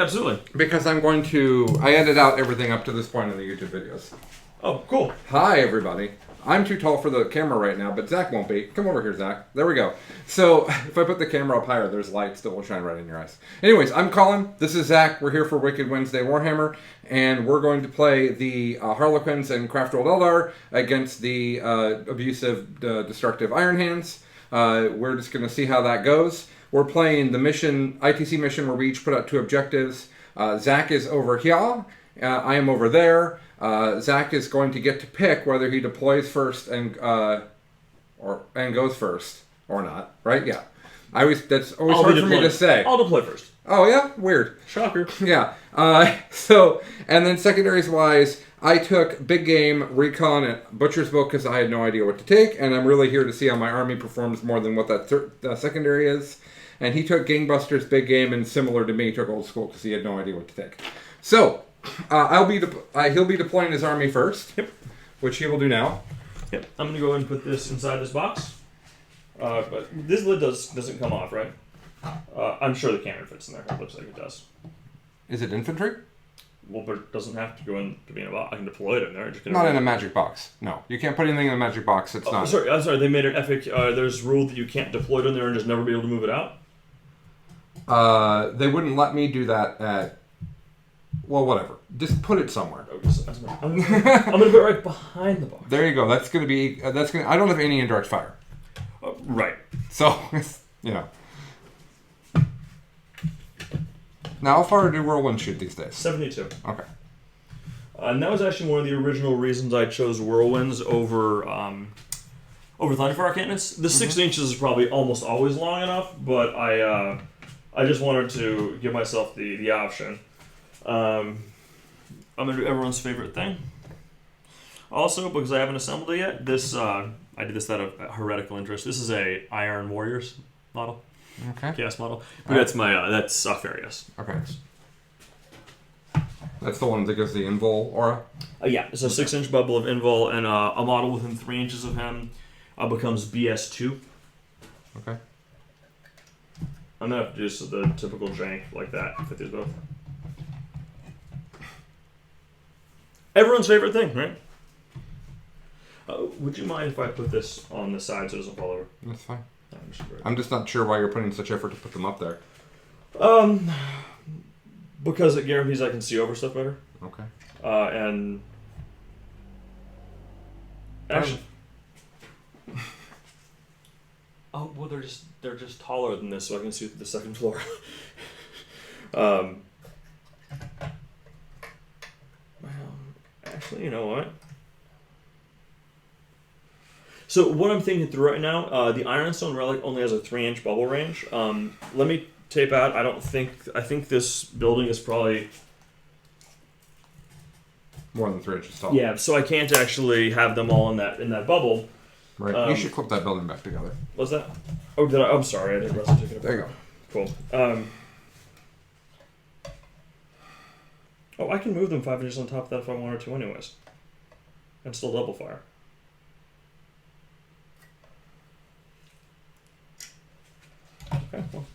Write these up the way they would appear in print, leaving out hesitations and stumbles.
absolutely. Because I edited out everything up to this point in the YouTube videos. Oh, cool. Hi, everybody. I'm too tall for the camera right now, but Zach won't be. Come over here, Zach. There we go. So, if I put the camera up higher, there's lights that will shine right in your eyes. Anyways, I'm Colin. This is Zach. We're here for Wicked Wednesday Warhammer, and we're going to play the Harlequins and Craftworld Eldar against the abusive, destructive Iron Hands. We're just going to see how that goes. We're playing the mission, ITC mission, where we each put out 2 objectives. Zach is over here. I am over there. Zach is going to get to pick whether he deploys first and goes first or not. Right? Yeah. That's always hard for me to say. I'll deploy first. Oh yeah, weird. Shocker. Yeah. And then secondaries wise, I took Big Game, Recon, and Butcher's Book because I had no idea what to take, and I'm really here to see how my army performs more than what that secondary is. And he took Gangbusters, Big Game, and similar to me, took Old School because he had no idea what to take. So. He'll be deploying his army first. Yep. Which he will do now. Yep. I'm gonna go ahead and put this inside this box. But this lid doesn't come off, right? I'm sure the cannon fits in there. It looks like it does. Is it infantry? Well, but it doesn't have to go in to be in a box. I can deploy it in there. Not in a magic box. No, you can't put anything in a magic box. It's not. I'm sorry. They made an epic. There's a rule that you can't deploy it in there and just never be able to move it out. They wouldn't let me do that at. Well, whatever. Just put it somewhere. I'm gonna put it right behind the box. There you go. That's gonna be. I don't have any indirect fire. Right. So, you know. Now, how far do whirlwinds shoot these days? 72. Okay. And that was actually one of the original reasons I chose whirlwinds over Thunderfire cannons. The 6 inches is probably almost always long enough, but I just wanted to give myself the option. I'm going to do everyone's favorite thing. Also, because I haven't assembled it yet, I did this out of heretical interest. This is a Iron Warriors model. Okay. Chaos model. But that's Feirros. Okay. That's the one that gives the invul aura? Yeah, it's a 6-inch bubble of invul, and a model within 3 inches of him becomes BS2. Okay. I'm going to have to do the typical jank like that with these both. Everyone's favorite thing, right? Would you mind if I put this on the side so it doesn't fall over? That's fine. I'm just not sure why you're putting such effort to put them up there. Because it guarantees I can see over stuff better. Okay. And actually, oh well, they're just taller than this, so I can see the second floor. Actually, you know what? So what I'm thinking through right now, the Ironstone Relic only has a 3-inch bubble range. Let me tape out. I think this building is probably more than 3 inches tall. Yeah, so I can't actually have them all in that bubble. Right. You should clip that building back together. What's that? Oh, did I? I'm sorry, I didn't realize I took it apart. There you go. Cool. Oh, I can move them 5 inches on top of that if I wanted to anyways. And still double fire. Okay, well.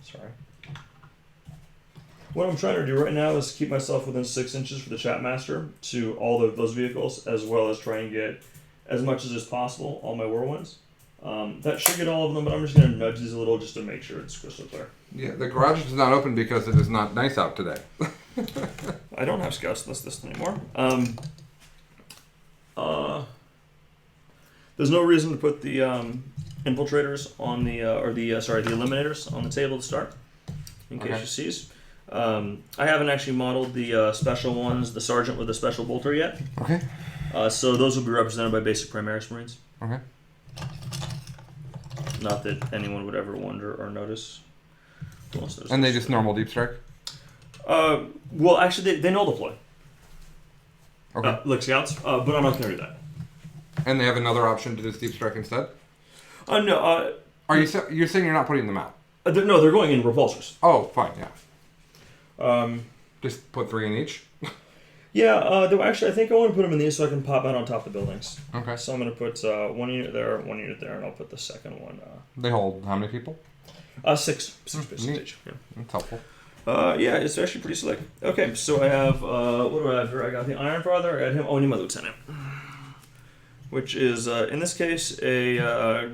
Sorry. What I'm trying to do right now is keep myself within 6 inches for the Chatmaster to all of those vehicles, as well as try and get as much as is possible all my whirlwinds. That should get all of them, but I'm just going to nudge these a little just to make sure it's crystal clear. Yeah, the garage is not open because it is not nice out today. I don't have scouts this anymore. There's no reason to put the infiltrators on the eliminators on the table to start, in case you seize. I haven't actually modeled the special ones, the sergeant with the special bolter yet. Okay. So those will be represented by basic Primaris Marines. Okay. Not that anyone would ever wonder or notice. And they just normal deep strike? Well, actually, they null deploy. Okay. Like scouts, but I'm not going to do that. And they have another option to just deep strike instead? No. You're saying you're not putting them out? No, they're going in repulsors. Oh, fine, yeah. Just put 3 in each? Yeah, actually, I think I want to put them in these so I can pop out on top of the buildings. Okay. So I'm going to put 1 unit there, 1 unit there, and I'll put the second one. They hold how many people? 6 spaces each. Yeah. That's helpful. Yeah, it's actually pretty slick. Okay, so I have, what do I have here? I got the Iron Father, I got him, only my Lieutenant. Which is, in this case, a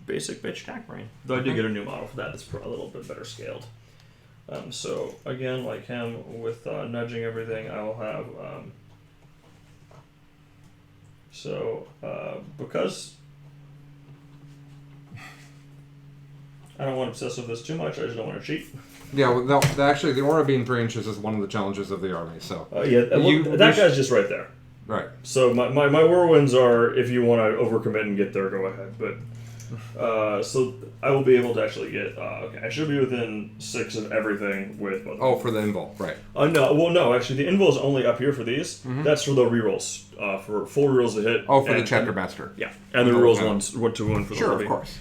basic bitch attack brain. Though I did get a new model for that that's a little bit better scaled. So, again, like him, with nudging everything, I will have, because I don't want to obsess with this too much, I just don't want to cheat. Yeah, well, actually, the aura being 3 inches is one of the challenges of the army, so... that guy's just right there. Right. So my whirlwinds are, if you want to overcommit and get there, go ahead. But so I will be able to actually get. Okay, I should be within 6 of everything with both. Oh, for the invul, right? No. Actually, the invul is only up here for these. Mm-hmm. That's for the rerolls. For full rerolls to hit. Oh, for the chapter master. Yeah, and the rerolls one to win for the sure, lobby. Of course.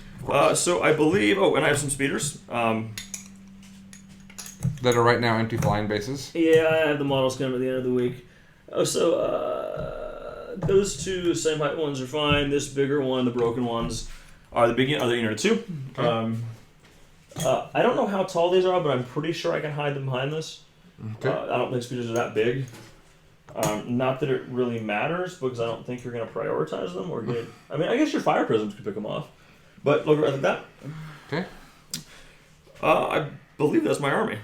So I believe. Oh, and I have some speeders. That are right now empty flying bases. Yeah, I have the models coming at the end of the week. Oh, so those 2 same height ones are fine. This bigger one, the broken ones, are the unit 2. Okay. I don't know how tall these are, but I'm pretty sure I can hide them behind this. Okay. I don't think speeders are that big. Not that it really matters, because I don't think you're going to prioritize them or get. I mean, I guess your fire prisms could pick them off, but look at that. Okay. I believe that's my army.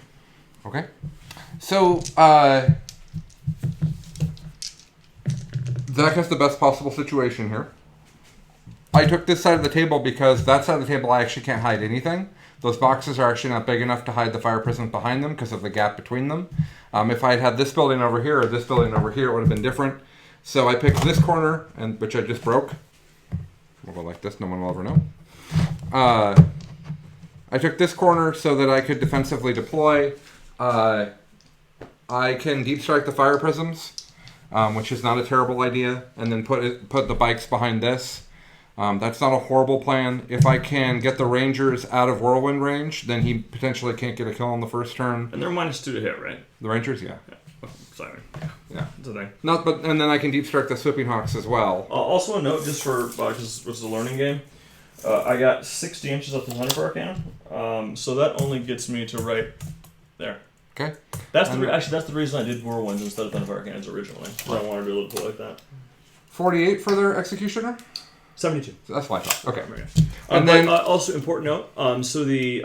Okay. So, Zach has the best possible situation here. I took this side of the table because that side of the table I actually can't hide anything. Those boxes are actually not big enough to hide the fire prisms behind them because of the gap between them. If I had had this building over here or this building over here, it would have been different. So I picked this corner, which I just broke. We'll go like this, no one will ever know. I took this corner so that I could defensively deploy. I can deep strike the fire prisms, which is not a terrible idea, and then put the bikes behind this. That's not a horrible plan. If I can get the Rangers out of whirlwind range, then he potentially can't get a kill on the first turn. And they're -2 to hit, right? The Rangers, yeah. Oh, sorry. Yeah. It's a thing. And then I can deep strike the Swooping Hawks as well. Also a note, just for because this is a learning game. I got 60 inches up the Thunderfire Cannon, so that only gets me to right there. Okay. That's the reason I did Whirlwinds instead of Thunderfire Cannons originally. So I wanted to be able to put like that. 48 for their Executioner? 72. So that's what I thought. Okay. And then also important note. So the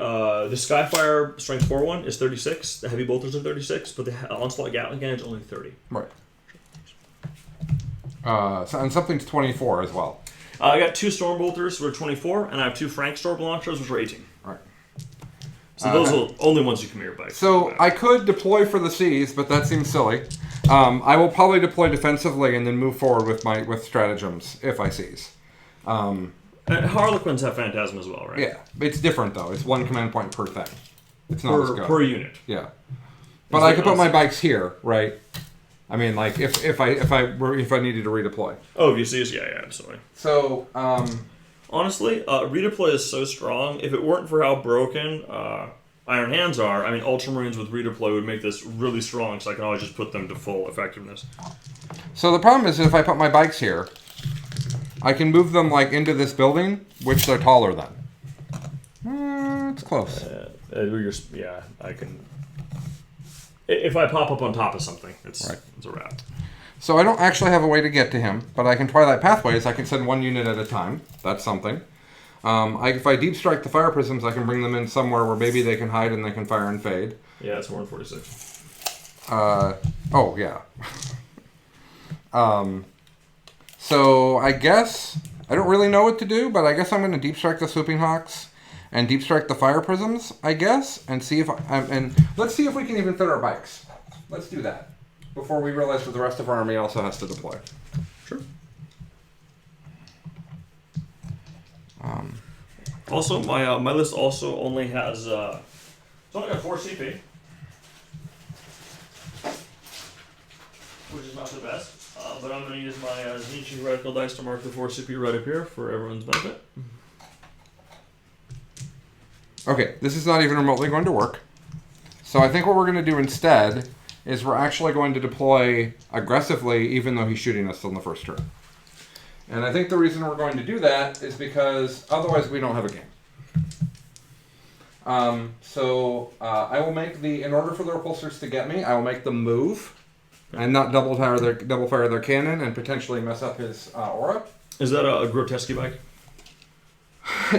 Skyfire Strength 4 one is 36. The Heavy Bolters are 36, but the Onslaught Gatling Cannon is only 30. Right. And something's 24 as well. I got 2 Storm Bolters, which are 24, and I have 2 Frank Storm Launchers, which are 18. Right. So those are only ones you can mirror by. So I could deploy for the seas, but that seems silly. I will probably deploy defensively and then move forward with stratagems if I seize. Harlequins have Phantasm as well, right? Yeah, it's different though. It's 1 command point per thing. It's not as good. Per unit. Yeah, but I could put my bikes here, right? I mean, like if I needed to redeploy. Oh, if you seize, yeah, absolutely. So honestly, redeploy is so strong. If it weren't for how broken Iron Hands are, I mean, Ultramarines with redeploy would make this really strong. So I can always just put them to full effectiveness. So the problem is if I put my bikes here, I can move them like into this building, which they're taller than. It's close. Yeah, I can. If I pop up on top of something, it's a wrap. So I don't actually have a way to get to him, but I can Twilight Pathways. I can send 1 unit at a time. That's something. If I deep strike the fire prisms, I can bring them in somewhere where maybe they can hide and they can fire and fade. Yeah, it's more than 46. Oh, yeah. So I guess I don't really know what to do, but I guess I'm going to deep strike the Swooping Hawks and deep strike the fire prisms, I guess, and see if and let's see if we can even fit our bikes. Let's do that before we realize that the rest of our army also has to deploy. Sure. Also, my list also only has it's only got 4 CP. which is not the best. But I'm going to use my Zinchi reticle dice to mark the 4 CPU right up here for everyone's benefit. Okay, this is not even remotely going to work. So I think what we're going to do instead is we're actually going to deploy aggressively, even though he's shooting us on the first turn. And I think the reason we're going to do that is because otherwise we don't have a game. I will make in order for the repulsors to get me, I will make them move and not double fire their cannon and potentially mess up his aura. Is that a grotesque bike?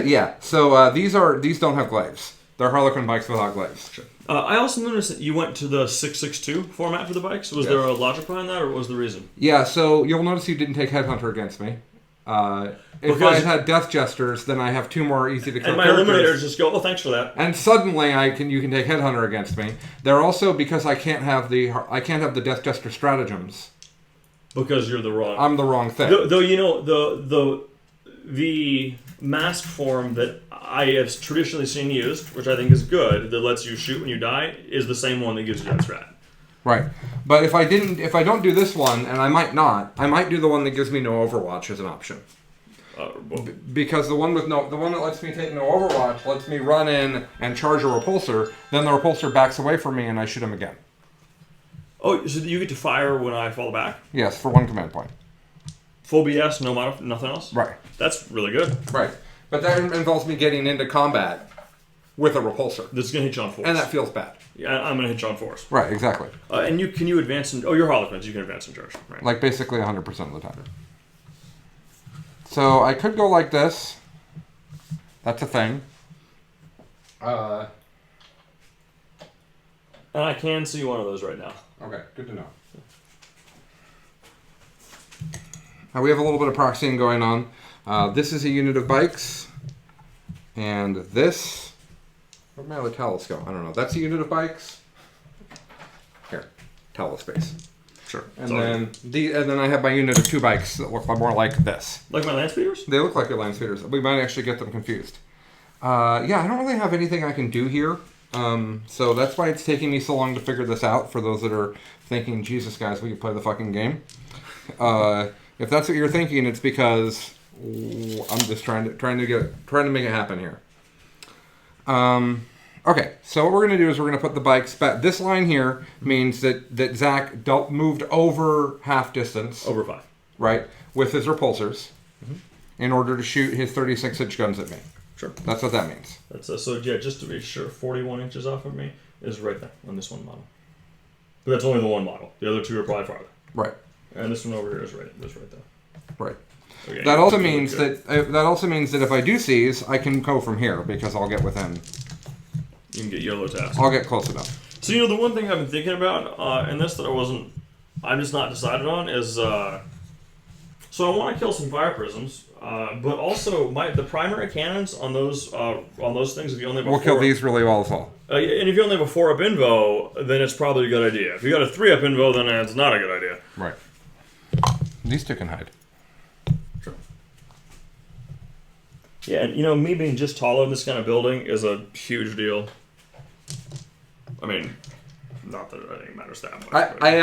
Yeah. So these don't have glaives. They're Harlequin bikes without glaives. Sure. I also noticed that you went to the 662 format for the bikes. Was there a logic behind that, or what was the reason? Yeah, so you'll notice you didn't take Headhunter against me. If I had Death Jesters, then I have 2 more easy to kill characters. And my Eliminators just go, oh, thanks for that. And suddenly you can take Headhunter against me. They're also, because I can't have the Death Jester stratagems. Because you're the wrong... I'm the wrong thing. Though you know, the mask form that I have traditionally seen used, which I think is good, that lets you shoot when you die, is the same one that gives you that strat. Right. But if I don't do this one, and I might do the one that gives me no Overwatch as an option. Because the one that lets me take no Overwatch lets me run in and charge a Repulsor, then the Repulsor backs away from me and I shoot him again. Oh, so you get to fire when I fall back? Yes, for 1 command point. Full BS, nothing else? Right. That's really good. Right. But that involves me getting into combat with a Repulsor. This is going to hit you on force. And that feels bad. Yeah, I'm going to hit you on force. Right, exactly. And can you advance in... Oh, you're Harlequins. You can advance in charge. Right. Like basically 100% of the time. So I could go like this. That's a thing. And I can see one of those right now. Okay, good to know. Now we have a little bit of proxying going on. This is a unit of bikes. And this... Where'd my other towels go? I don't know. That's a unit of bikes. Here. Towel space. Sure. And then I have my unit of 2 bikes that look more like this. Like my land speeders? They look like your land speeders. We might actually get them confused. Yeah, I don't really have anything I can do here. So that's why it's taking me so long to figure this out, for those that are thinking, Jesus, guys, we could play the fucking game. If that's what you're thinking, it's because I'm just trying to make it happen here. Okay, so what we're going to do is we're going to put the bikes back. This line here means that Zach moved over half distance. Over 5. Right, with his repulsors, in order to shoot his 36-inch guns at me. Sure. That's what that means. Just to be sure, 41 inches off of me is right there on this one model. But that's only the one model. The other 2 are probably farther. Right. And this one over here is right there. Right. Okay, that also means that if I do seize, I can go from here because I'll get within. You can get yellow tabs. I'll get close enough. So the one thing I've been thinking about in this that I'm just not decided on is so I want to kill some fire prisms, but also the primary cannons on those things. If you only have we'll kill these really well as well. And if you only have a 4-up invo, then it's probably a good idea. If you got a 3-up invo, then it's not a good idea. Right. These 2 can hide. Sure. Yeah, and me being just taller in this kind of building is a huge deal. I mean, not that I think it matters that much. I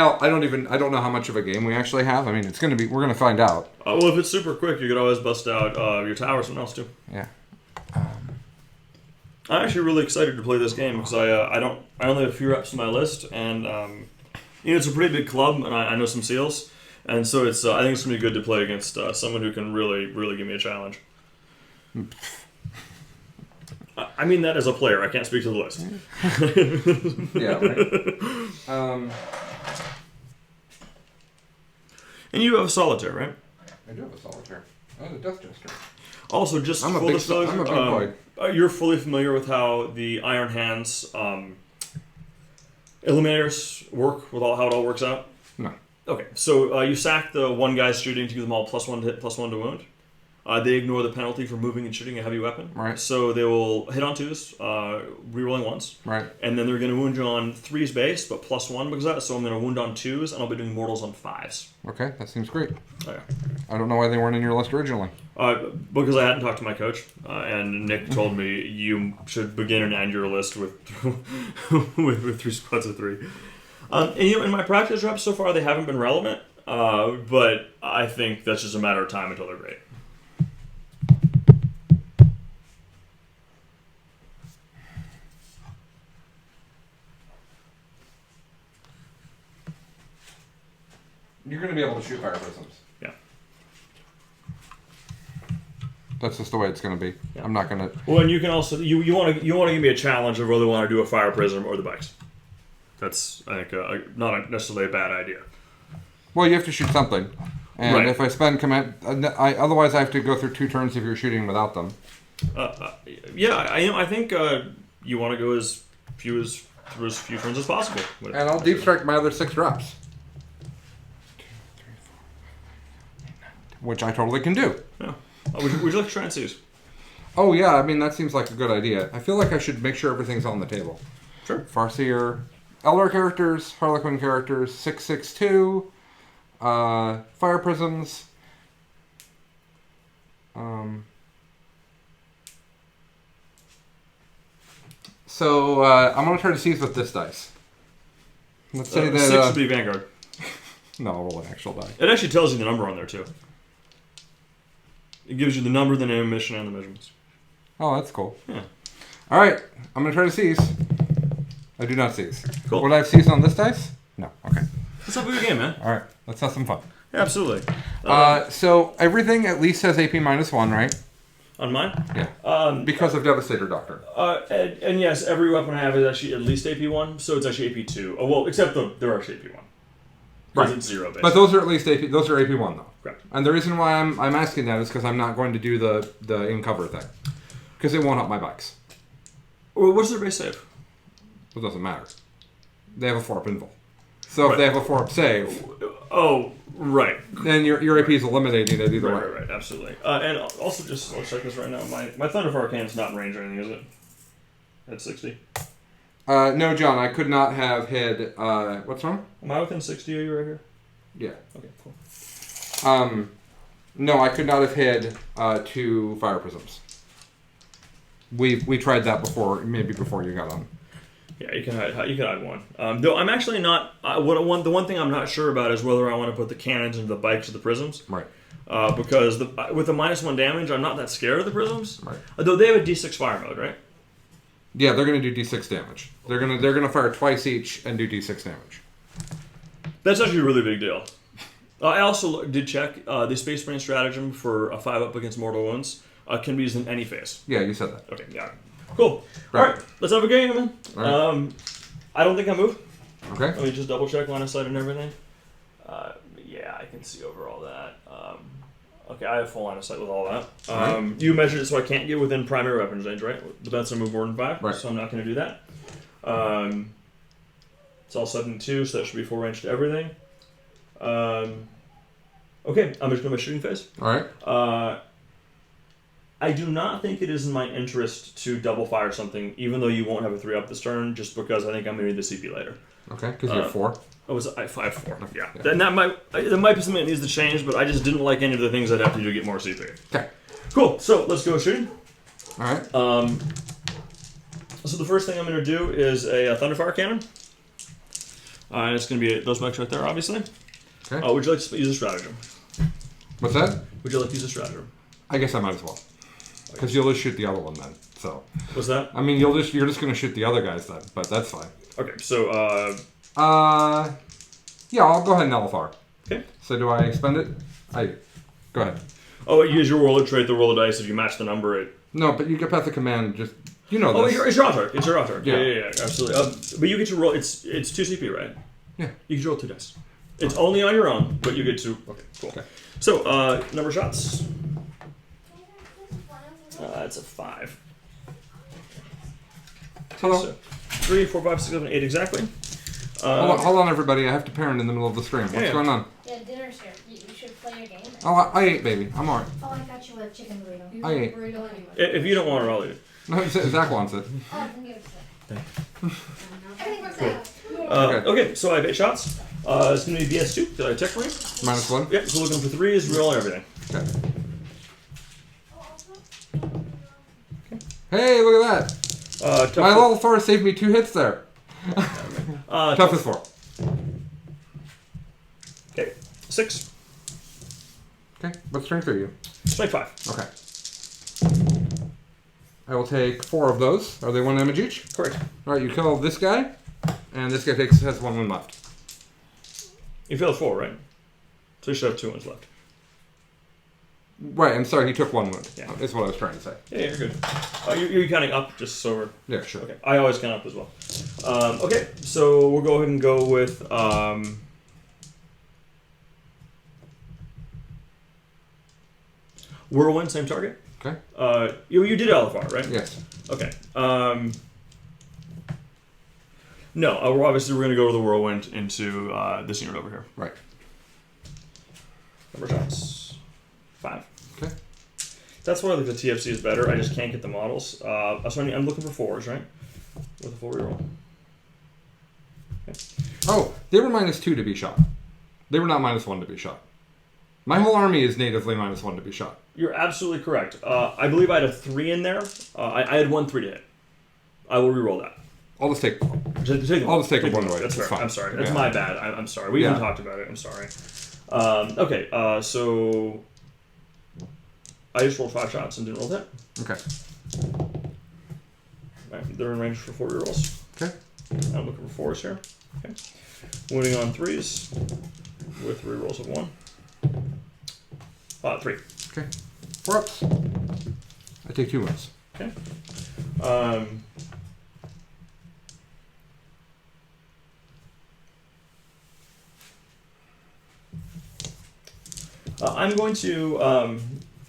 don't know how much of a game we actually have. I mean, we're gonna find out. Well, if it's super quick, you could always bust out your tower or something else too. Yeah. I'm actually really excited to play this game because I only have a few reps on my list, and it's a pretty big club, and I know some SEALs, and so I think it's gonna be good to play against someone who can really give me a challenge. I mean that as a player. I can't speak to the list. Yeah, right. And you have a solitaire, right? I do have a solitaire. Oh, the Death Jester. Also, just full disclosure, I'm a big boy. You're fully familiar with how the Iron Hands Eliminators work, with how it all works out? No. Okay, so you sack the one guy's shooting to give them all +1 to hit, +1 to wound. They ignore the penalty for moving and shooting a heavy weapon. Right. So they will hit on 2s, rerolling 1s. Right. And then they're going to wound you on 3s base, but +1 because of that. So I'm going to wound on 2s, and I'll be doing mortals on 5s. Okay, that seems great. Oh, yeah. I don't know why they weren't in your list originally. Because I hadn't talked to my coach, and Nick told me you should begin and end your list with 3 squads of 3. And, in my practice reps so far, they haven't been relevant, but I think that's just a matter of time until they're great. You're going to be able to shoot fire prisms. Yeah. That's just the way it's going to be. Yeah. I'm not going to... Well, and you can also... You want to give me a challenge of whether you want to do a fire prism or the bikes. That's, I think, not necessarily a bad idea. Well, you have to shoot something. And if I spend command... otherwise, I have to go through 2 turns if you're shooting without them. I think you want to go as few turns as possible. And I'll deep strike my other 6 reps. Which I totally can do. Yeah. Would you like to try and seize? Oh, yeah. I mean, that seems like a good idea. I feel like I should make sure everything's on the table. Sure. Farseer, Elder characters, Harlequin characters, 662, Fire Prisms. So, I'm going to try to seize with this dice. Let's say that... 6 would be Vanguard. No, I'll roll an actual die. It actually tells you the number on there, too. It gives you the number, the name of mission, and the measurements. Oh, that's cool. Yeah. All right, I'm going to try to seize. I do not seize. Cool. Would I have seized on this dice? No. Okay. Let's have a good game, man. All right, let's have some fun. Yeah, absolutely. So everything at least has AP -1, right? On mine? Yeah. Because of Devastator Doctrine. And yes, every weapon I have is actually at least AP1, so it's actually AP2. Oh, well, except they're actually AP1. Right. It's 0 basically. But those are at least AP. Those are AP1 though. Correct. And the reason why I'm asking that is because I'm not going to do the in cover thing, because it won't help my bikes. Well, what's their base save? It doesn't matter. They have a 4-up invul. So if they have a 4-up save. Oh, right. Then your AP is eliminating it either way. Right, absolutely. And also, just let's check this right now. My Thunderfire Arcane's not in range or anything, is it? At 60. No, John, I could not have hit. What's wrong? Am I within 60 of you right here? Yeah. Okay, cool. No, I could not have hit 2 fire prisms. We tried that before, maybe before you got on. Yeah, you can hide one. Though I'm actually not. The one thing I'm not sure about is whether I want to put the cannons into the bikes or the prisms. Right. Because with the -1 damage, I'm not that scared of the prisms. Right. Though they have a D6 fire mode, right? Yeah, they're gonna do D6 damage. They're gonna fire twice each and do D6 damage. That's actually a really big deal. I also did check the Space Marine stratagem for a 5-up against mortal wounds can be used in any phase. Yeah, you said that. Okay, yeah. Cool. Right. All right, let's have a game, man. Right. I don't think I moved. Okay. Let me just double check line of sight and everything. Yeah, I can see over all that. Okay, I have full line of sight with all that. Right. You measured it so I can't get within primary weapons range, right? But that's a move more than 5, right. So I'm not going to do that. It's all 7-2, so that should be full range to everything. Okay, I'm just going to my shooting phase. All right. I do not think it is in my interest to double fire something, even though you won't have a 3-up this turn, just because I think I'm going to need the CP later. Okay, because you have 4. Oh, was I 5-4? Yeah. Then that might be something that needs to change, but I just didn't like any of the things I'd have to do to get more CP. Okay. Cool. So let's go shooting. All right. So the first thing I'm going to do is a Thunderfire Cannon. And it's going to be those bikes right there, obviously. Okay. Would you like to use a stratagem? What's that? Would you like to use a stratagem? I guess I might as well. Because you'll just shoot the other one then. So. What's that? I mean, you're just going to shoot the other guys then, but that's fine. Okay, so yeah, I'll go ahead and nullify. Okay. So do I expend it? Go ahead. Oh, use your roller trait to roll the dice. If you match the number, No, but you get past the command. Just this. Oh, it's your auto. It's your auto. Yeah, yeah, absolutely. But you get to roll. It's 2 CP, right? Yeah. You get to roll 2 dice. It's only on your own, but you get to. Okay, cool. Okay. So number of shots. It's a 5. Hello. So 3, 4, 5, 6, 7, 8 exactly. Hold on, everybody. I have to parent in the middle of the stream. What's going on? Yeah, dinner's here. You should play your game. Oh, I ate, baby. I'm alright. Oh, I got you a chicken burrito. I ate. Burrito anyway. If you don't want it, I'll eat it. No, Zach wants it. Oh, then give it to Zach. Everything works out. Okay, so I have 8 shots. It's going to be BS2. Did I check for you? -1? Yep, so looking for 3s, reroll everything. Okay. Hey, look at that. My level 4 saved me 2 hits there. Tough is 4. Okay, 6. Okay, what strength are you? Strike 5. Okay. I will take 4 of those. Are they 1 damage each? Correct. Alright, you kill this guy, and this guy has 1 wound left. You failed 4, right? So you should have 2 wounds left. Right, I'm sorry, he took 1 wound. Yeah. That's what I was trying to say. Yeah, you're good. You're counting up, just so we're... Yeah, sure. Okay, I always count up as well. Okay, so we'll go ahead and go with... Whirlwind, same target. Okay. You did LFR, right? Yes. Okay. No, we're going to go with the Whirlwind into this unit over here. Right. Number shots. 5. Okay. That's why the TFC is better. I just can't get the models. So I'm looking for 4s, right? With a 4 reroll. Okay. Oh, they were -2 to be shot. They were not -1 to be shot. My whole army is natively -1 to be shot. You're absolutely correct. I believe I had a 3 in there. I had 1 3 to hit. I will reroll that. I'll just take. I'll just take it one way. That's fair. Fine. I'm sorry. That's Yeah. my bad. I'm sorry. We even talked about it. I'm sorry. Okay. So I just rolled 5 shots and didn't roll that. Okay. Right, they're in range for 4 rerolls. Okay. I'm looking for 4s here. Okay. Wounding on 3s with rerolls of 1. 3. Okay. 4 ups. I take 2 wounds. Okay. I'm going to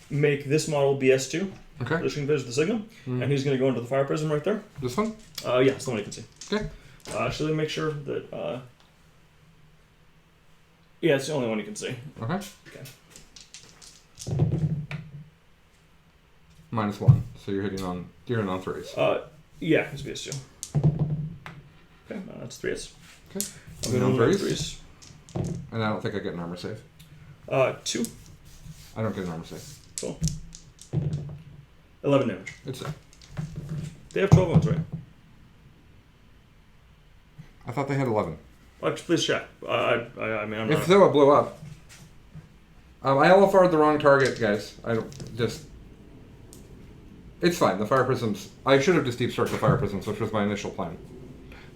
make this model BS2. Okay. Position the signal, and he's going to go into the fire prism right there. This one? Yeah, it's the one you can see. Okay. Actually, make sure that. Yeah, it's the only one you can see. Okay. Okay. -1. So you're hitting on 3s. Yeah, it's BS2. Okay, that's 3 hits. Okay. I'm going to threes? 3s. And I don't think I get an armor save. 2. I don't get an armor save. Cool. 11 damage. It's They have 12 wounds, right? I thought they had 11. Please check. I mean, I'm If not. so, it blew up. I LFR'd the wrong target, guys. I don't just. It's fine. The fire prisms. I should have just deep struck the fire prisms, which was my initial plan.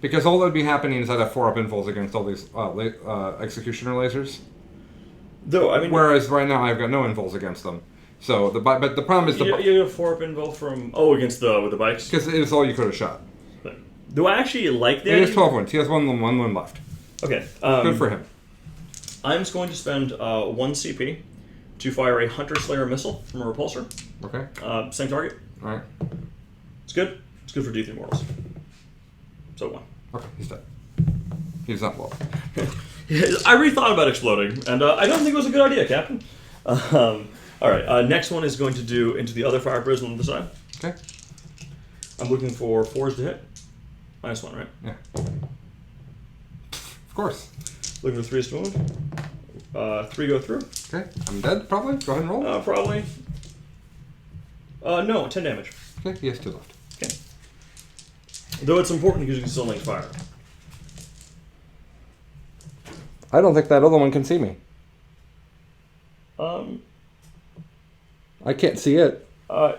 Because all that would be happening is I'd have 4 up infuls against all these executioner lasers. Though I mean, Whereas right now I've got no infuls against them. So but the problem is you have 4 up invo from against with the bikes. because it is all you could have shot. But, do I actually like that? He has 12 wounds. He has one wound left. Okay. Good for him. I'm just going to spend 1 CP to fire a Hunter Slayer missile from a repulsor. Okay. Same target. All right. It's good. It's good for D3 mortals. So 1. Okay. He's dead. He's not blown. I rethought about exploding, and I don't think it was a good idea, Captain. All right. Next one is going to do into the other fire prism on the side. Okay. I'm looking for 4s to hit. -1, right? Yeah. Of course. Looking for 3s to wound. 3 go through. Okay. I'm dead, probably. Go ahead and roll. Probably. No, 10 damage. Okay. He has 2 left. Okay. Though it's important because you can still link fire. I don't think that other one can see me. I can't see it.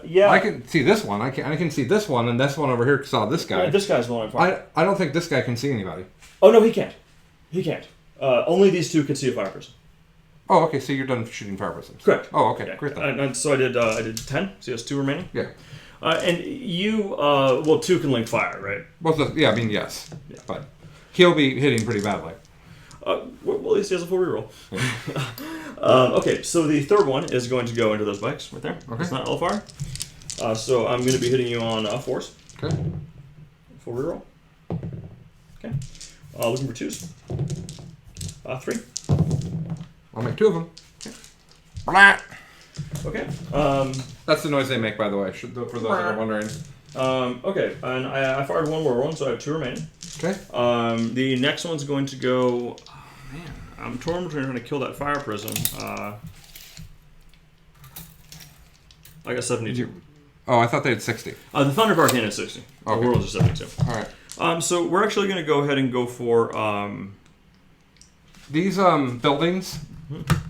Yeah. I can see this one. I can see this one, and this one over here saw this guy. Yeah, this guy's the one I'm firing. I don't think this guy can see anybody. Oh, no, he can't. He can't. Only these 2 can see a fire prism. Oh, okay. So you're done shooting fire prisms. Correct. Oh, okay. Yeah. Great. Then. And so I did 10. So he has 2 remaining. Yeah. And you, 2 can link fire, right? Yeah. I mean, yes. Yeah. But he'll be hitting pretty badly. Well, at least he has a 4 reroll. Okay, so the third one is going to go into those bikes right there. Okay. It's not LFR. So I'm going to be hitting you on 4s. Okay. 4 reroll. Okay. Looking for 2s. 3. I'll make 2 of them. Okay. That's the noise they make, by the way, for those that are wondering. Okay, and I fired 1 whirlwind, so I have 2 remaining. Okay. The next one's going to go. Oh, man, I'm torn between trying to kill that fire prism. I got 72. Oh, I thought they had 60. The Thunder Arcane is 60. Okay. The whirlwinds are 72. All right. So we're actually going to go ahead and go for These buildings,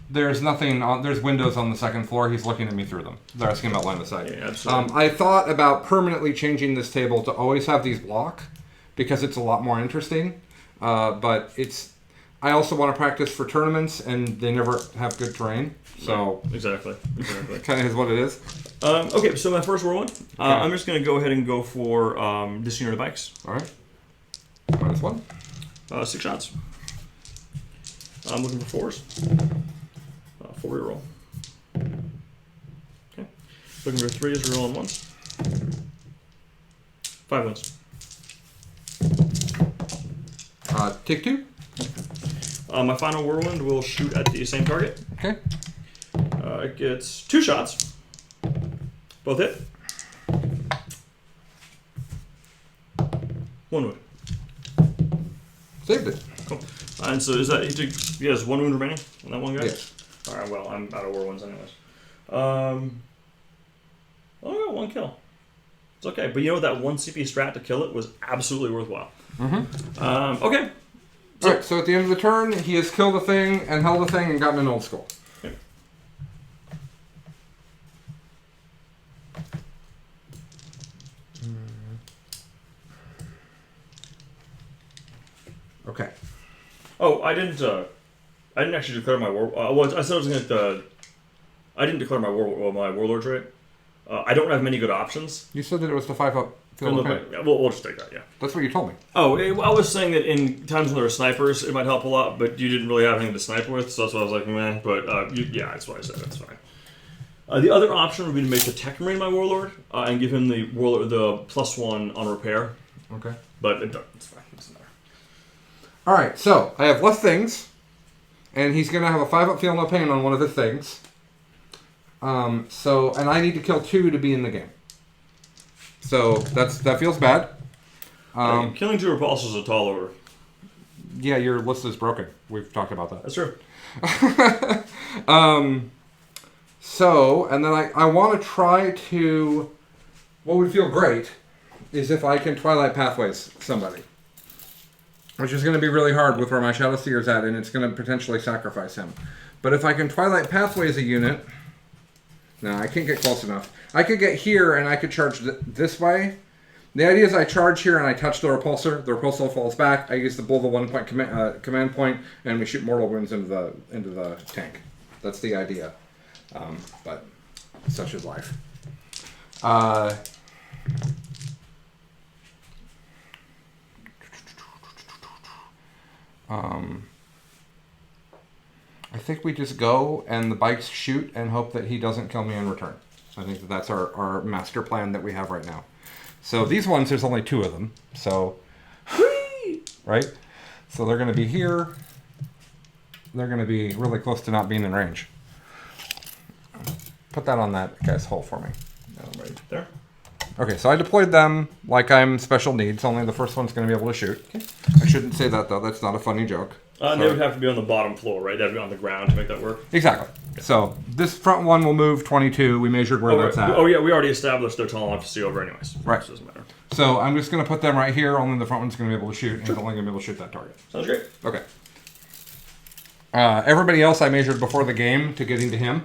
there's nothing on. There's windows on the second floor. He's looking at me through them. They're asking about line of sight. Yeah, absolutely. I thought about permanently changing this table to always have these block because it's a lot more interesting. But it's. I also want to practice for tournaments, and they never have good terrain. So right. Exactly. kind of is what it is. Okay, so my first whirlwind. I'm just going to go ahead and go for disunit bikes. All right. -1. 6 shots. I'm looking for 4s. 4 reroll. Okay. Looking for 3s, rerolling 1s. 5 wins. Take 2. My final whirlwind will shoot at the same target. Okay. It gets 2 shots. Both hit. 1 wound. Saved it. Cool. And so is that he has 1 wound remaining on that one guy? Yes. All right. Well, I'm out of whirlwinds anyways. I got 1 kill. It's okay, but you know what? That 1 CP strat to kill it was absolutely worthwhile. Mm-hmm. Okay. So, all right. So at the end of the turn, he has killed a thing and held a thing and gotten an old skull. Okay. Okay. Oh, I didn't actually declare my war. Well, I said I was going to. I didn't declare my warlord trait. I don't have many good options. You said that it was the 5-up. We'll just take that. Yeah. That's what you told me. Oh, I was saying that in times when there were snipers, it might help a lot, but you didn't really have anything to snipe with, so that's why I was like, meh. But yeah, that's what I said. That's fine. The other option would be to make the Tech Marine my warlord and give him the +1 on repair. Okay. But it's fine. It doesn't matter. All right. So I have less things, and he's gonna have a 5-up feel no pain on one of his things. And I need to kill 2 to be in the game. So that feels bad. Killing 2 repulsors is a tall order. Yeah, your list is broken. We've talked about that. That's true. So, and then I want to try to... What would feel great is if I can Twilight Pathways somebody. Which is going to be really hard with where my Shadow Seer's at, and it's going to potentially sacrifice him. But if I can Twilight Pathways a unit... No, I can't get close enough. I could get here and I could charge this way. The idea is I charge here and I touch the repulsor. The repulsor falls back. I use the blow the 1-point command point, and we shoot mortal wounds into the tank. That's the idea. But such is life. I think we just go and the bikes shoot and hope that he doesn't kill me in return. I think that's our master plan that we have right now. So these ones, there's only 2 of them. So, right? So they're going to be here. They're going to be really close to not being in range. Put that on that guy's hole for me. Right there. Okay, so I deployed them like I'm special needs. Only the first one's going to be able to shoot. Okay. I shouldn't say that, though. That's not a funny joke. And they would have to be on the bottom floor, right? They have to be on the ground to make that work. Exactly. Yeah. So this front one will move 22. We measured where that's at. Oh, yeah, we already established they're tall enough to see over anyways. Right. So it doesn't matter. So I'm just going to put them right here. Only the front one's going to be able to shoot, and he's only going to be able to shoot that target. Sounds great. Okay. Everybody else I measured before the game to getting to him.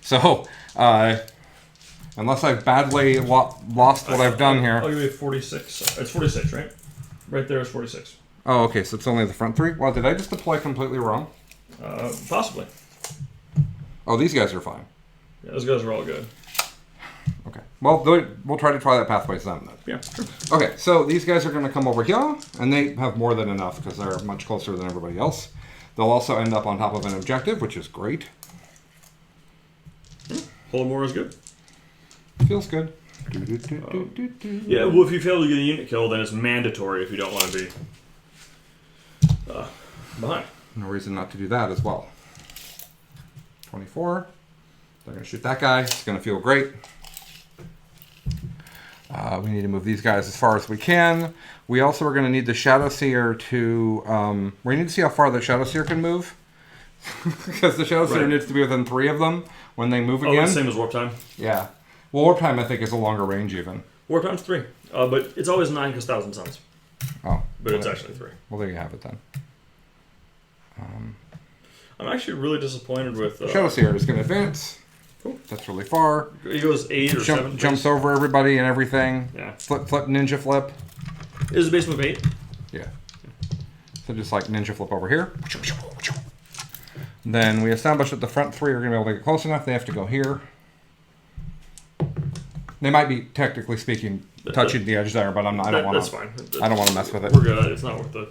So, unless I've badly lost what I've done here. Oh, you have 46. It's 46, right? Right there is 46. Oh, okay, so it's only the front 3? Well, did I just deploy completely wrong? Possibly. Oh, these guys are fine. Yeah, those guys are all good. Okay. Well, we'll try to try that pathway some then. Yeah, sure. Okay, so these guys are going to come over here, and they have more than enough because they're much closer than everybody else. They'll also end up on top of an objective, which is great. Hold more is good. Feels good. Yeah, well, if you fail to get a unit kill, then it's mandatory if you don't want to be behind. No reason not to do that as well. 24. They're going to shoot that guy. It's going to feel great. We need to move these guys as far as we can. We also are going to need the Shadow Seer to... we need to see how far the Shadow Seer can move. Because the Shadow Seer needs to be within 3 of them when they move again. Oh, the same as Warp Time? Yeah. Well, Warp Time, I think, is a longer range even. Warp Time's 3. But it's always 9 because 1,000 suns. Oh. But it's actually 3. Well, there you have it then. I'm actually really disappointed with... Shadow Seer is going to advance. Cool. That's really far. He goes 8 or 7. Jumps over everybody and everything. Yeah. Flip, ninja flip. Is the base move 8? Yeah. So just like ninja flip over here. Then we establish that the front 3 are going to be able to get close enough. They have to go here. They might be, technically speaking, touching the edge there, but I don't want to. That's fine. I don't want to mess with it. We're good. It's not worth the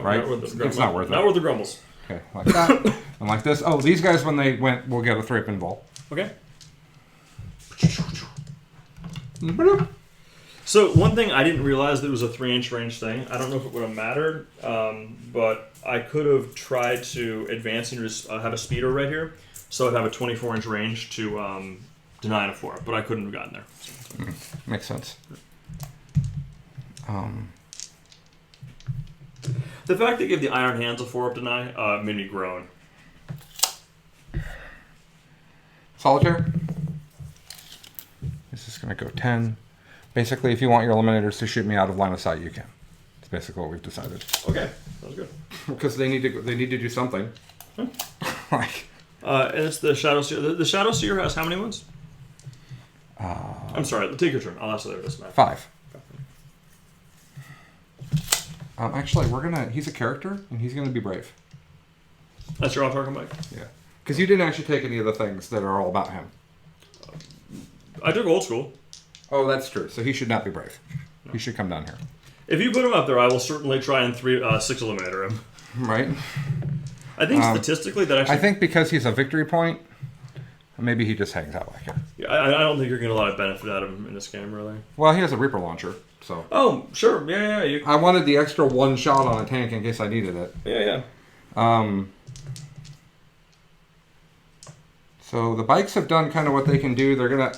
right? Not worth the grumbles. It's not worth it. Not worth the grumbles. Okay, like that. And like this. Oh, these guys, when they went, will get a 3-up invul. Okay. So one thing I didn't realize that it was a 3-inch range thing. I don't know if it would have mattered, but I could have tried to advance and just have a speeder right here, so I'd have a 24-inch range to deny and a 4, but I couldn't have gotten there. So. Makes sense. The fact they gave the Iron Hands a 4-up deny made me groan. Solitaire. This is going to go 10. Basically, if you want your eliminators to shoot me out of line of sight, you can. That's basically what we've decided. Okay, sounds good. Because they need to do something. Like. And it's the Shadow Seer. The Shadow Seer has how many ones? I'm sorry. Take your turn. I'll ask there. 5. Actually, he's a character, and he's gonna be brave. That's your all-target Mike? Yeah. Because you didn't actually take any of the things that are all about him. I took old school. Oh, that's true. So he should not be brave. No. He should come down here. If you put him up there, I will certainly try and 6 Eliminator him. Right. I think statistically that actually... I think because he's a victory point, maybe he just hangs out back here. Yeah, I don't think you're getting a lot of benefit out of him in this game, really. Well, he has a Reaper launcher, so... Oh, sure. Yeah. I wanted the extra 1 shot on a tank in case I needed it. Yeah. So the bikes have done kind of what they can do. They're gonna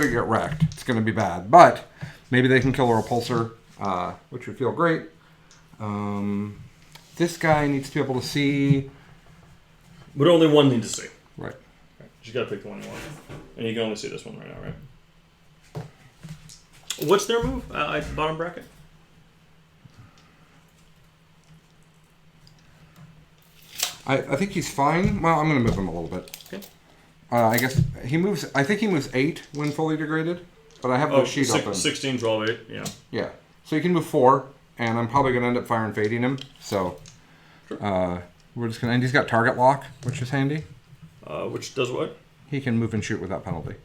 get wrecked. It's gonna be bad, but maybe they can kill a repulsor, which would feel great. This guy needs to be able to see. But only one need to see. Right. You gotta pick the one you want, and you can only see this one right now, right? What's their move? Bottom bracket. I think he's fine. Well, I'm gonna move him a little bit. Okay. I guess he moves. I think he moves 8 when fully degraded, but I have the sheet open. 16, 12, 8. Yeah. Yeah. So he can move 4, and I'm probably gonna end up fire and fading him. So, sure. We're just gonna. And he's got target lock, which is handy. Which does what? He can move and shoot without penalty.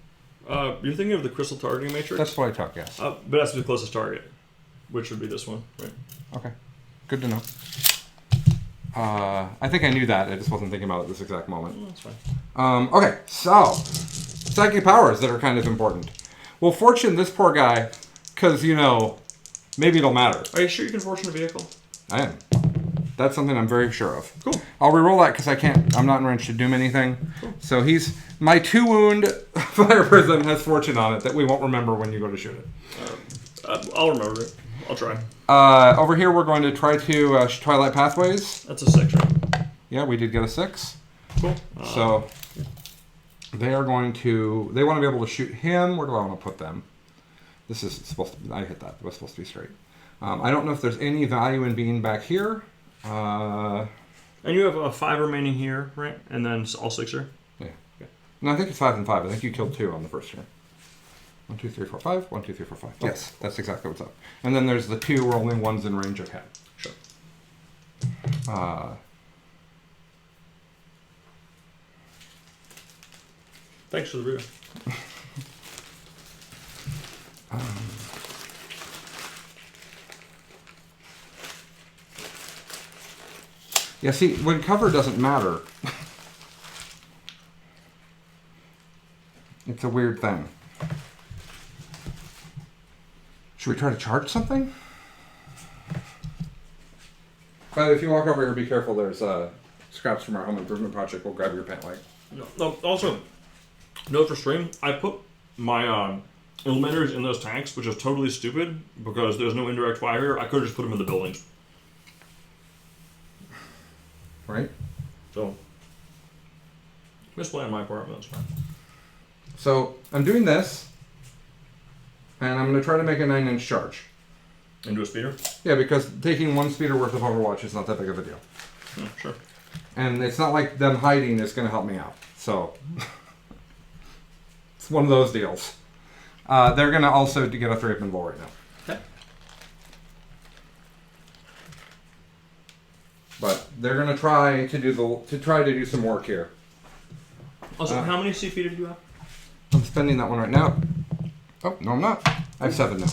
You're thinking of the crystal targeting matrix? That's what I took. Yes. But that's the closest target, which would be this one, right? Okay. Good to know. I think I knew that. I just wasn't thinking about it at this exact moment. That's fine. Okay, so psychic powers that are kind of important. Well, fortune this poor guy, because maybe it'll matter. Are you sure you can fortune a vehicle? I am. That's something I'm very sure of. Cool. I'll reroll that because I can't. I'm not in range to doom anything. Cool. So he's my 2 wound fire prism has fortune on it that we won't remember when you go to shoot it. I'll remember it. I'll try. Over here, we're going to try to Twilight Pathways. That's a 6, right? Yeah, we did get a 6. Cool. So they are going to. They want to be able to shoot him. Where do I want to put them? This is supposed to. I hit that. It was supposed to be straight. I don't know if there's any value in being back here. And you have a 5 remaining here, right? And then all 6 here. Yeah. Okay. No, I think it's 5 and 5. I think you killed 2 on the first turn. 1, 2, 3, 4, 5. 1, 2, 3, 4, 5. Okay. Yes, that's exactly what's up. And then there's the 2 where only one's in range of him. Sure. Thanks for the review. Yeah, see, when cover doesn't matter, it's a weird thing. Should we try to charge something? But if you walk over here, be careful. There's scraps from our home improvement project. We'll grab your pant leg. No. Also, note for stream, I put my eliminators in those tanks, which is totally stupid because there's no indirect fire. I could have just put them in the buildings. Right? So, misplay on my part, but that's fine. So, I'm doing this, and I'm going to try to make a 9-inch charge. Into a speeder? Yeah, because taking 1 speeder worth of Overwatch is not that big of a deal. Yeah, sure. And it's not like them hiding is going to help me out. So, it's one of those deals. They're going to also get a 3-up invul right now. Okay. But they're going to try to do some work here. Also, how many CP did you have? I'm spending that one right now. Oh, no, I'm not. I have 7 now.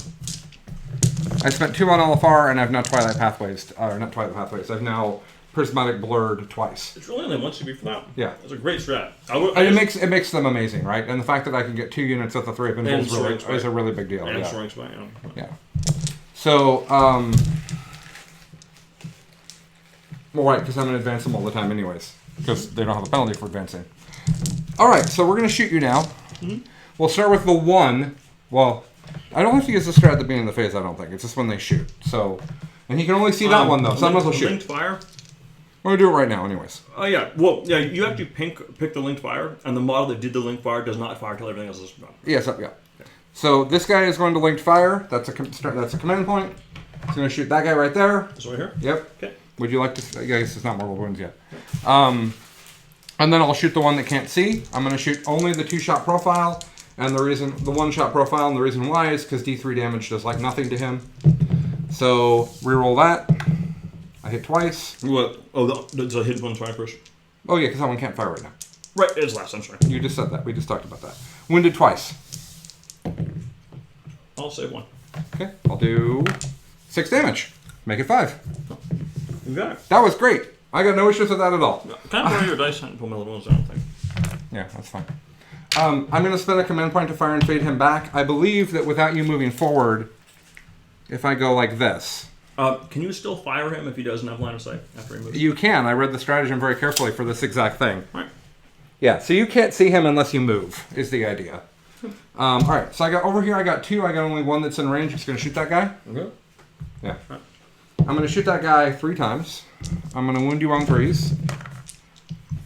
I spent 2 on LFR, and I've now Twilight Pathways. Or not Twilight Pathways. I've now Prismatic Blurred twice. It's really only 1 CP for that. Yeah. That's a great strat. It makes them amazing, right? And the fact that I can get 2 units with the 3-up invul is a really big deal. And yeah. Soaring Spike, Yeah. So, well, right, because I'm going to advance them all the time anyways. Because they don't have a penalty for advancing. Alright, so we're going to shoot you now. Mm-hmm. We'll start with the 1. Well, I don't have to use the strat at the beginning of the phase, I don't think. It's just when they shoot. So, and he can only see that one, though, so I might as well shoot. Linked fire? We're going to do it right now, anyways. Oh, yeah. Well, yeah, you have to pick the linked fire, and the model that did the linked fire does not fire until everything else is done. Yes, yeah. Okay. So, this guy is going to linked fire. That's a command point. He's going to shoot that guy right there. This one here? Yep. Okay. Would you like to... I guess it's not mortal wounds yet. And then I'll shoot the one that can't see. I'm going to shoot only the 2-shot profile. And the 1-shot profile, and the reason why is because D3 damage does like nothing to him. So, reroll that. I hit twice. What? Oh, does I hit one try first? Oh yeah, because that one can't fire right now. Right, it's last, I'm sorry. You just said that. We just talked about that. Wounded twice. I'll save 1. Okay, I'll do 6 damage. Make it 5. You got it. That was great. I got no issues with that at all. Can I borrow your dice and pull my little ones down, I think? Yeah, that's fine. I'm going to spend a command point to fire and fade him back. I believe that without you moving forward, if I go like this... can you still fire him if he doesn't have line of sight after he moves? You can. I read the stratagem very carefully for this exact thing. Right. Yeah, so you can't see him unless you move, is the idea. Alright, so I got over here, I got 2. I got only 1 that's in range. He's going to shoot that guy. Okay. Yeah. Right. I'm going to shoot that guy 3 times. I'm going to wound you on 3s.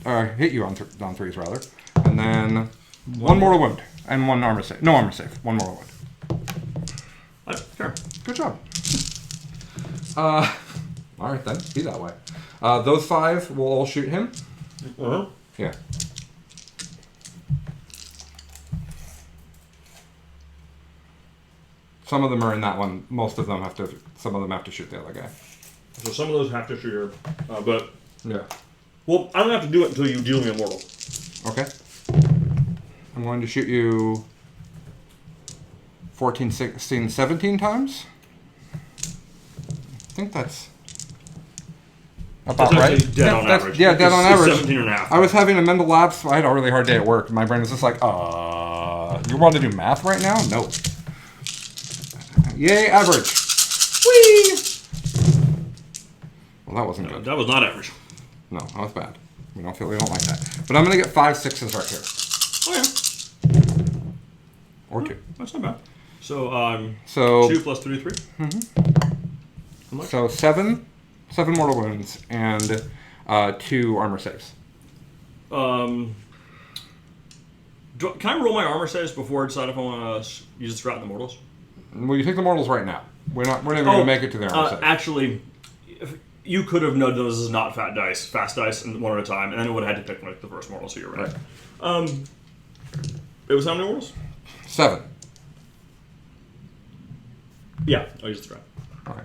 Or hit you on 3s, rather. And then 1 mortal wound. And 1 armor save. No armor save. 1 mortal wound. Sure. Good job. Alright then. Be that way. Those 5 will all shoot him. Uh-huh. Yeah. Some of them are in that one. Most of them have to. Some of them have to shoot the other guy. So some of those have to shoot her, but yeah. Well, I don't have to do it until you deal me a mortal. Okay. I'm going to shoot you 14, 16, 17 times. I think that's about right. Dead on average. Yeah, dead on average. 17 and a half. I was having a mental lapse. I had a really hard day at work. My brain was just like, you want to do math right now? No. Yay, average. Whee! Well, that wasn't good. That was not average. No, that was bad. We don't like that. But I'm going to get 5 6s right here. Oh, yeah. Or 2. That's not bad. So, 2 plus 3, 3? Mm-hmm. So 7 mortal wounds and 2 armor saves. Can I roll my armor saves before I decide if I want to use the strat in the mortals? Well, you take the mortals right now. We're not going to make it to the armor save. Actually, you could have known those as not fast dice, and 1 at a time, and then it would have had to pick like the first mortal, so you're right. It was how many mortals? 7. Yeah, I'll use the strat. Okay.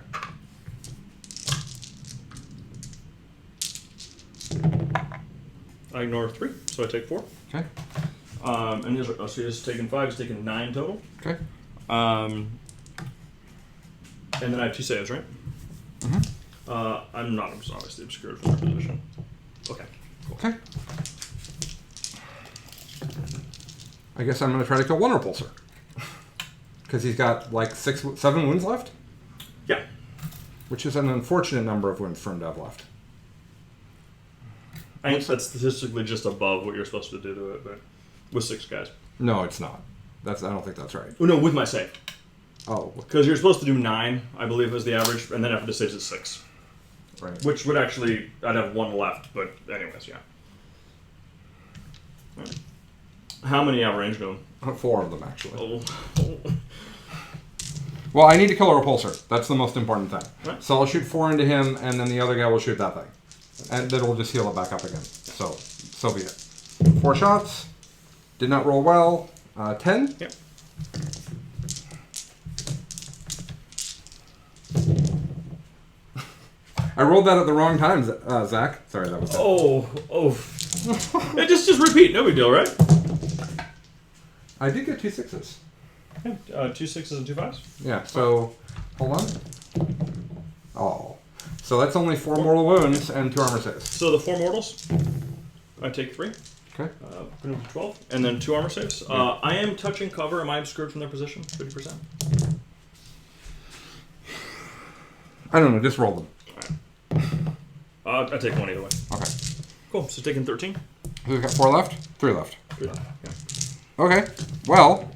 I ignore 3, so I take 4. Okay. And he's taken 5, he's taken 9 total. Okay. And then I have 2 saves, right? Mm-hmm. I'm not obviously obscured from my position. Okay. Cool. Okay. I guess I'm going to try to kill 1 repulsor. Because he's got like 7 wounds left? Yeah. Which is an unfortunate number of wounds for him to have left. I think that's statistically just above what you're supposed to do to it, but with 6 guys. No, it's not. I don't think that's right. Oh, no, with my save. Oh. Because you're supposed to do 9, I believe, is the average, and then after the saves, it's 6. Right. Which would actually, I'd have 1 left, but anyways, yeah. Right. How many have range going? 4 of them, actually. Oh. Well, I need to kill a repulsor. That's the most important thing. Right. So I'll shoot 4 into him, and then the other guy will shoot that thing. And then we'll just heal it back up again. So be it. 4 shots. Did not roll well. 10? Yep. I rolled that at the wrong time, Zach. Sorry, that was bad. Oh. Yeah, just repeat. No big deal, right? I did get 2 6s. Yeah, 2 6s and 2 5s. Yeah, so hold on. Oh. So that's only 4 mortal wounds and 2 armor saves. So the 4 mortals, I take 3. Okay. Put them to 12. And then 2 armor saves. I am touching cover. Am I obscured from their position? 50%? I don't know, just roll them. I take 1 either way. Okay. Cool. So taking 13. Who's got 4 left? 3 left. 3 left. Yeah. Okay. Well,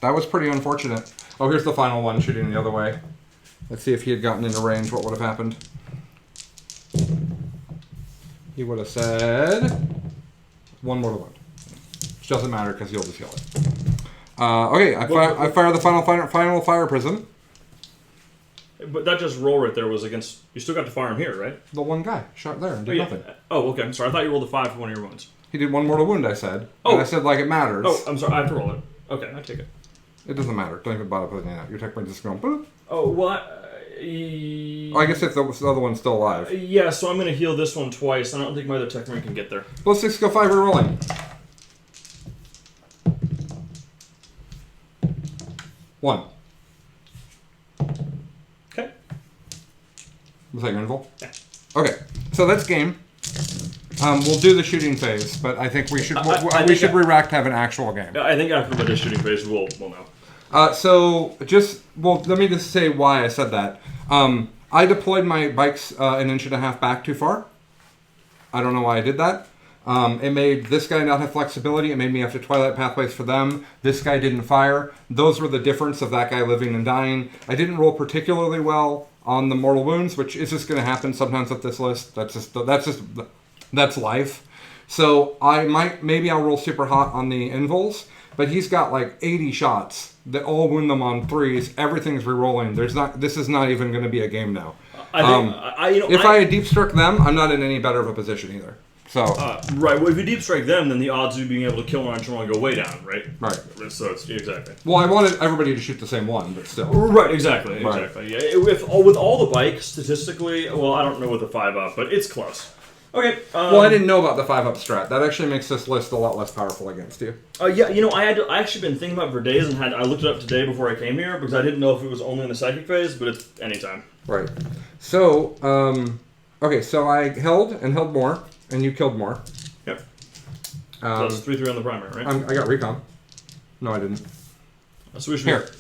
that was pretty unfortunate. Oh, here's the final one shooting the other way. Let's see if he had gotten into range, what would have happened. He would have said 1 mortal wound. Which doesn't matter because you'll just heal it. Okay, I fire the final fire prism. But that just roll right there was against. You still got to fire him here, right? The one guy shot there and did nothing. Oh, okay. I'm sorry. I thought you rolled a 5 for one of your wounds. He did 1 mortal wound, I said. Oh. And I said, like, it matters. Oh, I'm sorry. I have to roll it. Okay, I take it. It doesn't matter. Don't even bother putting it out. Your tech brain's just going, boop. Oh, well, I guess if the other one's still alive. Yeah, so I'm going to heal this one twice. I don't think my other tech brain can get there. Plus 6, go 5, re-rolling. 1. Okay. Was that your invul? Yeah. Okay, so that's game. We'll do the shooting phase, but I think we should re-rack to have an actual game. I think after the shooting phase, we'll know. Let me just say why I said that. I deployed my bikes 1.5 inches back too far. I don't know why I did that. It made this guy not have flexibility. It made me have to Twilight Pathways for them. This guy didn't fire. Those were the difference of that guy living and dying. I didn't roll particularly well on the mortal wounds, which is just going to happen sometimes with this list. That's life. So maybe I'll roll super hot on the invuls, but he's got like 80 shots that all wound them on 3s. Everything's re-rolling. This is not even going to be a game now. If I had deep struck them, I'm not in any better of a position either. So right. Well, if you deep strike them, then the odds of you being able to kill one on turn 1 go way down, right? Right. So it's exactly. Well, I wanted everybody to shoot the same one, but still. Right. Exactly. Right. Exactly. Yeah. With all the bikes, statistically, well, I don't know with the 5-up, but it's close. Okay. Well, I didn't know about the 5-up strat. That actually makes this list a lot less powerful against you. Yeah, I actually been thinking about it for days, and I looked it up today before I came here because I didn't know if it was only in the psychic phase, but it's anytime. Right. So, okay, so I held more, and you killed more. Yep. So that's 3-3 on the primary, right? I got recon. No, I didn't. So we should Here.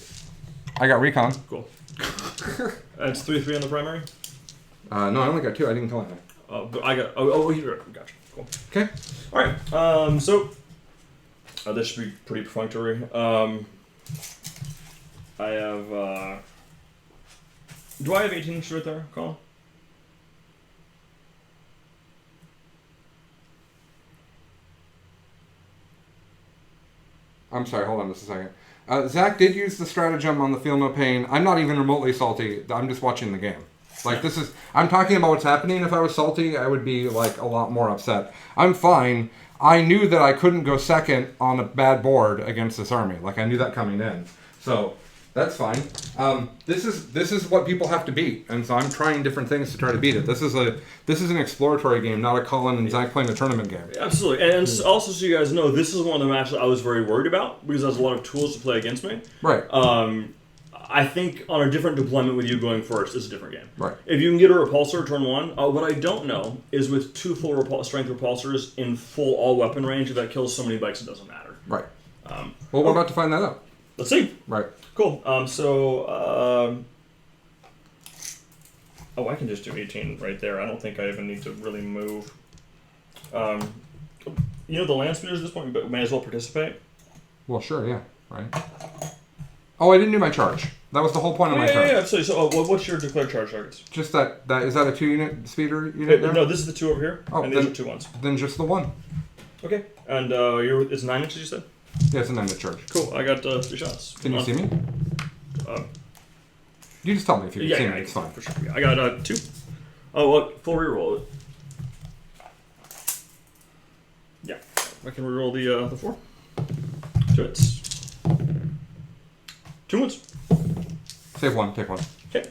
I got recon. Cool. That's 3-3 on the primary? No, I only got 2. I didn't kill anything. But I got. Oh, you're right. Gotcha. Cool. Okay. All right. So this should be pretty perfunctory. I have. Do I have 18 inches right there, Colin? I'm sorry. Hold on just a second. Zach did use the stratagem on the Feel No Pain. I'm not even remotely salty. I'm just watching the game. Like, I'm talking about what's happening. If I was salty, I would be, like, a lot more upset. I'm fine. I knew that I couldn't go second on a bad board against this army. Like, I knew that coming in. So, that's fine. This is what people have to beat. And so I'm trying different things to try to beat it. This is an exploratory game, not a Colin and Zach playing a tournament game. Absolutely. And also, so you guys know, this is one of the matches I was very worried about because there's a lot of tools to play against me. Right. I think on a different deployment with you going first is a different game. Right. If you can get a repulsor turn 1, what I don't know is with 2 full strength repulsors in full all weapon range, if that kills so many bikes, it doesn't matter. Right. Well, we're about to find that out. Let's see. Right. Cool. I can just do 18 right there. I don't think I even need to really move. The land speeders at this point, but may as well participate. Well, sure, yeah. Right. Oh, I didn't do my charge. That was the whole point of my turn. Yeah. So, what's your declared charge targets? Just that is that a 2-unit speeder unit there? No, this is the 2 over here, and these are 2 ones. Then just the 1. Okay, and it's 9 inches, you said? Yeah, it's a 9-inch charge. Cool, I got 3 shots. Can you see me? You just tell me if you can see me, it's fine. For sure. Yeah, I got 2. Oh, full reroll. Yeah, I can reroll the 4. 2 hits. 2 wounds. Save 1, take 1. Okay.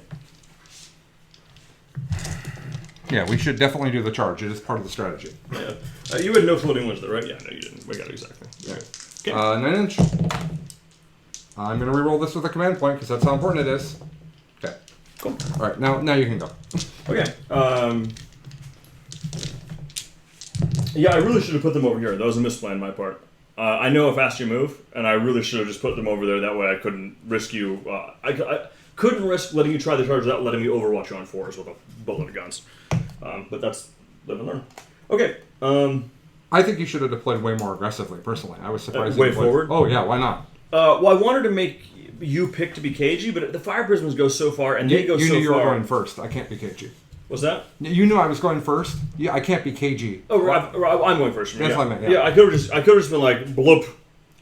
Yeah, we should definitely do the charge. It is part of the strategy. Yeah. You had no floating wounds though, right? Yeah, no, you didn't. We got it exactly. Yeah. Okay. 9-inch. I'm going to reroll this with a command point because that's how important it is. Okay. Cool. All right, now you can go. Okay. Yeah, I really should have put them over here. That was a misplay on my part. I know how fast you move, and I really should have just put them over there. That way I couldn't risk you. I couldn't risk letting you try the charge without letting me overwatch you on 4s with a boatload of guns. But that's live and learn. Okay. I think you should have deployed way more aggressively, personally. I was surprised. Way forward? Oh, yeah, why not? Well, I wanted to make you pick to be cagey, but the fire prisms go so far, and they go so far. You knew you were going first. I can't be cagey. What's that? You knew I was going first. Yeah, I can't be cagey. Oh, I'm going first. That's what I meant. Yeah, I could have just been like bloop,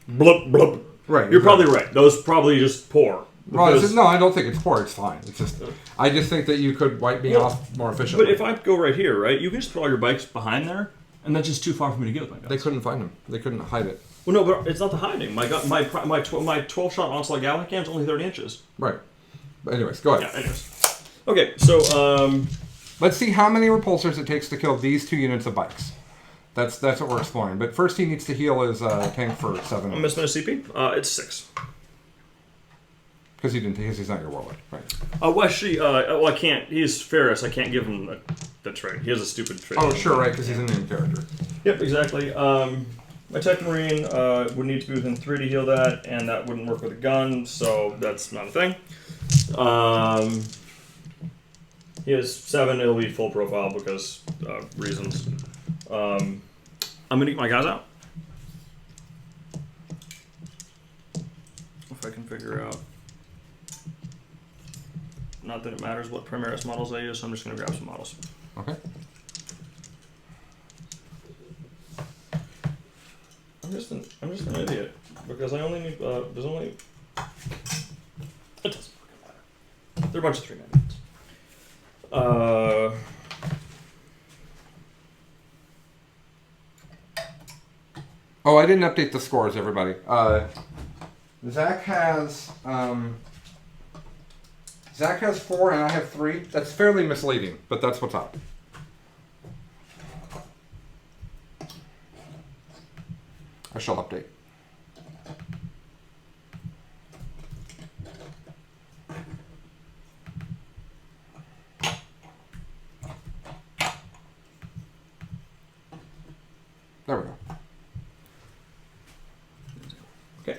bloop, bloop. Right. You're probably right. Those probably just poor. Well, no, I don't think it's poor. It's fine. It's just, I just think that you could wipe me off more efficiently. But if I go right here, right, you can just put all your bikes behind there, and that's just too far for me to get with my guns. They couldn't find them. They couldn't hide it. Well, no, but it's not the hiding. My 12-shot onslaught Gallic cam is only 30 inches. Right. But anyways, go ahead. Yeah. Anyways. Okay. So let's see how many repulsors it takes to kill these 2 units of bikes. That's what we're exploring. But first, he needs to heal his tank for 7. I'm missing a CP. It's 6. Because he's not your warlord, right? Well, actually, well, I can't. He's Feirros. I can't give him the trait. He has a stupid trait. Oh, sure, right, because he's an in character. Yep, exactly. My Tech Marine would need to be within 3 to heal that, and that wouldn't work with a gun, so that's not a thing. He has 7. It'll be full profile because reasons. I'm gonna get my guys out. If I can figure out. Not that it matters what Primaris models I use, so I'm just going to grab some models. Okay. I'm just an idiot because I only need there's only it doesn't fucking matter. They're a bunch of 3-man units. Oh, I didn't update the scores, everybody. Zak has 4 and I have 3. That's fairly misleading, but that's what's up. I shall update. There we go. Okay.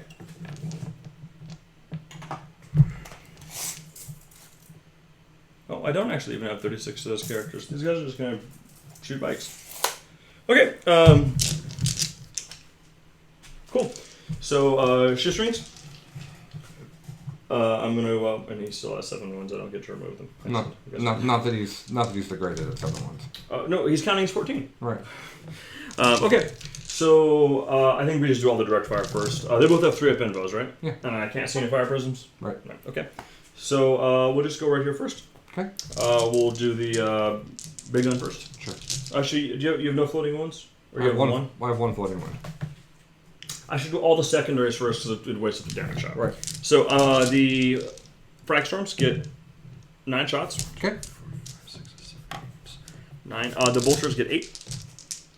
Oh, I don't actually even have 36 of those characters. These guys are just going to shoot bikes. Okay. Cool. So, shoestrings. I'm gonna. And he still has 7 wounds. I don't get to remove them. Not that he's degraded at 7 wounds. No, he's counting as 14. Right. Okay. So I think we just do all the direct fire first. They both have 3 up bows, right? Yeah. And I can't see any fire prisms. Right. No. Okay. So we'll just go right here first. Okay. We'll do the big gun first. Sure. Actually, you have no floating wounds? Or you have one? I have 1 floating one. I should do all the secondaries first because it wastes the damage shot. Right. So the frag storms get 9 shots. Okay. 4, 5, 6, 7, 8. 9. The bolsters get 8.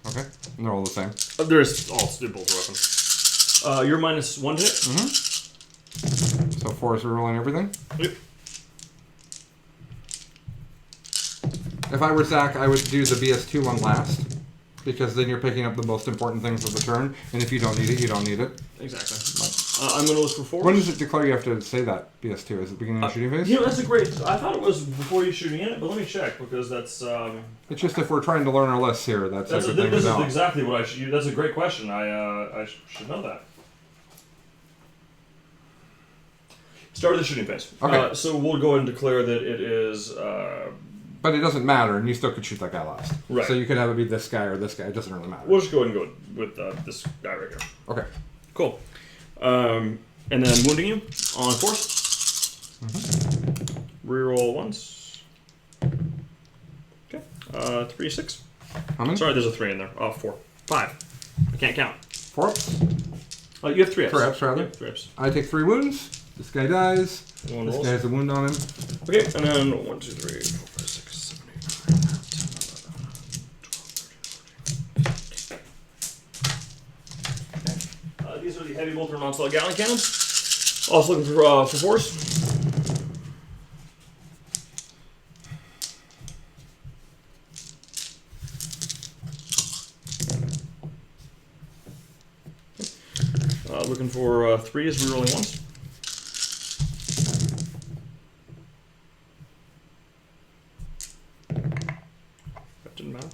Okay. And they're all the same. There's all both weapons. You're minus 1 to hit. Mm-hmm. So 4 is rerolling everything. Yep. If I were Zak, I would do the BS2 one last. Because then you're picking up the most important things of the turn, and if you don't need it, you don't need it. Exactly. I'm going to look for 4. When does it declare you have to say that, BS2? Is it beginning of shooting phase? You know, that's a great... I thought it was before you shooting in it, but let me check, because that's... It's just if we're trying to learn our lists here, that's a good thing to know. This is exactly what I should... That's a great question. I should know that. Start of the shooting phase. Okay. So we'll go ahead and declare that it is... But it doesn't matter, and you still could shoot that guy last. Right. So you could have it be this guy or this guy. It doesn't really matter. We'll just go ahead and go with this guy right here. Okay. Cool. And then wounding you on force. Mm-hmm. Reroll once. Okay. 3, 6. How many? Sorry, there's a 3 in there. 4. 5. Can't count. 4 ups. You have 3 ups. 3 ups, rather. Yeah, 3 ups. I take 3 wounds. This guy dies. One This rolls. guy has a wound on him. Okay, and then 1, 2, 3, 4, 5, 6, 7, 8, 9, 10, 11, 12, 13, 14. Okay. These are the heavy bolter non-slug Gatling cannons. Also looking for force. Looking for 3s, rerolling 1s. That didn't matter.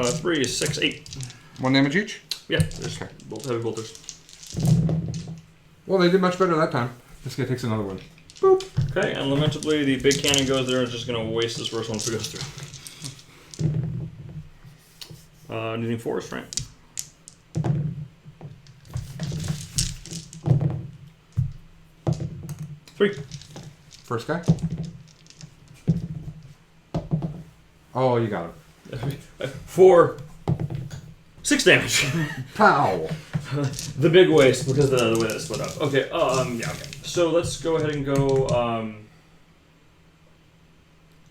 3, 6, 8. 1 damage each? Yeah, there's heavy bolters. Well, they did much better that time. This guy takes another one. Boop. Okay, and lamentably the big cannon goes there and it's just going to waste this first one if it goes through. Needing force, right? Three. First guy. Oh, you got it. 4. 6 damage. Pow. The big waste because of the way that it's split up. Okay, yeah, okay. So let's go ahead and go,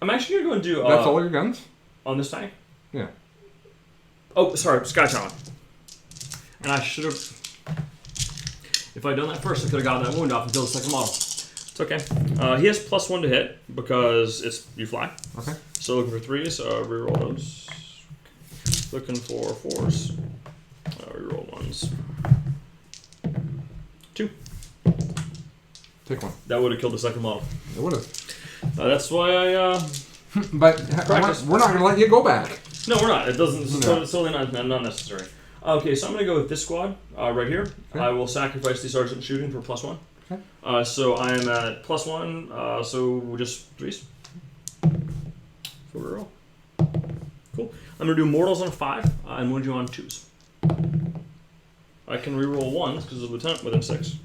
I'm actually going to go and do... That's all your guns? On this tank? Yeah. Oh, sorry, Sky Talon. And I should have... If I'd done that first, I could have gotten that wound off and killed the second model. It's okay. He has +1 to hit because it's you fly. Okay. So looking for 3s, reroll those. Looking for 4s, reroll 1s. 2. Take 1. That would have killed the second model. It would have. That's why I. But Practice. we're not going to let you go back. No, we're not. It doesn't. It's No. totally not necessary. Okay, so I'm going to go with this squad right here. Okay. I will sacrifice the sergeant shooting for +1. Okay. So I am at +1. So just 3s. For reroll. Cool. I'm going to do mortals on a 5 and wound you on 2s. I can reroll 1s because the lieutenant within 6.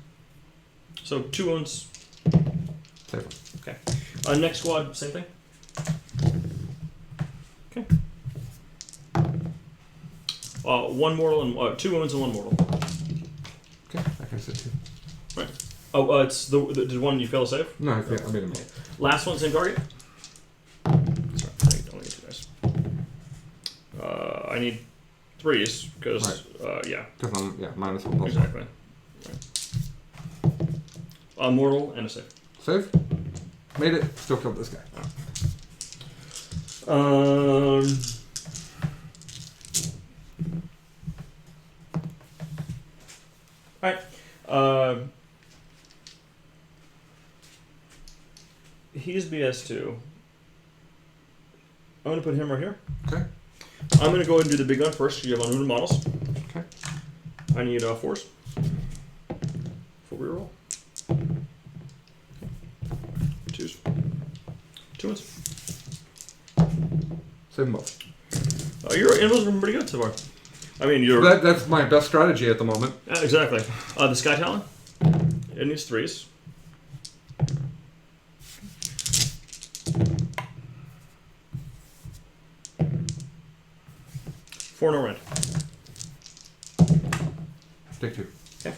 So 2 wounds. Save one. Okay. Next squad, same thing. Okay. 1 mortal and 2 wounds and 1 mortal. Okay, I can sit 2. Right. Oh, it's the one you fail to save? No, I made a mistake. Last one, same target? Sorry, I only get 2 dice. I need 3s, because, yeah. Because I'm, -1 +1. Exactly. Right. Mortal and a save. Save. Made it. Still killed this guy. Alright. He's BS2. I'm going to put him right here. Okay. I'm going to go ahead and do the big gun first. You have unwounded models. Okay. I need 4s. Full reroll. 2s. 2 ones. Save them both. Your animals have been pretty good so far. I mean, you're... That's my best strategy at the moment. exactly. The Sky Talon. It needs 3s. Four no red. Take 2. Okay.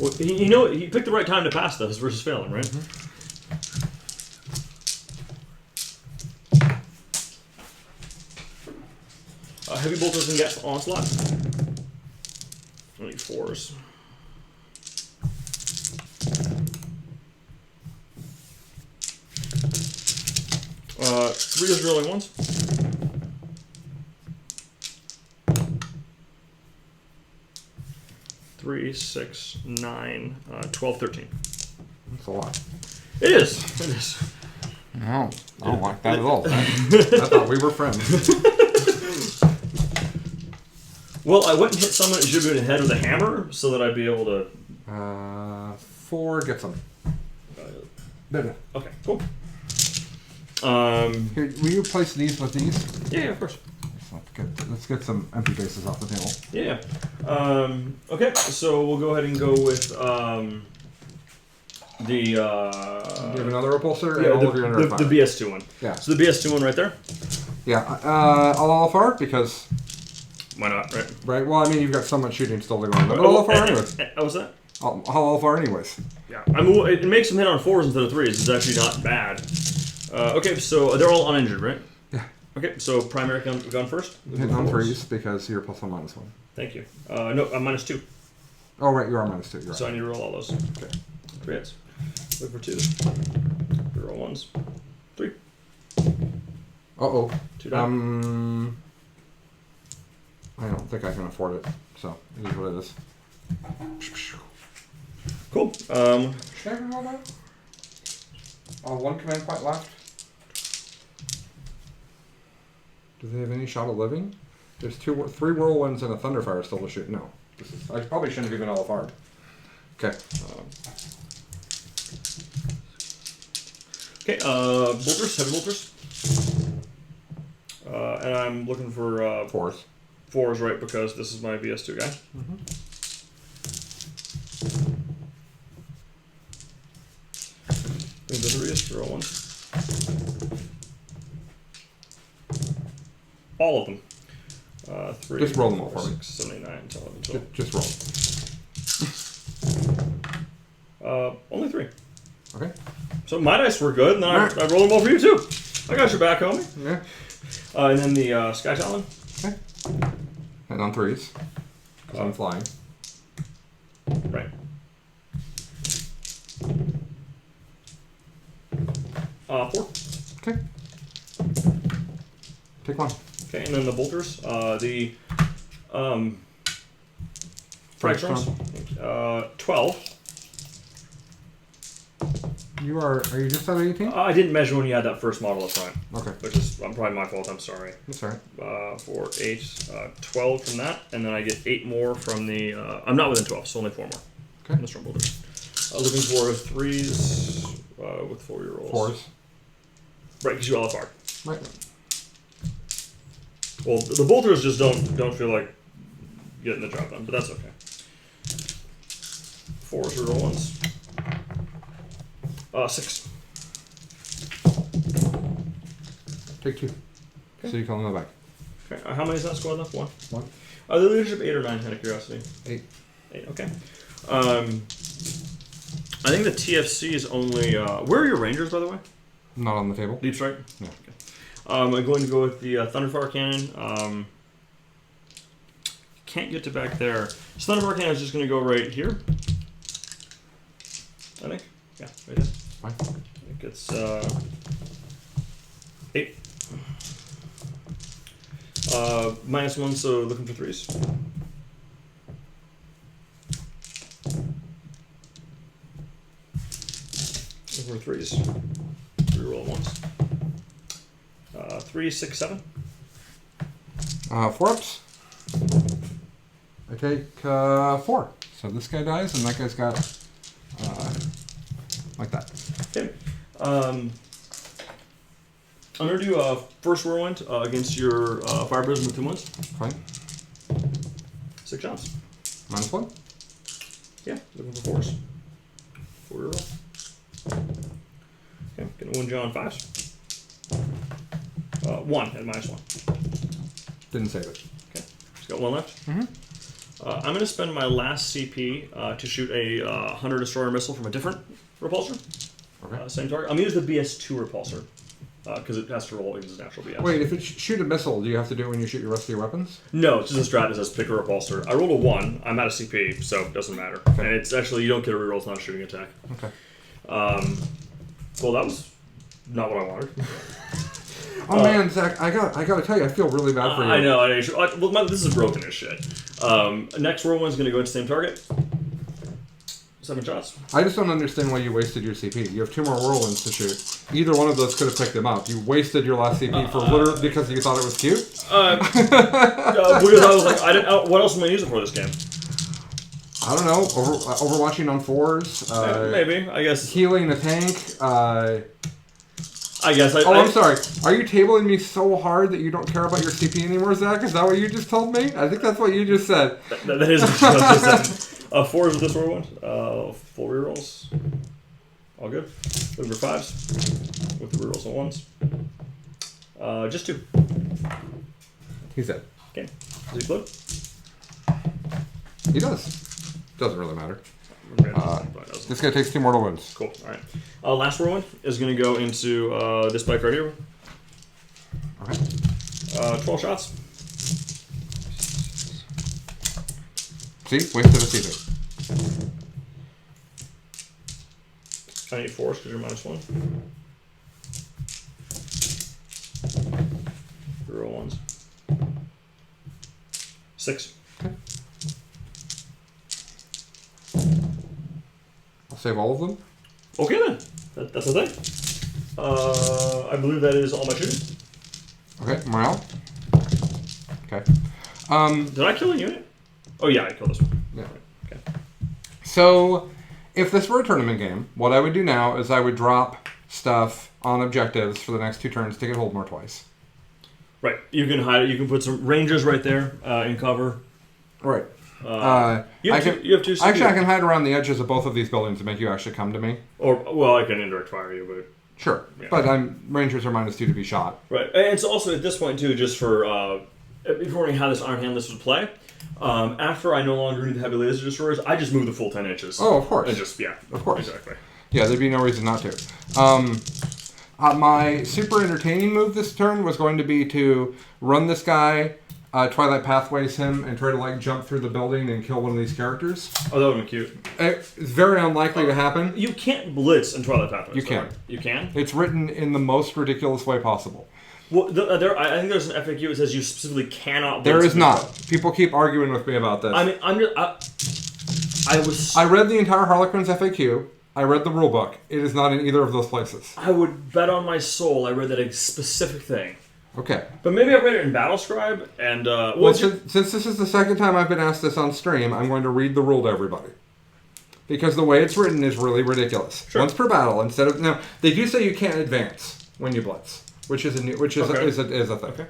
Well, he picked the right time to pass those versus failing, right? Mm-hmm. Heavy bolters and get onslaught. I need 4s. Three is rolling 1s. 3, 6, 9, 12, 13. That's a lot. It is. It is. No, I don't like that at all. I thought we were friends. Well, I went and hit someone at Jibu in the head with a hammer so that I'd be able to... 4 gets them. No. Okay, cool. Here, will you replace these with these? Yeah, of course. Let's get some empty bases off the table. Yeah. Okay, so we'll go ahead and go with the... you have another repulsor? Yeah, and all of your under the BS2 one. Yeah. So the BS2 one right there? Yeah, I'll fire because Why not, right? Right. Well, I mean, you've got so much shooting still to go on. But how far anyways? What was that? How far anyways? Yeah. I mean, it makes them hit on 4s instead of 3s. It's actually not bad. Okay, so they're all uninjured, right? Yeah. Okay, so primary gun first. Hit on 3s because you're +1 -1. Thank you. No, I'm -2. Oh, right, you are -2. You're right. So I need to roll all those. Okay. 3 hits. Look for 2s. Roll 1s. 3. Uh-oh. 2 down. I don't think I can afford it, so it is what it is. Cool. Should I roll that? One command point left. Do they have any shot of living? There's 3 whirlwinds and a thunderfire still to shoot. No. I probably shouldn't have even LFR'd. Okay. Okay, bolters, heavy bolters. And I'm looking for 4s. 4s, right, because this is my VS2 guy. Bring the 3s, roll 1. All of them. 3. Just roll them all for me. 6, 7, 8, 9, 10, 11, 12. Just roll. Only 3. Okay. So my dice were good, and then I rolled them all for you too. I got your back, homie. Yeah. And then the Sky Talon. Okay. And on 3s. Because I'm flying. Right. 4. Okay. Take 1. Okay, and then the bolters. The frag storms. 12. Are you just at 18? I didn't measure when you had that first model up front. Okay. Which is probably my fault. I'm sorry. That's alright. 4, 8, 12 from that, and then I get 8 more from the. I'm not within 12, so only 4 more. Okay. The storm bolters. Looking for 3s with 4-year-olds. 4s. Right, because you LFR. Right. Well, the bolters just don't feel like getting the job done, but that's okay. 4s or roll 1s. 6. Take 2. Okay. So you call them back. Okay. How many is that squad left? 1. 1. The leadership 8 or 9, out of curiosity. 8. 8. Okay. I think the TFC is only. Where are your Rangers, by the way? Not on the table. Deep Strike. No. Okay. I'm going to go with the Thunderfire Cannon. Can't get to back there. So Thunderfire Cannon is just going to go right here. I think. Yeah, right there. Fine. I think it's 8. -1, so looking for 3s. Looking for 3s. 3 roll 1s. 3, 6, 7. 4 ups. I take 4. So this guy dies, and that guy's got like that. Okay. I'm gonna do first whirlwind against your Firebirds with 2 ones. Fine. 6 shots. -1. Yeah, looking for 4s. 4 roll. Okay, gonna win John 5s. 1 at -1. Didn't save it. Okay, just got 1 left. Mm-hmm. I'm going to spend my last CP to shoot a Hunter Destroyer missile from a different repulsor. Okay. Same target. I'm going to use the BS2 repulsor because it has to roll against its natural BS. Wait, if it shoot a missile, do you have to do it when you shoot your rest of your weapons? No, it's just a strat that says pick a repulsor. I rolled a 1. I'm out of CP, so it doesn't matter. Okay. And it's actually, you don't get a reroll, it's not a shooting attack. Okay. Well, that was not what I wanted. Oh man, Zach, I gotta tell you, I feel really bad for you. I know. Well, this is broken as shit. Next whirlwind's going to go into the same target. 7 shots. I just don't understand why you wasted your CP. You have 2 more whirlwinds to shoot. Either one of those could have picked them up. You wasted your last CP for literally because you thought it was cute. Because I was like, what else am I using for this game? I don't know. Overwatching on 4s. Maybe. I guess. Healing a tank. I guess. I'm sorry. Are you tabling me so hard that you don't care about your CP anymore, Zach? Is that what you just told me? I think that's what you just said. That is what you just said. 4s with this whirlwind. 4 rerolls. All good. Looking for 5s with the rerolls on 1s. Just 2. He's dead. Okay. Does he float? He does. Doesn't really matter. This This guy takes 2 mortal wounds. Cool. All right. Last whirlwind is going to go into this bike right here. Okay. 12 shots. See? Wasted a Caesar. I need force because you're -1. Roll ones. 6. Okay. I'll save all of them. Okay then. That's the thing. I believe that is all my shooting. Okay, morale. Okay. Did I kill a unit? Oh yeah, I killed this one. Yeah. Okay. So, if this were a tournament game, what I would do now is I would drop stuff on objectives for the next 2 turns to get hold more twice. Right. You can hide it. You can put some rangers right there in cover. Right. You have two. Actually, I can hide around the edges of both of these buildings to make you actually come to me. Or well, I can indirect fire you, but Sure. Yeah. But rangers are -2 to be shot. right. And it's also at this point too, just for if you're wondering how this Iron Hand list would play. After I no longer need the heavy laser destroyers, I just move the full 10 inches. Oh, of course. And just Of course. Exactly. Yeah, there'd be no reason not to. My super entertaining move this turn was going to be to run this guy, Twilight Pathways him, and try to like jump through the building and kill one of these characters. Oh, that would be cute. It's very unlikely to happen. You can't blitz in Twilight Pathways. You can. You can? It's written in the most ridiculous way possible. Well, I think there's an FAQ that says you specifically cannot blitz. There is not. People keep arguing with me about this. I mean, I read the entire Harlequins FAQ. I read the rulebook. It is not in either of those places. I would bet on my soul I read that a specific thing. Okay. But maybe I read it in Battlescribe, and... since this is the second time I've been asked this on stream, I'm going to read the rule to everybody. Because the way it's written is really ridiculous. Sure. Once per battle, instead of... Now, they do say you can't advance when you blitz, which is a thing. Okay.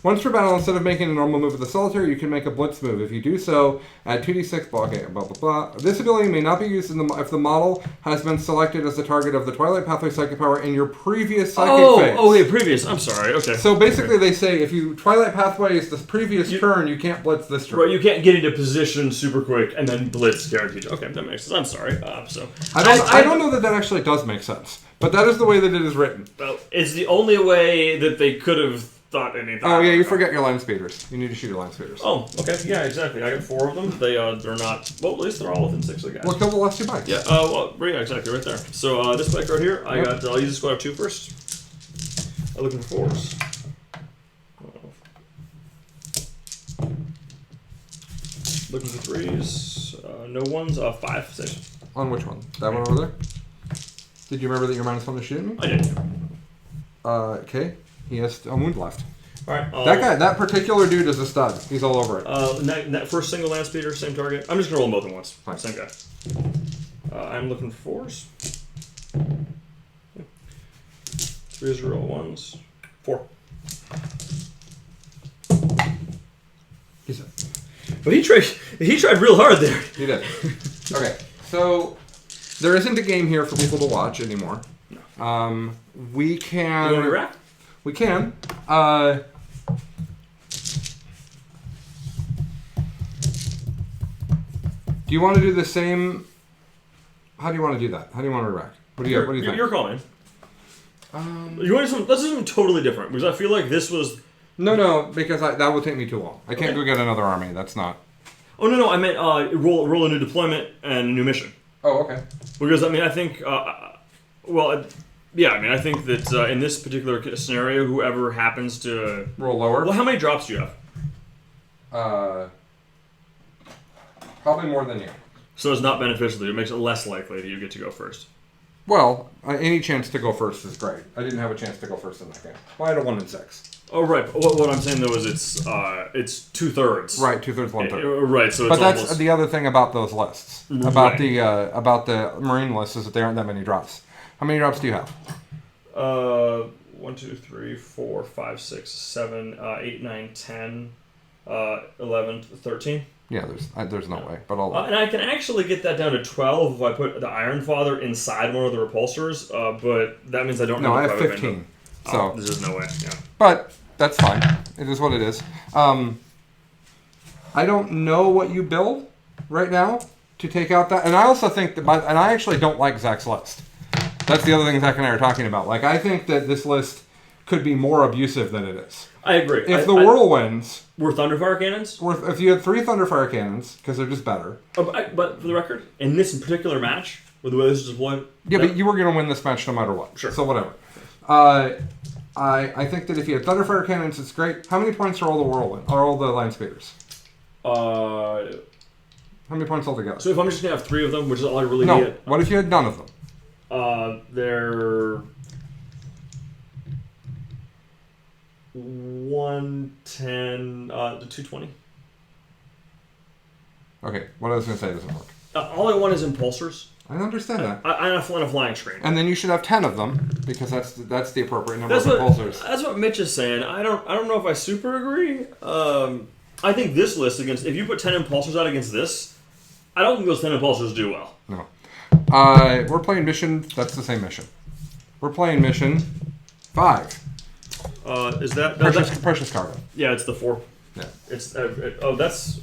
Once per battle, instead of making a normal move with the solitaire, you can make a blitz move. If you do so, add 2d6, blah, blah, blah. This ability may not be used if the model has been selected as the target of the Twilight Pathway Psychic Power in your previous Psychic phase. Oh, okay, previous. I'm sorry, okay. So basically they say if you Twilight Pathway is the previous turn, you can't blitz this turn. Right, you can't get into position super quick and then blitz guaranteed. Okay, that makes sense. I'm sorry. I don't know that actually does make sense, but that is the way that it is written. Well, it's the only way that they could have thought anything. Oh yeah, you forget your line speeders. You need to shoot your line speeders. Oh, okay, yeah, exactly. I got 4 of them. They're not. Well, at least they're all within 6 of the guys. Well, kill the last 2 bikes. Yeah. Yeah, exactly, right there. So this bike right here, I'll use the squad of 2 first. I'm looking for 4s. Looking for 3s. No 1s. 5 6. On which one? That one over there. Did you remember that you're -1 to shoot me? I did. Okay. He has a wound left. Alright. That particular dude is a stud. He's all over it. First single land speeder, same target. I'm just gonna roll them both at once. Fine. Same guy. I'm looking for 4s. 3s, roll 1s. 4. He's a... But he tried real hard there. He did. Okay. So there isn't a game here for people to watch anymore. No. We can. You want me to rack? We can. Do you want to do the same? How do you want to do that? How do you want to rack? What do you think? You're calling. You want to let's do something totally different because I feel like this was. No, because that will take me too long. I can't go get another army. That's not. Oh no! I meant roll a new deployment and a new mission. Oh, okay. Because I think, I think that in this particular scenario, whoever happens to roll lower. Well, how many drops do you have? Probably more than you. So it's not beneficial. It makes it less likely that you get to go first. Well, any chance to go first is great. I didn't have a chance to go first in that game. Well, I had a 1 in 6. Oh right. What I'm saying though is it's 2/3. Right, 2/3, 1/3. Right. So. But that's the other thing about those lists. About the Marine list is that there aren't that many drops. How many drops do you have? 1, 2, 3, 4, 5, 6, 7, 8, 9, 10, 11, 13. Yeah, there's no way, but I'll. And I can actually get that down to 12 if I put the Iron Father inside one of the repulsors. But that means I don't. No, I have 15. So there's just no way. Yeah. But that's fine. It is what it is. I don't know what you build right now to take out that. And I also think that, and I actually don't like Zak's list. That's the other thing Zak and I are talking about. Like, I think that this list could be more abusive than it is. I agree. If the whirlwinds were Thunderfire cannons, if you had 3 Thunderfire cannons, because they're just better. But for the record, in this particular match, with the way this is deployed, but you were going to win this match no matter what. Sure. So whatever. I think that if you had Thunderfire cannons, it's great. How many points are all the whirlwind? Are all the line speeders? How many points altogether? So if I'm just gonna have 3 of them, which is all I really no. need. What if you had none of them? They're 110 to 220. Okay, what I was going to say doesn't work. All I want is impulsors. I understand that. And a flying screen. And then you should have 10 of them, because that's the appropriate number of impulsors. That's what Mitch is saying. I don't know if I super agree. I think this list against, if you put 10 impulsors out against this, I don't think those 10 impulsors do well. No. We're playing mission. That's the same mission. We're playing mission 5. Is that precious cargo? Yeah, it's the 4. Yeah. It's that's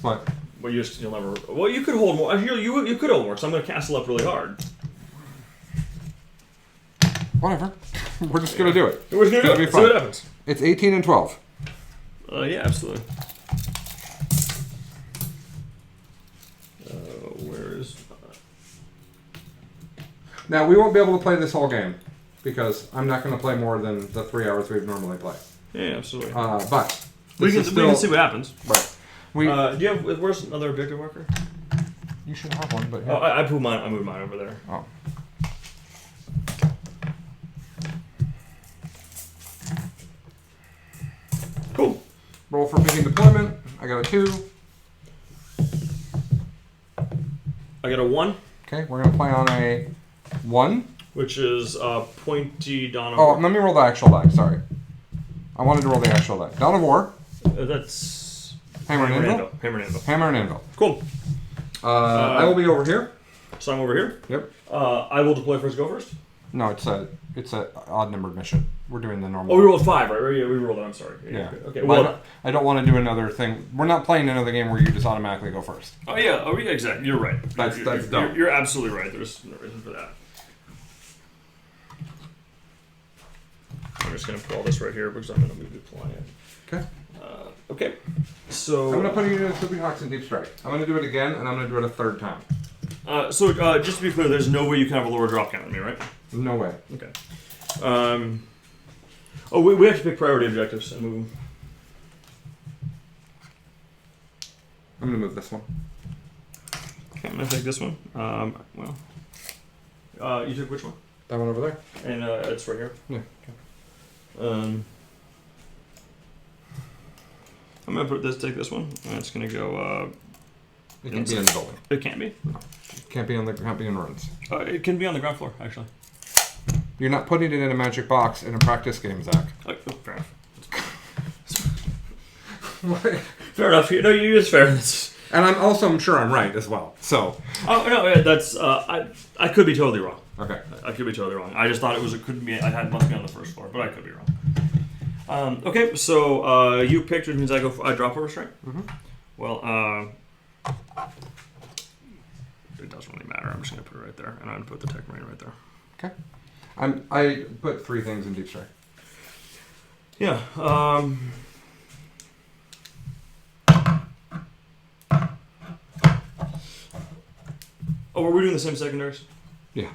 what? Well, you'll never. Well, you could hold more. You could hold more. So I'm going to castle up really hard. Whatever. We're just going to do it. We're just going to do it. See what happens. It's 18 and 12. Yeah, absolutely. Where is? Now we won't be able to play this whole game because I'm not going to play more than the 3 hours we've normally played. Yeah, absolutely. But we can see what happens. Right. Do you have? Where's another objective marker? You should have one, but here. Oh, I moved mine. I moved mine over there. Oh. Cool. Roll for picking deployment. I got a 2. I got a 1. Okay, we're gonna play on a 1, which is pointy Dawn of Oh, War. let me roll the actual die. Sorry, I wanted to roll the actual die. Dawn of War. That's Hammer and Anvil. Hammer and Anvil. Hammer and Anvil. Cool. I will be over here. So I'm over here. Yep. I will deploy first. Go first. No, it's a odd numbered mission. We're doing the normal. Oh, we rolled 5, right? Yeah, we rolled it. I'm sorry. Yeah. Okay. Well, I don't want to do another thing. We're not playing another game where you just automatically go first. Oh yeah. Oh yeah. Exactly. You're right. That's dumb. You're absolutely right. There's no reason for that. I'm just gonna put all this right here because I'm gonna be deploying it. Okay. Okay. So I'm gonna put you in Sleeping Hawks and Deep Strike. I'm gonna do it again, and I'm gonna do it a 3rd time. So just to be clear, there's no way you can have a lower drop count than me, right? No way. Okay. We have to pick priority objectives and move them. I'm gonna move this one. Okay, I'm gonna take this one. You took which one? That one over there. And it's right here. Yeah. Okay. I'm gonna take this one, and it's gonna go. It can't be in the building. It can't be. No. It can't be in ruins. It can be on the ground floor, actually. You're not putting it in a magic box in a practice game, Zach. Fair enough. Fair enough. No, you use fairness. And I'm sure I'm right as well. So. Oh no, that's I could be totally wrong. Okay. I could be totally wrong. I just thought it couldn't be. Must be on the first floor, but I could be wrong. Okay, so you picked, which means I drop a restraint. Mm-hmm. Well, it doesn't really matter. I'm just gonna put it right there, and I'm gonna put the Tech Marine right there. Okay. I put 3 things in Deep Strike. Yeah. Oh, were we doing the same secondaries? Yeah.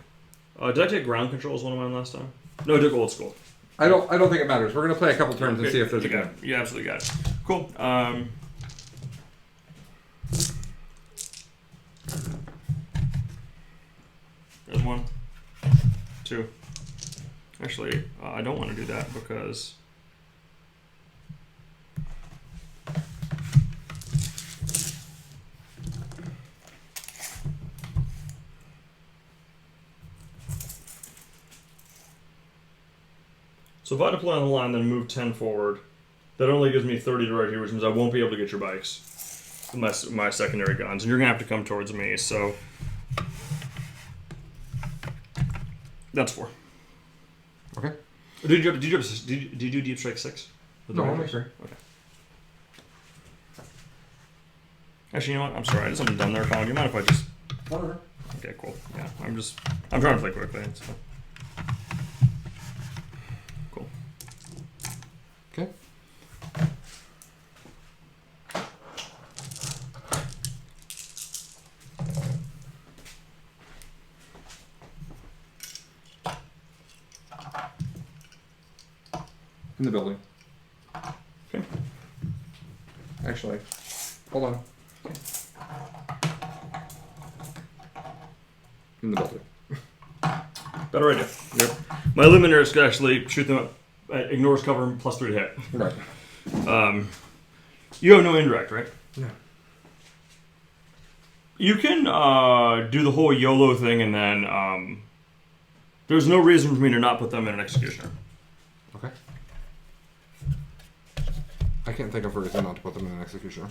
Did I take ground control as one of mine last time? No, I took old school. I don't think it matters. We're gonna play a couple turns and see if there's a game. You absolutely got it. Cool. There's 1, 2. Actually, I don't want to do that because so if I deploy on the line, then move 10 forward, that only gives me 30 to right here, which means I won't be able to get your bikes, my secondary guns, and you're gonna have to come towards me. So that's 4. Okay. Did you do Deep Strike 6? No, only 3. Okay. Actually, you know what? I'm sorry. I did something dumb there, Colin. Do you mind if I just... Whatever. Okay, cool. Yeah, I'm trying to play quickly. It's fine. Cool. Okay. In the building. Okay. Actually, hold on. In the building. Better idea. Yep. My Eliminator is actually shoot them up, ignores cover, and +3 to hit. Right. You have no indirect, right? No. You can do the whole YOLO thing, and then there's no reason for me to not put them in an executioner. Okay. I can't think of a reason not to put them in an executioner.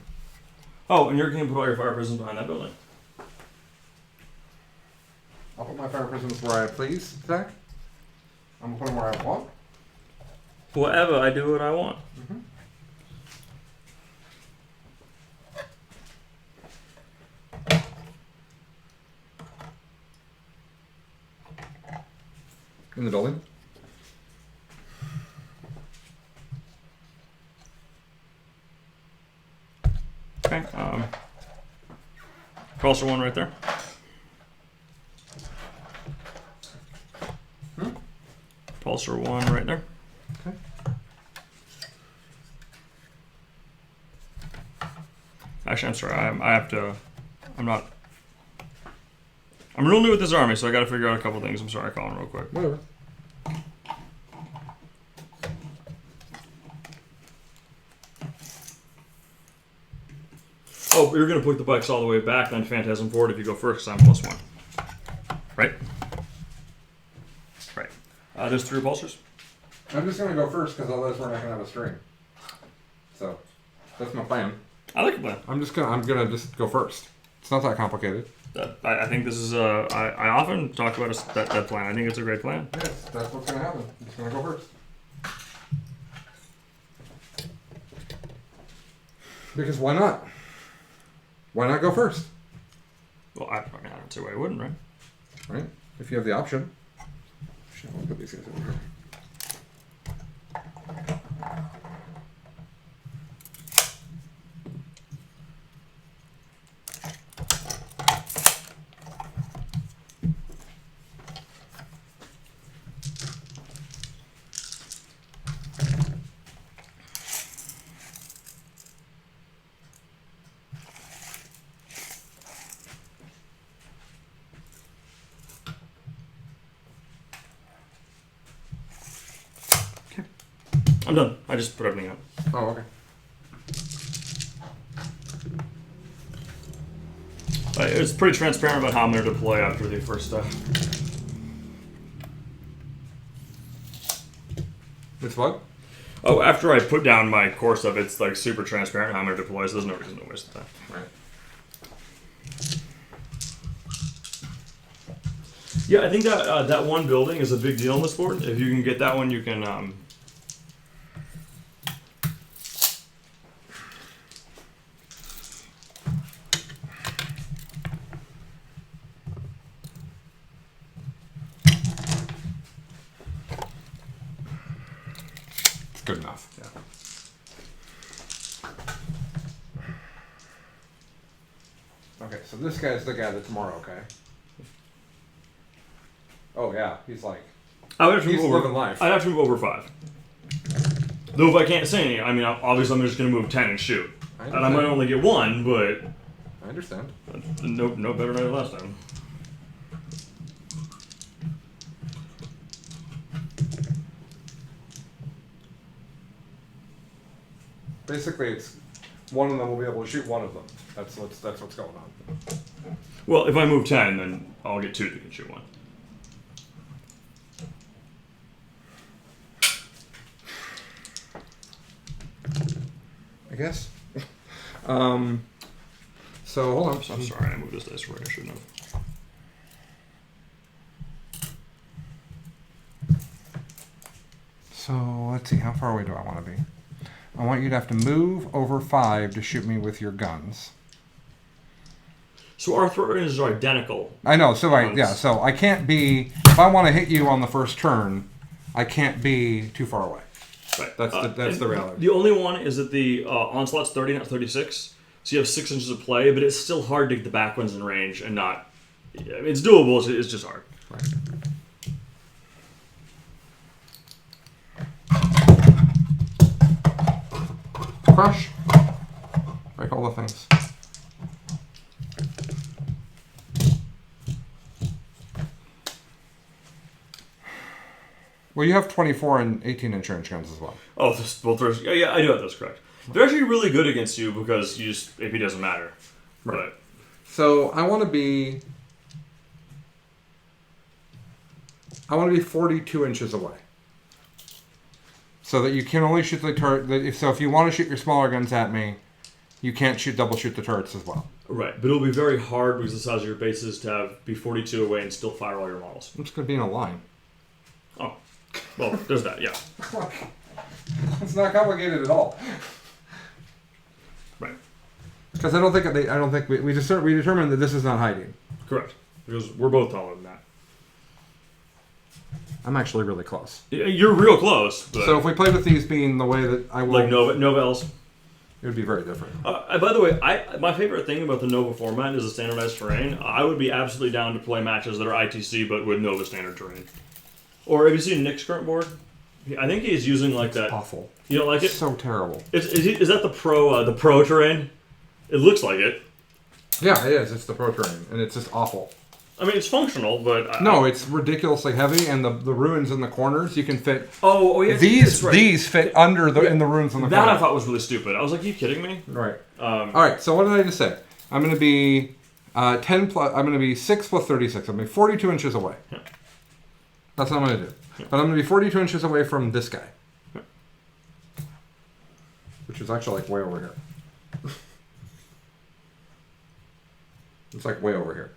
Oh, and you're going to put all your fire prisons behind that building. I'll put my fire prisons where I please, Zach. I'm gonna put them where I want. Whatever, I do what I want. Mm-hmm. In the building. Okay. Repulsor 1 right there. Repulsor 1 right there. Okay. Actually, I'm sorry. I have to. I'm real new with this army, so I got to figure out a couple things. I'm sorry, Colin, real quick. Whatever. Oh, you're going to put the bikes all the way back, then Phantasm forward if you go first, because I'm +1. Right? Right. There's 3 repulsors. I'm just gonna go first because otherwise we're not gonna have a string. So that's my plan. I like the plan. I'm gonna just go first. It's not that complicated. I think this is I often talk about that plan. I think it's a great plan. Yes, that's what's gonna happen. I'm just gonna go first. Because why not? Why not go first? Well, I don't see why I wouldn't, right? Right? If you have the option. Shit, I'll put these guys over here. I'm done. I just put everything out. Oh, okay. It's pretty transparent about how I'm going to deploy after the first stuff. It's what? Oh, after I put down my core stuff, it's like super transparent how I'm going to deploy, so there's no reason to waste the time. Right. Yeah, I think that that one building is a big deal on this board. If you can get that one, you can... Good enough. Yeah. Okay, so this guy's the guy that's more okay. Oh yeah, he's like I would have to he's move living over, life. I'd have to move over 5. Though if I can't say anything, I mean, obviously I'm just going to move 10 and shoot. And I might only get 1, but... I understand. No better than last time. Basically, it's one of them will be able to shoot one of them. That's what's going on. Well, if I move 10, then I'll get 2 that can shoot 1. I guess. So hold on. I'm sorry, I moved this dice right. I shouldn't have. So let's see. How far away do I want to be? I want you to have to move over 5 to shoot me with your guns. So our throw ranges are identical. I know. So so I can't be. If I want to hit you on the first turn, I can't be too far away. Right. That's the reality. The only one is that the onslaught's 30, not 36. So you have 6 inches of play, but it's still hard to get the back ones in range and not. I mean, it's doable. It's just hard. Right. Crush. Break all the things. Well, you have 24 and 18-inch range guns as well. Oh, both those. Yeah, I do have those correct. They're actually really good against you because AP doesn't matter. Right. But, so I want to be 42 inches away. So that you can only shoot the turret. So if you want to shoot your smaller guns at me, you can't double shoot the turrets as well. right, but it'll be very hard because of the size of your bases to be 42 away and still fire all your models. I'm just going to be in a line. Oh, well, there's that. Yeah. It's not complicated at all. Right. Because I don't think we determined that this is not hiding. Correct. Because we're both taller than that. I'm actually really close. You're real close. But So if we played with these being the way that I will, like Novels. it would be very different. By the way, my favorite thing about the Nova format is the standardized terrain. I would be absolutely down to play matches that are ITC but with Nova standard terrain. Or have you seen Nick's current board? I think he's using like that. Awful. You don't like it? So terrible. Is that the pro terrain? It looks like it. Yeah, it is. It's the pro terrain, and it's just awful. I mean, it's functional, but No, it's ridiculously heavy, and the ruins in the corners you can fit. Oh yeah. These right. these fit under in the ruins in the That corner. I thought was really stupid. I was like, "Are you kidding me?" Right. All right. So what did I just say? I'm going to be 10 plus. I'm going to be 6 plus 36. I'm going to be 42 inches away. Yeah. That's what I'm going to do. Yeah. But I'm going to be 42 inches away from this guy, which is actually like way over here. It's like way over here.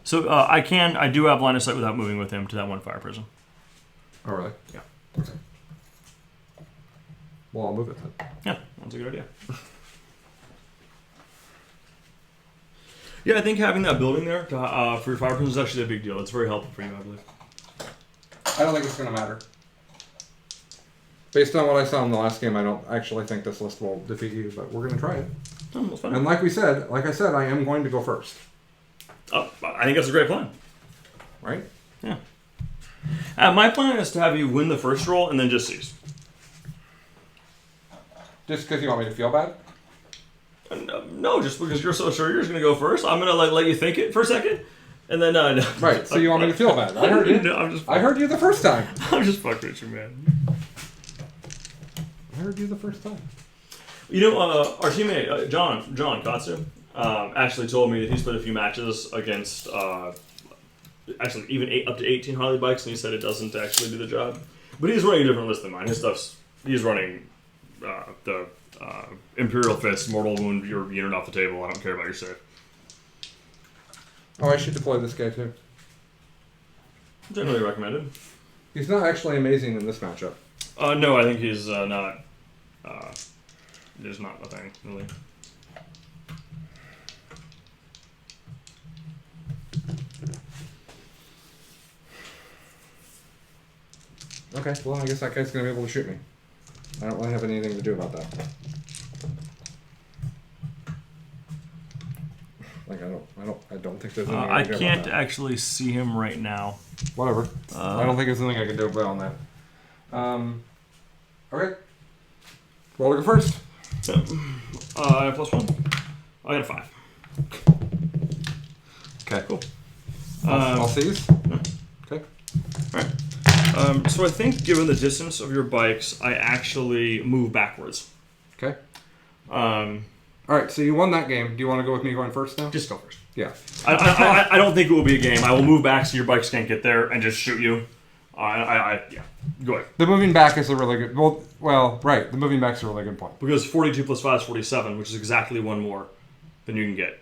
So I do have line of sight without moving with him to that one fire prison. Oh, really? Yeah. Okay. Well, I'll move it then. Yeah, that's a good idea. Yeah, I think having that building there for your fire prison is actually a big deal. It's very helpful for you, I believe. I don't think it's going to matter. Based on what I saw in the last game, I don't actually think this list will defeat you, but we're going to try it. Oh, that's fine. And like I said, I am going to go first. Oh, I think that's a great plan. Right? Yeah. My plan is to have you win the first roll and then just cease. Just because you want me to feel bad? No, just because you're so sure you're just going to go first. I'm going to let you think it for a second. And then, no. Right, so you want me to feel bad. I heard you. No, I heard you the first time. I'm just fucking with you, man. I heard you the first time. You know, our teammate, John Katsu, actually told me that he's played a few matches against, actually even up to 18 Harley bikes, and he said it doesn't actually do the job. But he's running a different list than mine. He's running the Imperial Fist, Mortal Wound your unit off the table. I don't care about your save. Oh, I should deploy this guy too. Generally recommended. He's not actually amazing in this matchup. No, I think he's not. There's not a thing, really. Okay, well, I guess that guy's going to be able to shoot me. I don't really have anything to do about that. Like, I don't think there's anything I can do can't about that. actually see him right now. Whatever. I don't think there's anything I can do about that. Okay. Roll to go first. So, +1. I got a 5. Okay. Cool. I'll seize. Okay. Alright. So I think given the distance of your bikes, I actually move backwards. Okay. Alright, so you won that game. Do you want to go with me going first now? Just go first. Yeah. I don't think it will be a game. I will move back so your bikes can't get there and just shoot you. Yeah. Go ahead. The moving back is a really good... Well, right. The moving back is a really good point. Because 42 plus 5 is 47, which is exactly one more than you can get.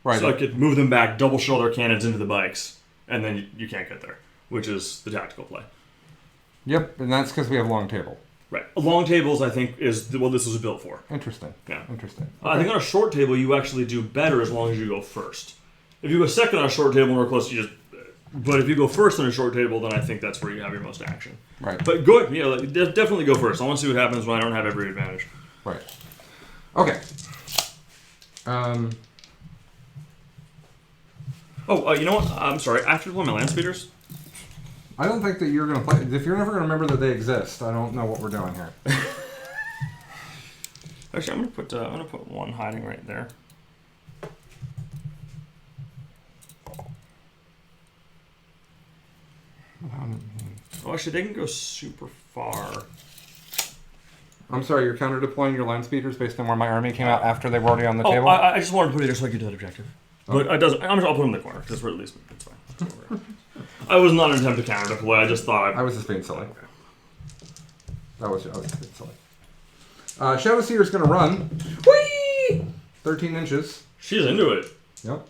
Right. So I could move them back, double shell their cannons into the bikes, and then you can't get there, which is the tactical play. Yep, and that's because we have long table. Right. Long tables, I think, is what this was built for. Interesting. Yeah. Interesting. Okay. I think on a short table, you actually do better as long as you go first. If you go second on a short table and we're close, you just... But if you go first on a short table, then I think that's where you have your most action. Right. But go ahead. Yeah, definitely go first. I want to see what happens when I don't have every advantage. Right. Okay. You know what? I'm sorry. I have to play my land speeders. I don't think that you're going to play... If you're never going to remember that they exist, I don't know what we're doing here. Actually, I'm gonna put one hiding right there. Oh, actually, they can go super far. I'm sorry, you're counter-deploying your land speeders based on where my army came out after they were already on the table? I just wanted to put it there so I could do that objective. But it doesn't. I'll put them in the corner because we're at least it's fine. I was not an attempt to counter deploy. I just thought I was just being silly. Okay. I was just being silly. Shadow Seer's going to run. Whee! 13 inches. She's into it. Yep.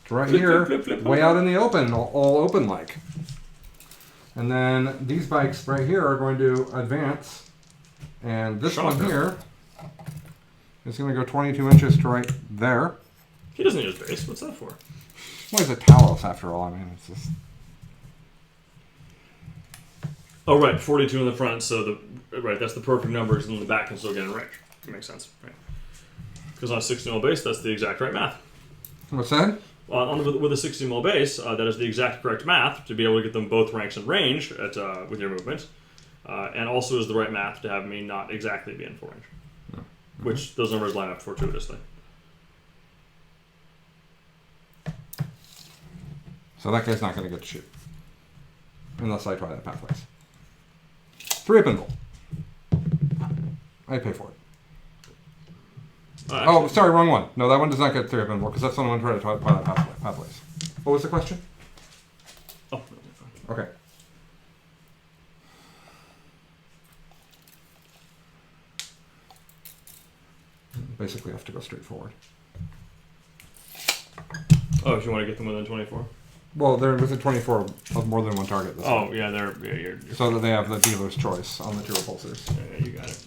It's right here, way out in the open, all open-like. And then these bikes right here are going to advance. And this one here is going to go 22 inches to right there. He doesn't need his base. What's that for? Well, he's a Talos after all. I mean, it's just... Oh, right. 42 in the front, so that's the perfect numbers, and the back can still get in range. That makes sense. Right. Because on a 60 base, that's the exact right math. What's that? With a 60 base, that is the exact correct math to be able to get them both ranks in range with your movement, and also is the right math to have me not exactly be in full range, which those numbers line up fortuitously. So that guy's not going to get to shoot. Unless I try that pathways. 3 up and roll. I pay for it. Oh, sorry, wrong one. No, that one does not get 3 up and roll because that's the one trying to try that pathways. What was the question? Oh, okay. Basically, I have to go straight forward. Oh, if you want to get them within 24? Well, they're within 24 of more than one target. You're so that they have the dealer's choice on the 2 repulsors. Yeah, you got it.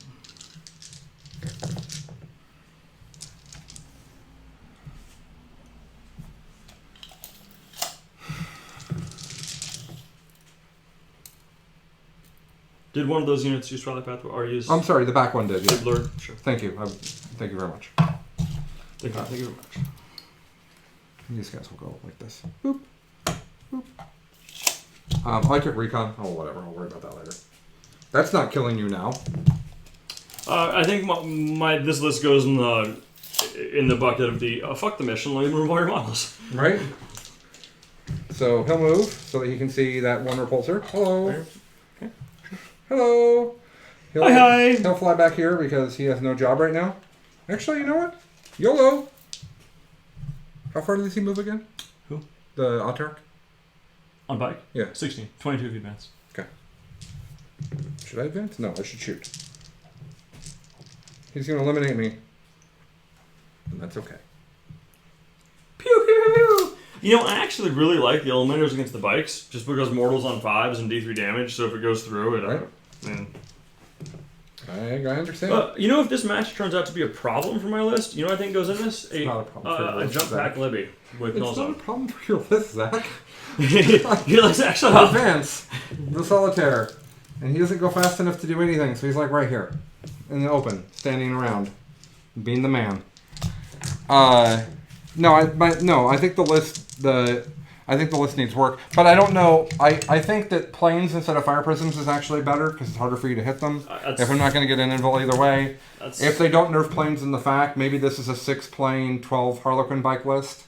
Did one of those units use Twilight Path or use... I'm sorry, the back one did, yeah. Blur? Sure. Thank you. Thank you very much. Thank you very much. These guys will go like this. Boop. Boop. I took recon. Oh, whatever. I'll worry about that later. That's not killing you now. I think this list goes in the bucket of the fuck the mission, let me remove all your models. Right? So he'll move so that he can see that one repulsor. Hello. Okay. Hello. Hi. He'll fly back here because he has no job right now. Actually, you know what? YOLO. How far does he move again? Who? The Autark? On bike? Yeah. 16. 22 if you advance. Okay. Should I advance? No, I should shoot. He's going to eliminate me. And that's okay. Pew, pew, pew. You know, I actually really like the Eliminators against the bikes, just because Mortals on 5s and D3 damage, so if it goes through, it... Right. I understand. You know, if this match turns out to be a problem for my list, you know what I think goes in this? It's not a problem for your list, jump Zach. pack Libby with It's Null not a problem for your list, Zach. You're like, actually, Advance the Solitaire. And he doesn't go fast enough to do anything, so he's like right here. In the open, standing around. Being the man. I think the list needs work, but I don't know. I think that planes instead of fire prisms is actually better because it's harder for you to hit them. If I'm not going to get an invul either way. If they don't nerf planes in the fact, maybe this is a 6-plane, 12 Harlequin bike list.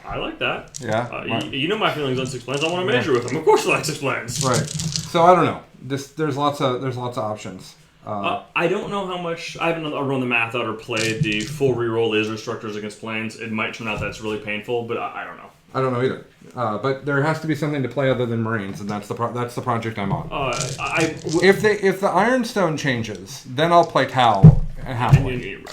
I like that. Yeah. You know my feelings on 6 planes. I want to measure with them. Of course I like 6 planes. Right. So I don't know. There's lots of options. I don't know how much. I haven't run the math out or played the full reroll laser structures against planes. It might turn out that's really painful, but I don't know. I don't know either. But there has to be something to play other than Marines, and that's the project I'm on. If the Ironstone changes, then I'll play Tau happily.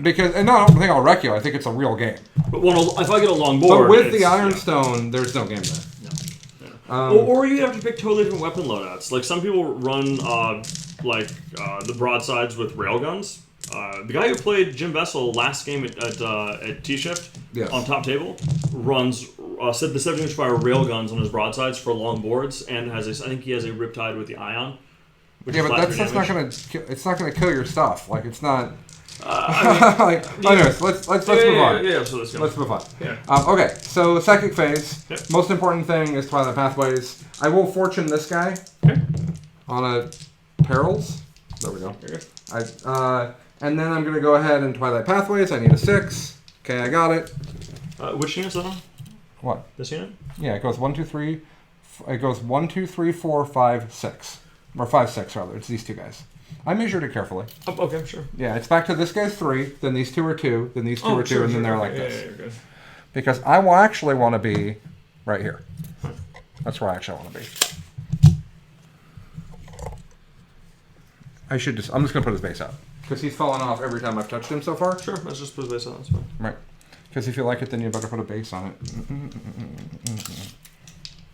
Because I don't think I'll wreck you. I think it's a real game. But if I get a long board, but with the Ironstone, there's no game there. No. Or you have to pick totally different weapon loadouts. Like some people run the broadsides with railguns. The guy who played Jim Vessel last game at T-Shift on top table runs set the 7-inch fire railguns on his broadsides for long boards and has I think he has a Riptide with the Ion. Yeah, but that's not gonna. It's not gonna kill your stuff. Like it's not. Anyways, let's move on. Yeah, so let's move on. Yeah. Okay, so psychic phase. Yep. Most important thing is Twilight Pathways. I will fortune this guy on a perils. There we go. And then I'm gonna go ahead and Twilight Pathways. I need a 6. Okay, I got it. Which unit is that on? What? This unit? Yeah, it goes 1, 2, 3. It goes 1, 2, 3, 4, 5, 6, or 5, 6 rather. It's these two guys. I measured it carefully. Oh, okay, sure. Yeah, it's back to this guy's 3, then these two are 2, then these two are 2, and then they're like this. Yeah, you're good. Because I will actually want to be right here. That's where I actually want to be. I'm just going to put his base out. Because he's fallen off every time I've touched him so far. Sure, let's just put his base out. That's fine. Right. Because if you like it, then you better put a base on it.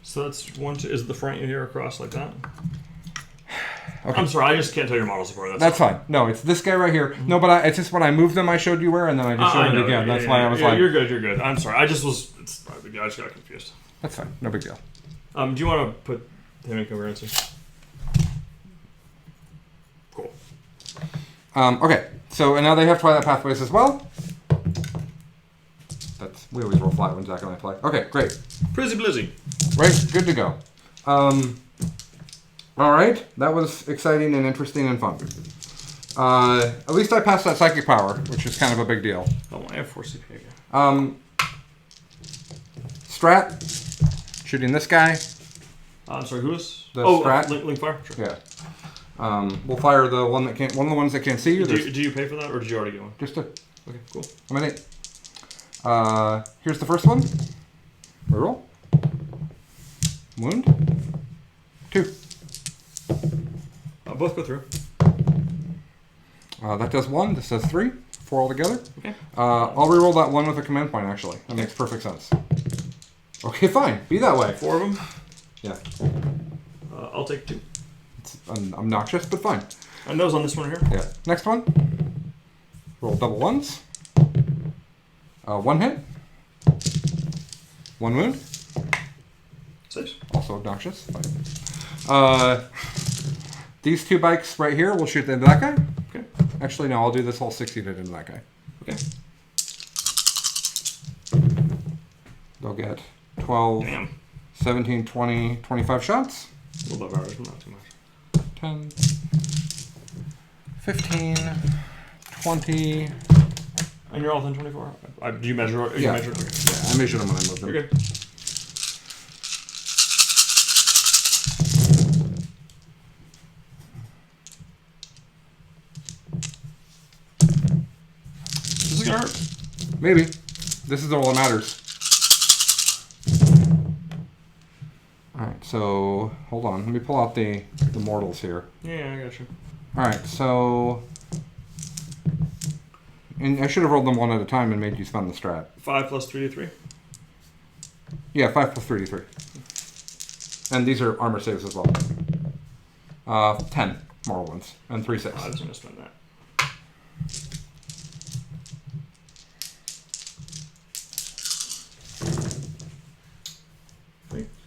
So that's 1, 2. Is the front you here across like that? Okay. I'm sorry, I just can't tell your models apart. That's fine. No, it's this guy right here. No, but it's just when I moved them, I showed you where, and then I just showed it again. That's why I was like... You're good. I'm sorry. I just got confused. That's fine. No big deal. Do you want to put him in congruency? Cool. Okay, so and now they have Twilight Pathways as well. We always roll flat when Zach and I play. Okay, great. Prizzy blizzy. Right, good to go. All right, that was exciting and interesting and fun. At least I passed that psychic power, which is kind of a big deal. Oh, I have 4 CP again. Strat, shooting this guy. I'm sorry, who's the strat? Link fire. Sure. Yeah. We'll fire the one that can't. One of the ones that can't see you. Do you pay for that, or did you already get one? Just a. Okay, cool. I'm at 8. Here's the first one. Reroll. Wound. 2. Both go through. That does 1. This does 3. 4 altogether. Okay. I'll reroll that 1 with a command point. Actually, that makes perfect sense. Okay, fine. Be that way. 4 of them. Yeah. I'll take 2. It's obnoxious, but fine. And those on this one here. Yeah. Next one. Roll double 1s. 1 hit. 1 wound. 6. Also obnoxious. Fine. These 2 bikes right here will shoot into that guy. Okay. Actually, no, I'll do this whole 60 hit into that guy. Okay. They'll get 12, 17, 20, 25 shots. A little bit of average, but not too much. 10, 15, 20. And you're all within 24? Do you measure it? Yeah. Okay. Yeah, I measured them when I moved them. You're good. This is gonna hurt. Maybe. This is all that matters. Alright, so hold on. Let me pull out the mortals here. Yeah, I got you. Alright, so... And I should have rolled them 1 at a time and made you spend the strat. 5 plus 3d3. Yeah, 5 plus 3d3. And these are armor saves as well. 10 mortal ones. And 3 6. I was going to spend that.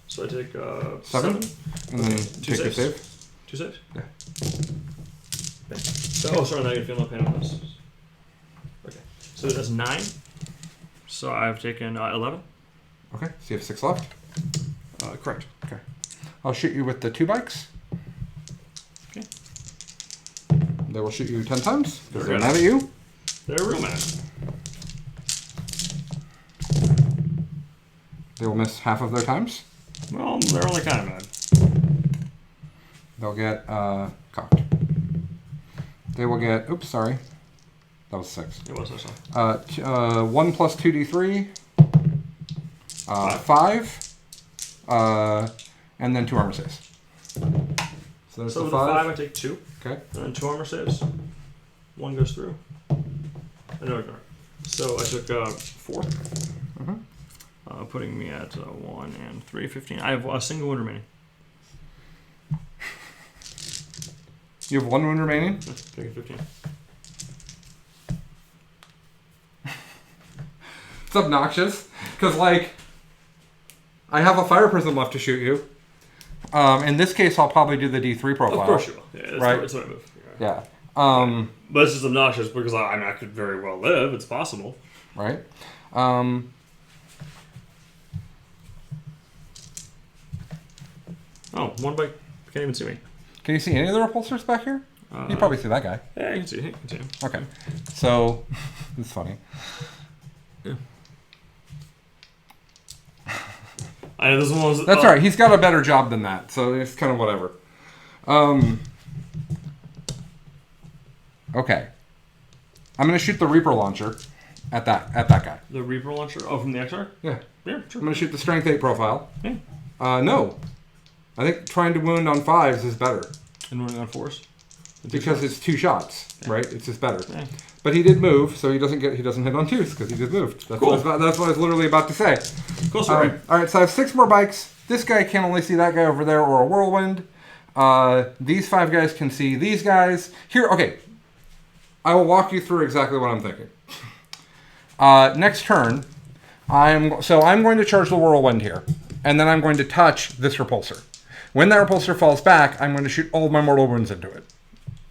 So I take 7. And then take your save. 2 saves? Yeah. Oh, sorry, now you feel no pain on this. Okay. So that's 9. So I've taken 11. Okay, so you have 6 left? Correct. Okay. I'll shoot you with the 2 bikes. Okay. They will shoot you 10 times because They're they're mad at you. They're real mad. They will miss half of their times. Well, they're only kind of mad. They'll get cocked. They will get. Oops, sorry. That was 6. It was, I saw. 1 plus 2d3. 5. And then 2 armor saves. So there's So the with 5. the 5, I take 2. Okay. And then 2 armor saves. 1 goes through. And no ignore. So I took 4. Mm-hmm. putting me at 1 and 3, 15. I have a single wound remaining. You have 1 wound remaining? Take a 15. It's obnoxious, because, like, I have a fire prism left to shoot you. In this case, I'll probably do the D3 profile. Of course you will. Yeah, right? That's what I move. Yeah. But it's just obnoxious because I could very well live. It's possible. Right. Oh, 1 bike. Can't even see me. Can you see any of the repulsors back here? You can probably see that guy. Yeah, you can see him. Okay. So, it's funny. Yeah. I know this one was... That's all right. He's got a better job than that, so it's kind of whatever. Okay. I'm going to shoot the Reaper launcher at that guy. The Reaper launcher? Oh, from the XR? Yeah. Yeah, sure. I'm going to shoot the Strength 8 profile. Yeah. No. I think trying to wound on 5s is better. And running on 4s? Because it's 2 shots, right? It's just better. Yeah. But he did move, so he doesn't hit on 2s because he just moved. That's, cool. That's what I was literally about to say. Cool story. All right, so I have 6 more bikes. This guy can only see that guy over there or a whirlwind. These 5 guys can see these guys. Here, okay. I will walk you through exactly what I'm thinking. Next turn, I'm going to charge the whirlwind here, and then I'm going to touch this repulsor. When that repulsor falls back, I'm going to shoot all of my mortal wounds into it.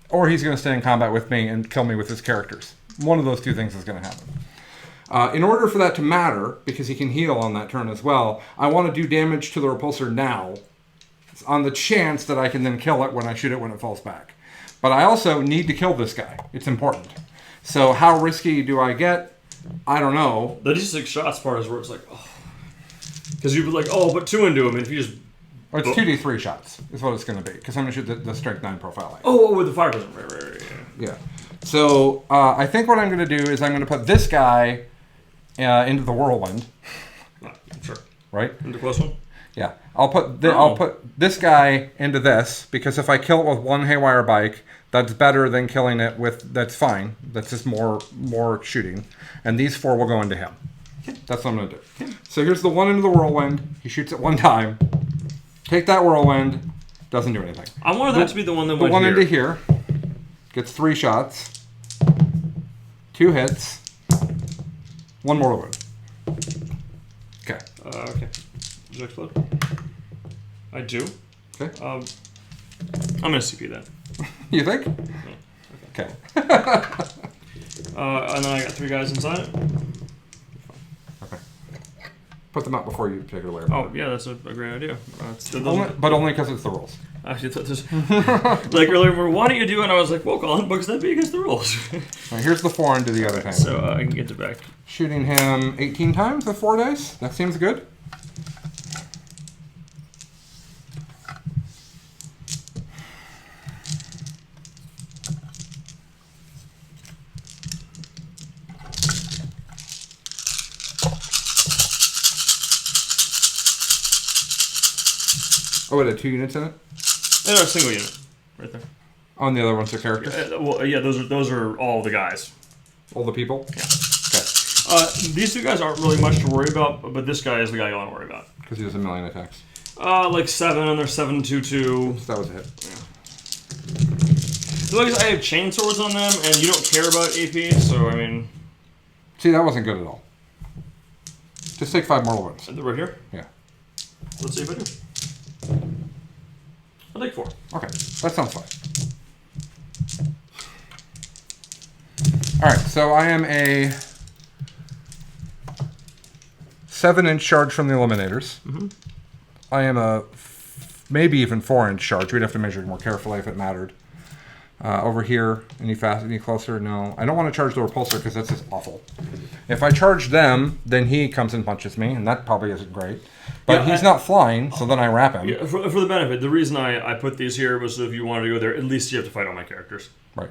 Or he's going to stay in combat with me and kill me with his characters. One of those 2 things is going to happen. In order for that to matter, because he can heal on that turn as well, I want to do damage to the repulsor now, on the chance that I can then kill it when I shoot it when it falls back. But I also need to kill this guy. It's important. So how risky do I get? I don't know. The D6 shots part is where it's like, oh. Because you'd be like, oh, put 2 into him, and if you just... Or it's 2d3 shots is what it's going to be, because I'm going to shoot the Strength 9 profile. Oh, with the fire prism. Right, yeah. So I think what I'm going to do is I'm going to put this guy into the whirlwind. Sure. Right? Into close one? Yeah. I'll put this guy into this, because if I kill it with 1 haywire bike, that's better than killing it with... That's fine. That's just more shooting. And these 4 will go into him. That's what I'm going to do. So here's the 1 into the whirlwind. He shoots it 1 time. Take that whirlwind. Doesn't do anything. I wanted that to be the one that went here. The one into here. Gets 3 shots. 2 hits. 1 mortal wound. Okay. Okay. Did you explode? I do. Okay. I'm going to CP that. You think? Yeah. Okay. And then I got 3 guys inside it. Okay. Put them out before you take it away. Oh, yeah, that's a great idea. But only because it's the rules. Actually, like earlier, why don't you do it? And I was like, well, Colin, because that'd be against the rules. Right, here's the 4 into the other tank. So I can get it back. Shooting him 18 times with 4 dice. That seems good. Oh, it had 2 units in it? No, a single unit, right there. On the other ones are characters? Yeah, those are all the guys. All the people? Yeah. Okay. These 2 guys aren't really much to worry about, but this guy is the guy you want to worry about. Because he does 1 million attacks. Like 7, and they're 7/2/2. That was a hit. Yeah. As long as I have chainswords on them, and you don't care about AP, so I mean. See, that wasn't good at all. Just take 5 mortal wounds. And they're right here. Yeah. Let's see if I do. I'll take 4. Okay, that sounds fine. Alright, so I am a 7-inch charge from the Eliminators. Mm-hmm. I am a maybe even 4-inch charge. We'd have to measure more carefully if it mattered. Over here, any closer? No. I don't want to charge the Repulsor because that's just awful. If I charge them, then he comes and punches me, and that probably isn't great. But he's not flying, so then I wrap him. Yeah, for the benefit, the reason I put these here was so if you wanted to go there, at least you have to fight all my characters. Right.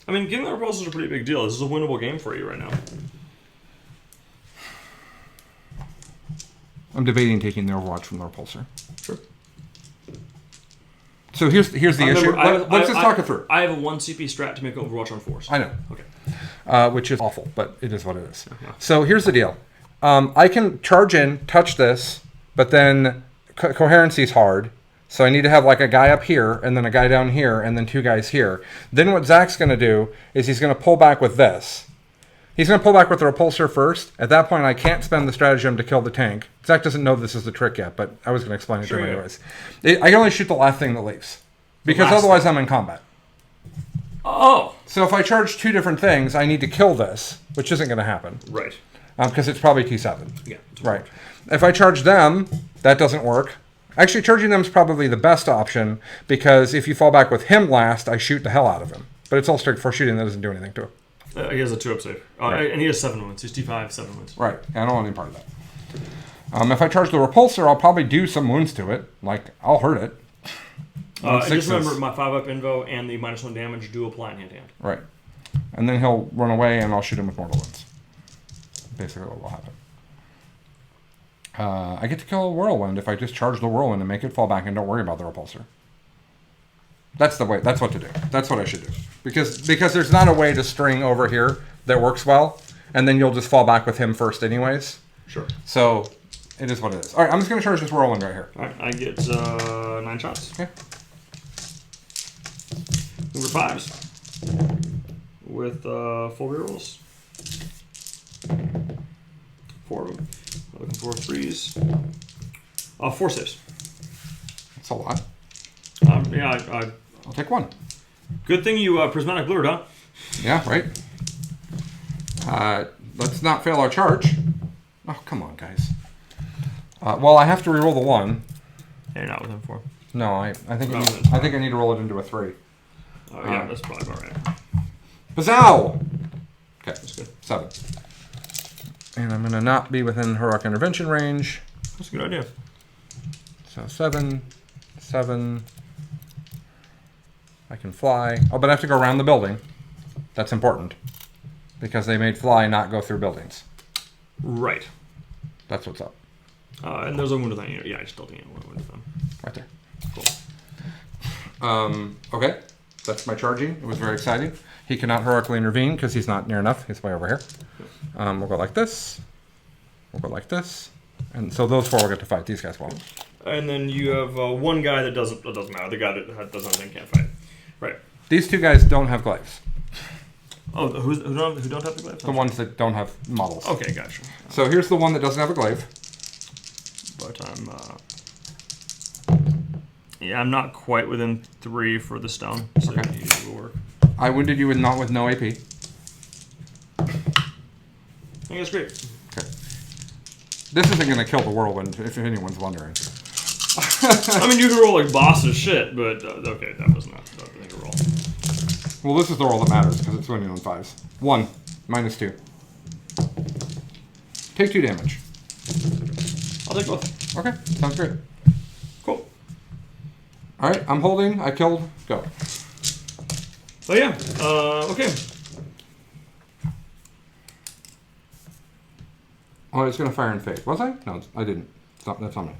I mean, getting the Repulsor is a pretty big deal. This is a winnable game for you right now. I'm debating taking the Overwatch from the Repulsor. Sure. So here's the issue. Let's just talk it through. I have a 1 CP strat to make Overwatch on 4s. I know. Okay. Which is awful, but it is what it is. Yeah. So here's the deal. I can charge in, touch this, but then coherency's hard. So I need to have like a guy up here, and then a guy down here, and then 2 guys here. Then what Zach's going to do is he's going to pull back with this. He's going to pull back with the Repulsor first. At that point, I can't spend the stratagem to kill the tank. Zach doesn't know this is the trick yet, but I was going to explain it to him anyways. I can only shoot the last thing that leaves. Because otherwise I'm in combat. Oh! So if I charge 2 different things, I need to kill this, which isn't going to happen. Right. Because it's probably T7. Yeah. Right. If I charge them, that doesn't work. Actually, charging them is probably the best option, because if you fall back with him last, I shoot the hell out of him. But it's all straight for shooting that doesn't do anything to him. He has a 2-up save. Right. And he has 7 wounds. He's T5, 7 wounds. Right. I don't want any part of that. If I charge the Repulsor, I'll probably do some wounds to it. Like, I'll hurt it. And just remember, my 5-up invo and the -1 damage do apply in hand-to-hand. Right. And then he'll run away, and I'll shoot him with mortal wounds. Basically what will happen. I get to kill a Whirlwind if I just charge the Whirlwind and make it fall back and don't worry about the Repulsor. That's the way. That's what to do. That's what I should do. Because there's not a way to string over here that works well, and then you'll just fall back with him first anyways. Sure. So it is what it is. All right, I'm just going to charge this Whirlwind right here. All right, I get 9 shots. Okay. Number 5s. With 4 rerolls. 4 of them. Looking for 3s. 4 saves. That's a lot. Yeah, I'll take 1. Good thing you prismatic blued, huh? Yeah, right. Let's not fail our charge. Oh, come on, guys. Well, I have to reroll the 1. Hey, you're not within 4. No, I think I need to roll it into a 3. Oh, yeah, that's probably about right. Bazzow! Okay, That's good. 7. And I'm going to not be within heroic intervention range. That's a good idea. So 7, 7. I can fly. Oh, but I have to go around the building. That's important. Because they made fly not go through buildings. Right. That's what's up. And there's a wound on you. Yeah, I just don't think one wound on. Right there. Cool. Okay. That's my charging. It was very exciting. He cannot heroically intervene because he's not near enough. He's way over here. We'll go like this. We'll go like this. And so those 4 will get to fight. These guys won't. And then you have 1 guy that doesn't matter. The guy that does nothing can't fight. Right. These 2 guys don't have glaives. Oh, who don't have the glaives? The ones that don't have models. Okay, gotcha. So here's the one that doesn't have a glaive. But I'm not quite within 3 for the stone, so Okay. it will work. I wounded you with no AP. I think that's great. Okay. This isn't going to kill the Whirlwind, if anyone's wondering. I mean, you can roll like boss as shit, but okay, that was not the thing to roll. Well, this is the roll that matters because it's winning on 5s. 1, -2. Take 2 damage. I'll take both. Okay, sounds great. Cool. All right, I'm holding. I killed. Go. Oh yeah. Okay. Oh, I was going to fire in fate. Was I? No, I didn't. That's on me.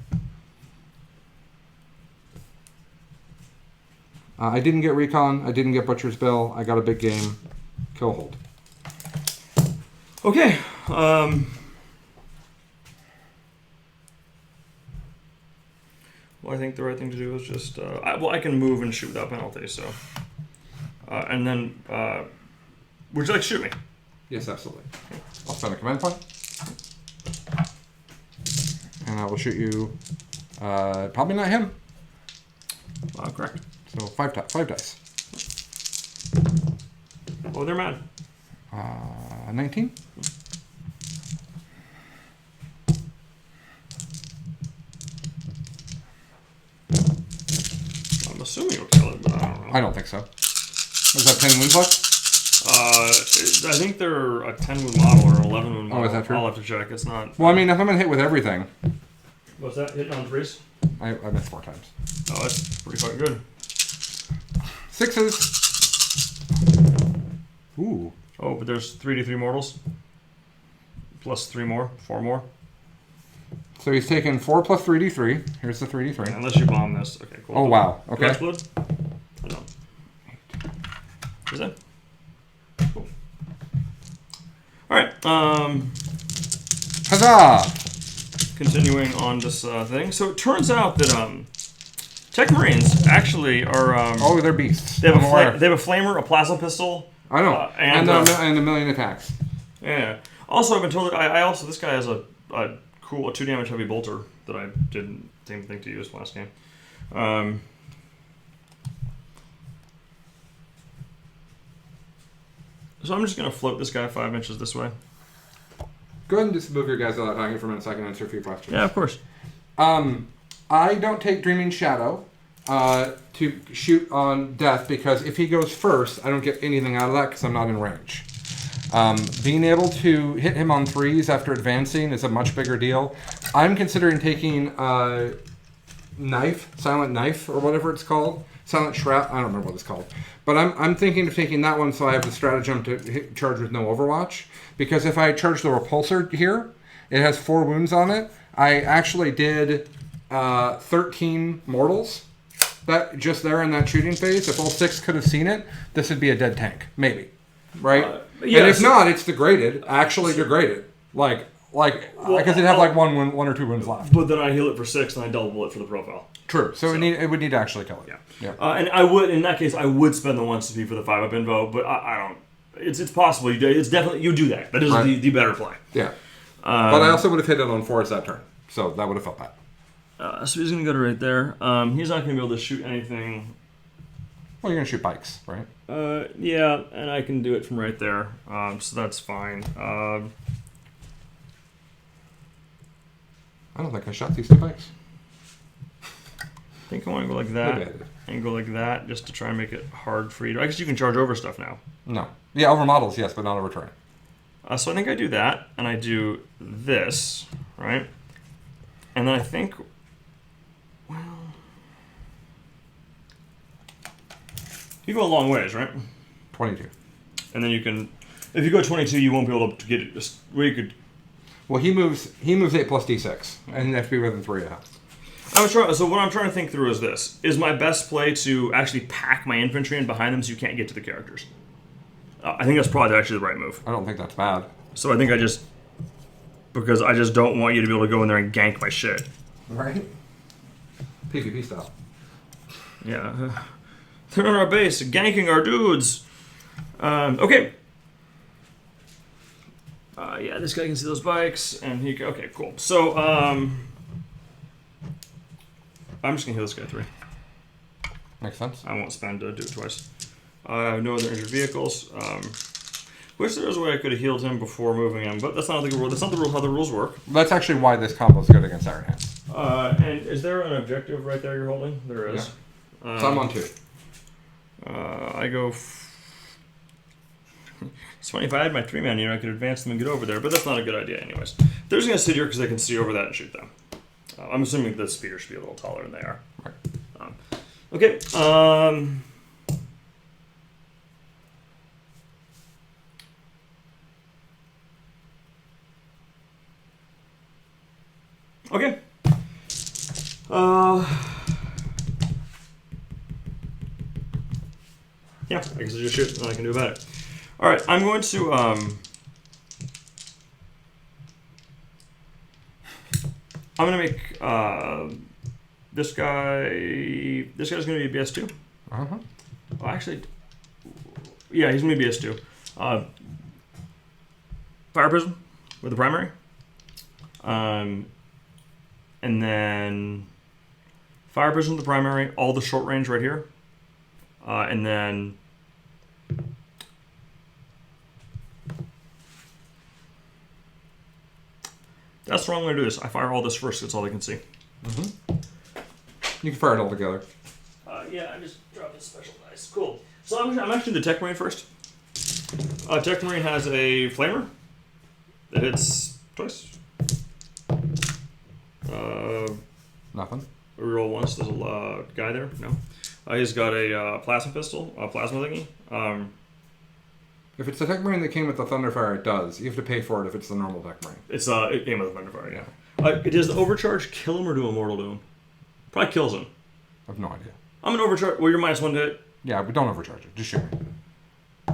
I didn't get recon. I didn't get butcher's bill. I got a big game. Kill hold. Okay. Well, I think the right thing to do is just I can move and shoot without penalty. So, and then would you like to shoot me? Yes, absolutely. I'll spend a command point. And I will shoot you. Probably not him. Correct. So 5 dice. Oh, they're mad. 19. I'm assuming you'll kill it, but I don't know. I don't think so. Is that 10 wounds left? I think they're a 10 wound model or 11 wound model. Oh, is that true? I'll have to check. It's not. Well, I mean, if I'm going to hit with everything. What's that? Hitting on 3s? I missed 4 times. Oh, that's pretty fucking good. 6s. Ooh. Oh, but there's 3d3 mortals. Plus 3 more. 4 more. So he's taking 4 plus 3d3. Here's the 3d3. Unless you bomb this. Okay, cool. Oh, wow. Okay. Explode? I don't. Is that? Cool. Alright, Huzzah! continuing on this thing. So it turns out that Tech Marines actually are... oh, they're beasts. They have a flamer, a plasma pistol. I know. And a million attacks. Yeah. Also, I've been told that this guy has a cool 2 damage heavy bolter that I didn't even think to use last game. So I'm just going to float this guy 5 inches this way. Go ahead and just move your guys without talking for a minute so I can answer a few questions. Yeah, of course. I don't take Dreaming Shadow to shoot on death because if he goes first, I don't get anything out of that because I'm not in range. Being able to hit him on 3s after advancing is a much bigger deal. I'm considering taking Silent Knife, or whatever it's called. Silent Shrap, I don't remember what it's called. But I'm thinking of taking that one so I have the stratagem to charge with no Overwatch. Because if I charge the Repulsor here, it has 4 wounds on it. I actually did 13 mortals that just there in that shooting phase. If all 6 could have seen it, this would be a dead tank. Maybe. Right? Yeah, and if not, it's degraded. Actually degraded. Because it'd have like 1 or 2 wounds left. But then I heal it for 6 and I double it for the profile. True. So it would need to actually kill it. Yeah. And I would, in that case, I would spend the 1 CP for the 5-up invo, but I don't. It's possible. It's definitely, you do that. That is the better play. Yeah. But I also would have hit it on 4s that turn. So that would have felt bad. So he's going to go to right there. He's not going to be able to shoot anything. Well, you're going to shoot bikes, right? Yeah, and I can do it from right there. So that's fine. I don't think I shot these 2 bikes. I think I want to go like that and go like that just to try and make it hard for you. I guess you can charge over stuff now. No. Yeah, over models, yes, but not over terrain. So I think I do that, and I do this, right? And then I think, well, you go a long ways, right? 22. And then you can, if you go 22, you won't be able to get it. Just where you could. Well, he moves 8 plus d6, and you have to be within 3.5. So what I'm trying to think through is this: is my best play to actually pack my infantry in behind them so you can't get to the characters. I think that's probably actually the right move. I don't think that's bad. So I think because I just don't want you to be able to go in there and gank my shit. Right? PvP style. Yeah. They're on our base, ganking our dudes. Okay. Yeah, this guy can see those bikes, and he. Okay, cool. So, I'm just gonna heal this guy 3. Makes sense. I won't spend to do it twice. I have no other injured vehicles. Wish there was a way I could have healed him before moving him, but that's not the rule. That's not the rule. How the rules work. That's actually why this combo is good against Iron Hands. And is there an objective right there you're holding? There is. Yeah. So I'm on 2. I go. It's funny, if I had my 3-man unit, I could advance them and get over there, but that's not a good idea anyways. They're just going to sit here because they can see over that and shoot them. I'm assuming the speeder should be a little taller than they are. Right. Okay. Okay. Yeah, I guess I just shoot. Nothing I can do about it. All right, I'm going to I'm gonna make this guy. This guy's gonna be a BS2. Uh-huh. Well, actually, yeah, he's gonna be BS2. Fire Prism with the primary. And then Fire Prism with the primary, all the short range right here. And then that's the wrong way to do this. I fire all this first, that's all they can see. Mm-hmm. You can fire it all together. Yeah, I just dropped a special dice. Cool. So I'm actually the Tech Marine first. Tech Marine has a flamer that hits twice. Nothing. We roll once. There's a guy there. No. He's got a plasma pistol, a plasma thingy. If it's the Tech Marine that came with the Thunderfire, it does. You have to pay for it if it's the normal Tech Marine. It came with a Thunderfire, yeah. Does the overcharge kill him or do immortal to him? Probably kills him. I have no idea. I'm an overcharge. Well, you're -1 to hit. Yeah, but don't overcharge it. Just shoot me. I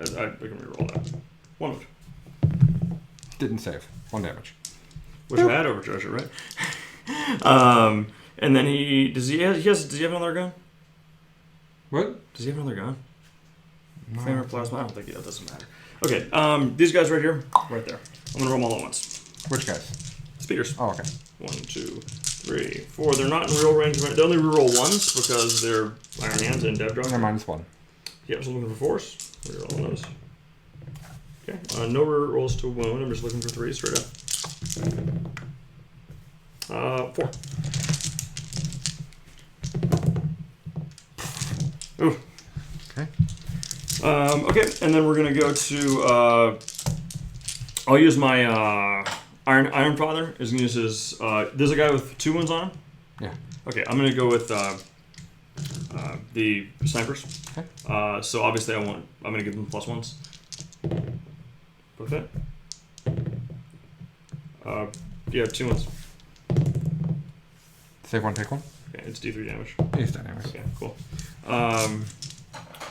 can reroll that. 1 wound. Didn't save. 1 damage. Wish I had overcharged it, right? And then does he have another gun? What? Does he have another gun? No. Flame or plasma? I don't think that doesn't matter. Okay, these guys right here, right there. I'm gonna roll them all at once. Which guys? Speeders. Oh, okay. 1, 2, 3, 4. They're not in real range. They only reroll once because they're Iron Hands and Dev Draw. They're -1. Yep, so looking for 4s. Reroll those. Okay, no rerolls to wound. I'm just looking for 3 straight up. 4. Ooh. Okay. Okay, and then we're gonna go to. I'll use my Iron Father. Is gonna use his. There's a guy with 2 wounds on him. Yeah. Okay, I'm gonna go with the snipers. Okay. So obviously I'm gonna give them +1s. With it. Yeah, 2 wounds. Save 1, take 1. Okay, it's D3 damage. He's dead anyways. Okay, cool.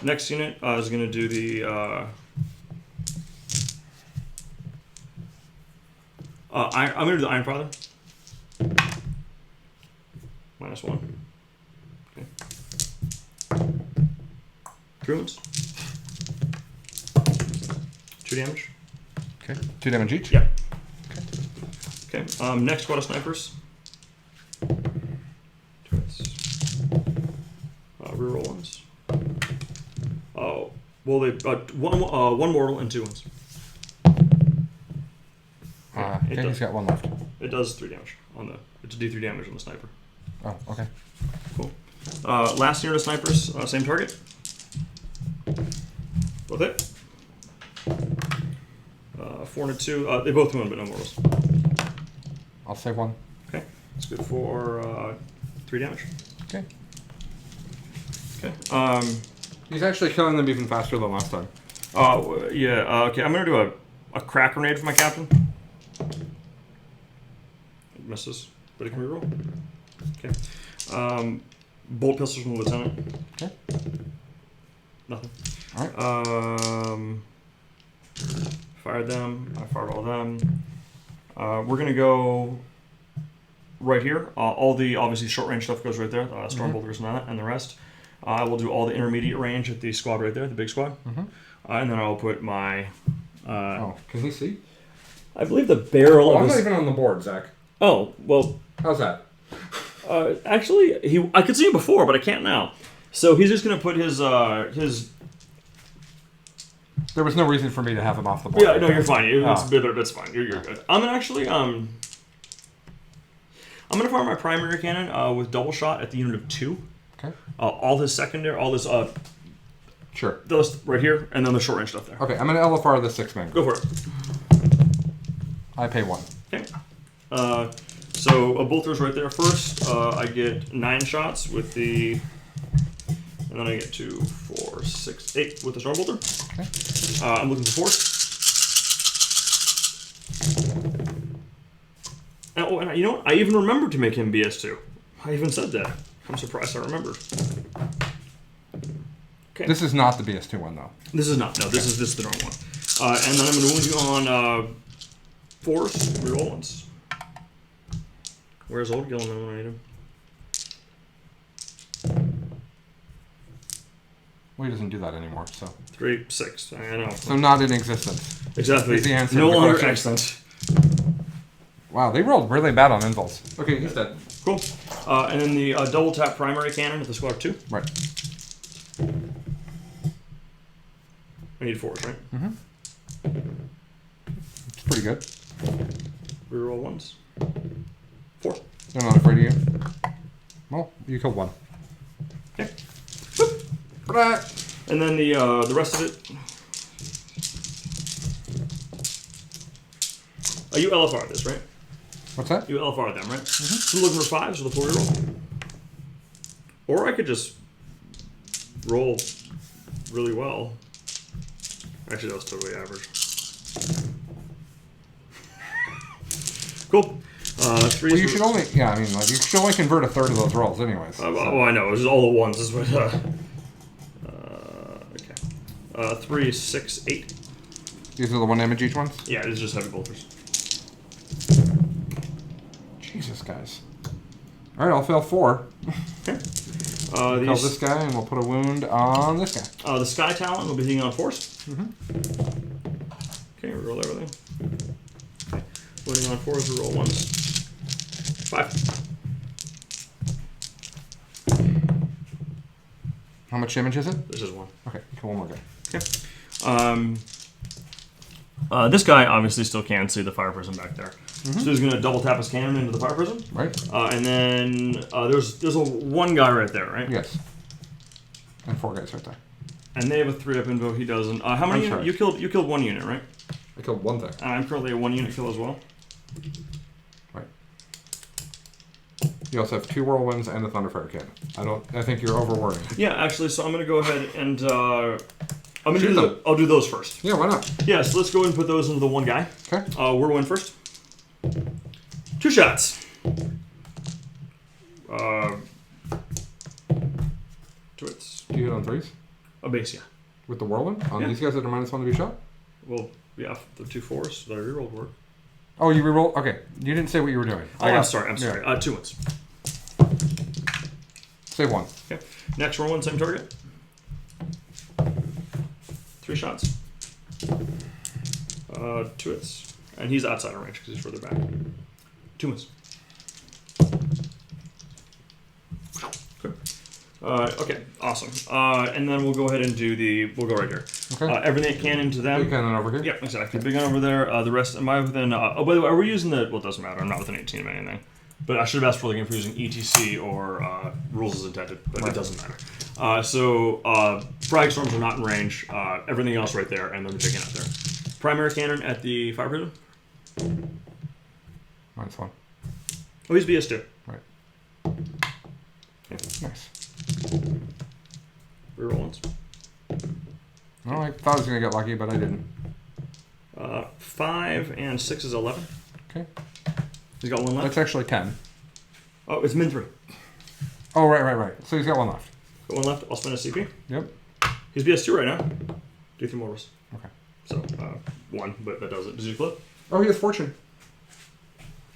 Next unit is going to do the I'm going to do the Iron Father. -1. Okay. 3 wounds. 2 damage. Okay. 2 damage each? Yeah. Okay. Okay. Next squad of snipers. Reroll ones. Oh, well, they one mortal and 2 wounds. Okay, he's got 1 left. It does 3 damage on the. It's D3 damage on the sniper. Oh, okay. Cool. Last unit of snipers, same target. Both hit. 4 and 2. They both wound, but no mortals. I'll save 1. Okay, it's good for 3 damage. Okay. Okay. He's actually killing them even faster than last time. Yeah. Okay, I'm gonna do a crack grenade for my captain. It misses, but it can reroll. Okay. Bolt pistols from the lieutenant. Okay. Nothing. All right. Fired them. I fired all of them. We're gonna go right here. All the obviously short range stuff goes right there. Storm bolters and the rest. I will do all the intermediate range at the squad right there, the big squad. And then I'll put my. Can he see? I believe the barrel. I'm not even on the board, Zach. Oh well. How's that? Actually, I could see him before, but I can't now. So he's just gonna put his. There was no reason for me to have him off the board. Yeah, no, you're fine. That's fine. You're good. I'm gonna actually I'm gonna fire my primary cannon with double shot at the unit of 2. Okay. All his secondary, all this Sure. those right here, and then the short range stuff there. Okay, I'm gonna LFR the 6-man. Go for it. I pay 1. Okay. So a bolter's right there first. I get 9 shots with the, and then I get 2, 4, 6, 8 with the storm bolter. Okay. I'm looking for 4. And you know what? I even remembered to make him BS2. I even said that. I'm surprised I remembered. Okay. This is not the BS2 one, though. This is not. No, this is the normal one. And then I'm going to wound you on 4s, reroll ones. Where's old Gilliman when I need him? Well, he doesn't do that anymore, so. 3, 6. I know. So not in existence. Exactly. Is the answer No to the longer question. excellent. Wow, they rolled really bad on invuls. Okay, he's dead. Cool. And then the double tap primary cannon at the squad 2. Right. I need 4s, right? It's pretty good. Reroll ones. 4. They're not afraid of you. Well, you killed 1. Okay. Right. And then the rest of it. You LFR this, right? What's that? You LFR them, right? I'm looking for 5s with a 4 reroll. Or I could just roll really well. Actually, that was totally average. Cool. Three. Well, you should only, yeah, I mean, like, you should only convert a third of those rolls, anyways. Well, I know. It's just all the ones. Is what. Okay. 3, 6, 8. These are the 1 damage each ones? Yeah, it's just heavy bolters. Jesus, guys. All right, I'll fail 4. Okay. Kill this guy, and we'll put a wound on this guy. The Sky Talon will be hitting on force. Mm-hmm. Okay, reroll everything. Okay. Wounding on 4s, reroll 1s. 5. How much damage is it? This is 1. Okay, kill one more guy. Okay. This guy obviously still can see the fire prison back there. Mm-hmm. So he's going to double tap his cannon into the fire prison. Right. And then there's one guy right there, right? Yes. And 4 guys right there. And they have a 3-up invo. He doesn't. How many units? You killed 1 unit, right? I killed 1 thing. And I'm currently a 1 unit kill as well. Right. You also have 2 whirlwinds and the thunderfire cannon. I think you're overwording. Yeah, actually, so I'm going to go ahead and Shoot I'll do those first. Yeah, why not? Yeah, so let's go ahead and put those into the one guy. Okay. Whirlwind first. 2 shots. 2 hits. Do you hit on 3s? A base, yeah. With the whirlwind? On Yeah. these guys that are -1 to be shot? Well, yeah, the 2 4s that I rerolled work. Oh, you reroll? Okay. You didn't say what you were doing. Oh, I'm sorry. 2 wins. Save 1. Okay. Next whirlwind, same target. 3 shots. 2 hits. And he's outside of range because he's further back. 2 wins. Good. Okay, awesome. And then we'll go ahead and we'll go right here. Okay. Everything that can into them. Big cannon over here. Yep, exactly. Big gun over there. The rest, am I within, oh, by the way, are we using well, it doesn't matter. I'm not within 18 of anything. But I should have asked for if we're using ETC or rules as intended, but it doesn't matter. Frag storms are not in range. Everything else right there, and then the big gun out there. Primary cannon at the fire prison. -1. Oh, he's BS2. Right. Okay. Nice. Reroll once. Well, I thought I was going to get lucky, but I didn't. 5 and 6 is 11. Okay. He's got 1 left. That's actually 10. Oh, it's min 3. Oh, right. So he's got 1 left. Got 1 left. I'll spend a CP. Yep. He's BS2 right now. Do 3 more rolls. Okay. So, 1, but that does it. Does he flip? Oh, he has fortune.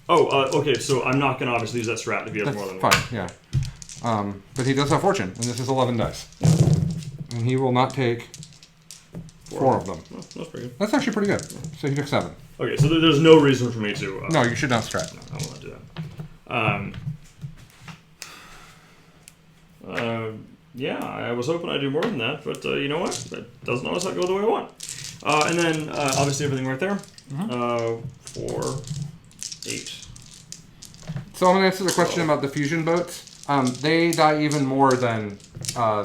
Oh, okay, so I'm not going to obviously use that strat if he has That's more than fine, 1. yeah. But he does have fortune, and this is 11 dice. And he will not take 4 of them. Oh, that's pretty good. That's actually pretty good. So he took 7. Okay, so there's no reason for me to... No, you should not strat. No, I will not do that. Yeah, I was hoping I'd do more than that, but you know what? That doesn't always go the way I want. And then, obviously, everything right there. 4, 8. So I'm going to answer the question about the fusion boats. They die even more than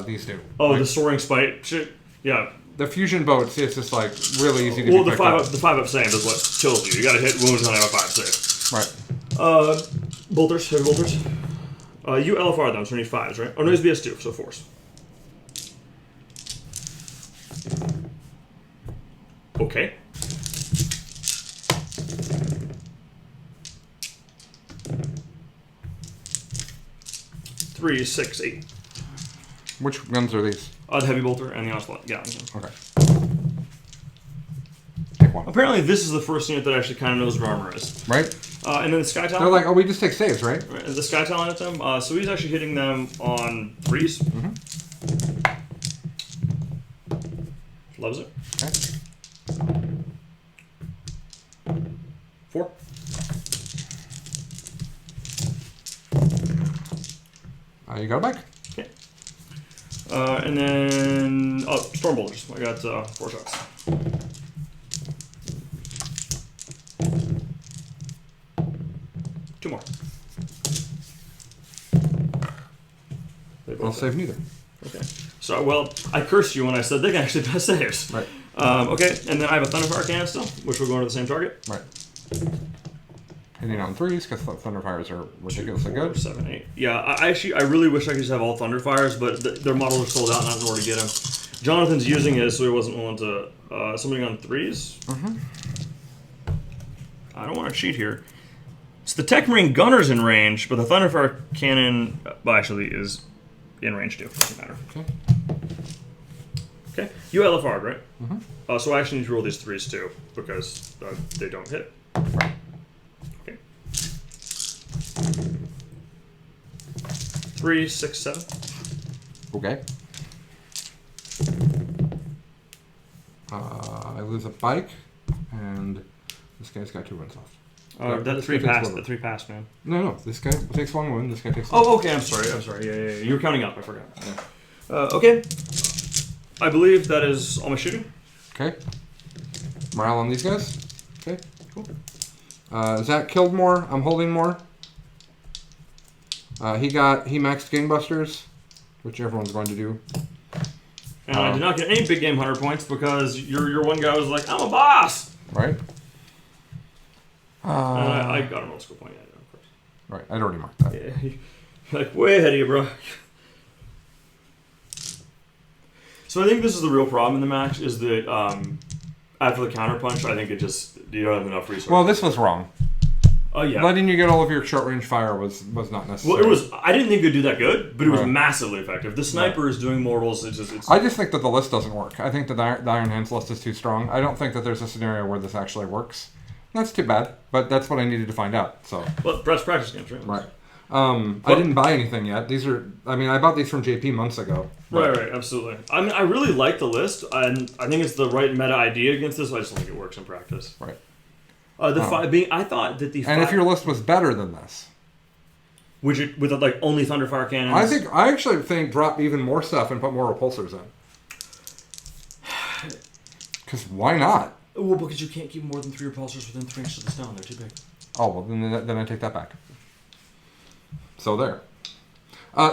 these do. Oh, the soaring spite shit? Yeah. The fusion boats, it's just like really easy to Well, be the 5-up sand is what kills you. You gotta hit wounds on a 5 save. Right. Bolters, heavy bolters. You LFR them, so you need 5s, right? Oh, no, he's BS2, so 4s. Okay. Three, 6, 8. Which guns are these? The heavy bolter and the onslaught. Yeah. Okay. Take 1. Apparently, this is the first unit that actually kind of knows what armor is. Right? And then the Sky Talon. They're like, oh, we just take saves, right? Right, the Sky Talon at them. So he's actually hitting them on 3s. Loves it. Okay. 4. You got it back. Okay. And then storm bolters. I got 4 shots. Two more. I'll save neither. Okay. So, well, I cursed you when I said they can actually pass saves. Right. Okay, and then I have a Thunderfire cannon still, which will go into the same target. Right. Hitting on 3s because Thunderfires are ridiculously 2, 4, good. 7, 8. Yeah, I really wish I could just have all Thunderfires, but their models are sold out, and I don't know where to get them. Jonathan's using it, so he wasn't willing to. Somebody on 3s. I don't want to cheat here. the Tech Marine Gunner's in range, but the Thunderfire Cannon, well, actually, is in range too. Doesn't matter. Okay. Okay. You LFR'd, right? Mm-hmm. So I actually need to roll these 3s too, because they don't hit. Right. Okay. 3, 6, 7. Okay. I lose a bike, and this guy's got 2 wounds left. That 3 passed. The 3 passed, man. No. This guy takes 1 wound. This guy takes. Oh, okay. I'm sorry. Yeah. You were counting up. I forgot. Yeah. Okay. I believe that is all my shooting. Okay. Morale on these guys. Okay. Cool. Zach killed more. I'm holding more. He maxed gangbusters, which everyone's going to do. And I did not get any big game hunter points because your one guy was like, I'm a boss. Right. And I got an old school point, yeah, of course. Right, I'd already marked that. Yeah, you're like way ahead of you, bro. So I think this is the real problem in the match, is that after the counterpunch, I think you don't have enough resources. Well, this was wrong. Oh, yeah. Letting you get all of your short range fire was not necessary. Well, I didn't think it would do that good, but it was massively effective. The sniper is doing mortals. I just think that the list doesn't work. I think that the Iron Hands list is too strong. I don't think that there's a scenario where this actually works. That's too bad, but that's what I needed to find out. So. Well, press practice games, right? Right. I didn't buy anything yet. I bought these from JP months ago. Right, absolutely. I mean, I really like the list, and I think it's the right meta idea against this. I just don't think it works in practice. Right. I thought that and if your list was better than this, with like only Thunderfire cannons, I actually think drop even more stuff and put more repulsors in. Because why not? Well, because you can't keep more than 3 repulsors within 3 inches of the stone. They're too big. Oh well, then I take that back. So there.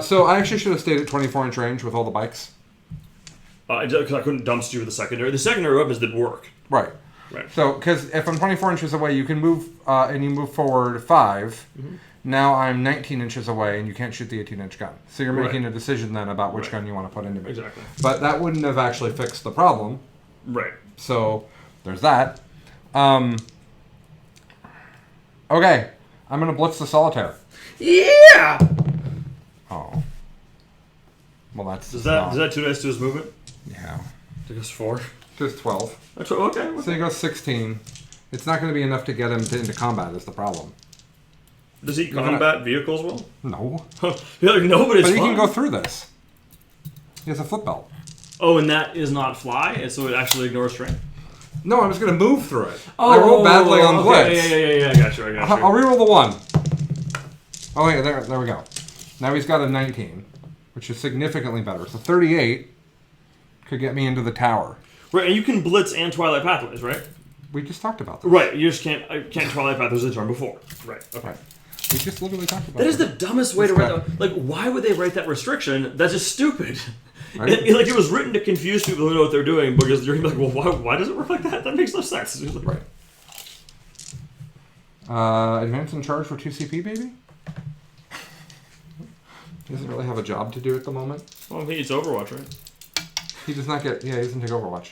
So I actually should have stayed at 24-inch range with all the bikes. Because I couldn't dumpster with the secondary. The secondary weapons did work. Right. So, because if I'm 24 inches away, you can move, and you move forward 5. Mm-hmm. Now I'm 19 inches away, and you can't shoot the 18-inch gun. So you're making a decision then about which gun you want to put into me. Exactly. But that wouldn't have actually fixed the problem. Right. So there's that. Okay, I'm gonna blitz the solitaire. Yeah. Oh. Well, that's. Does that 2 dice to his movement? Yeah. It goes 4. Just 12. Okay. So he goes 16. It's not going to be enough to get him into combat. Is the problem. Does he combat vehicles well? No. Like, no, but he can go through this. He has a flip belt. Oh, and that is not fly, and so it actually ignores terrain? No, I was going to move through it. I rolled badly on blitz. Yeah, I got you. I'll reroll the 1. Oh, yeah, there we go. Now he's got a 19, which is significantly better. So 38 could get me into the tower. Right, and you can blitz and Twilight Pathways, right? We just talked about that. Right, you just can't Twilight Pathways the turn before. Right, okay. Right. We just literally talked about that. That is the dumbest way to write that. Like, why would they write that restriction? That's just stupid. Right? It was written to confuse people who know what they're doing, because you're going to be like, well, why does it work like that? That makes no sense. Right. Advance and charge for 2 CP, baby? He doesn't really have a job to do at the moment. Well, he's Overwatch, right? He does not get... Yeah, he doesn't take Overwatch.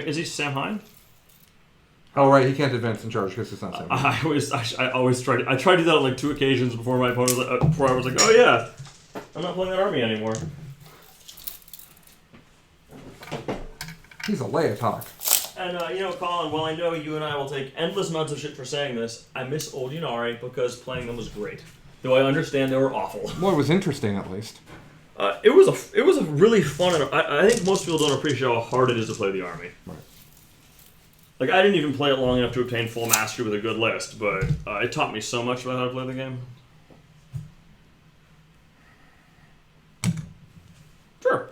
Is he Sam Hine? Oh, right, he can't advance and charge because it's not Sam Hine. I always try to do that on like 2 occasions before my opponent was like, before I was like, oh yeah, I'm not playing that army anymore. He's a Leia talk. And, Colin, while I know you and I will take endless amounts of shit for saying this, I miss old Yunari because playing them was great. Though I understand they were awful. Well, it was interesting, at least. It was a really fun, and I think most people don't appreciate how hard it is to play the army. Right. Like, I didn't even play it long enough to obtain full mastery with a good list, but it taught me so much about how to play the game. Sure.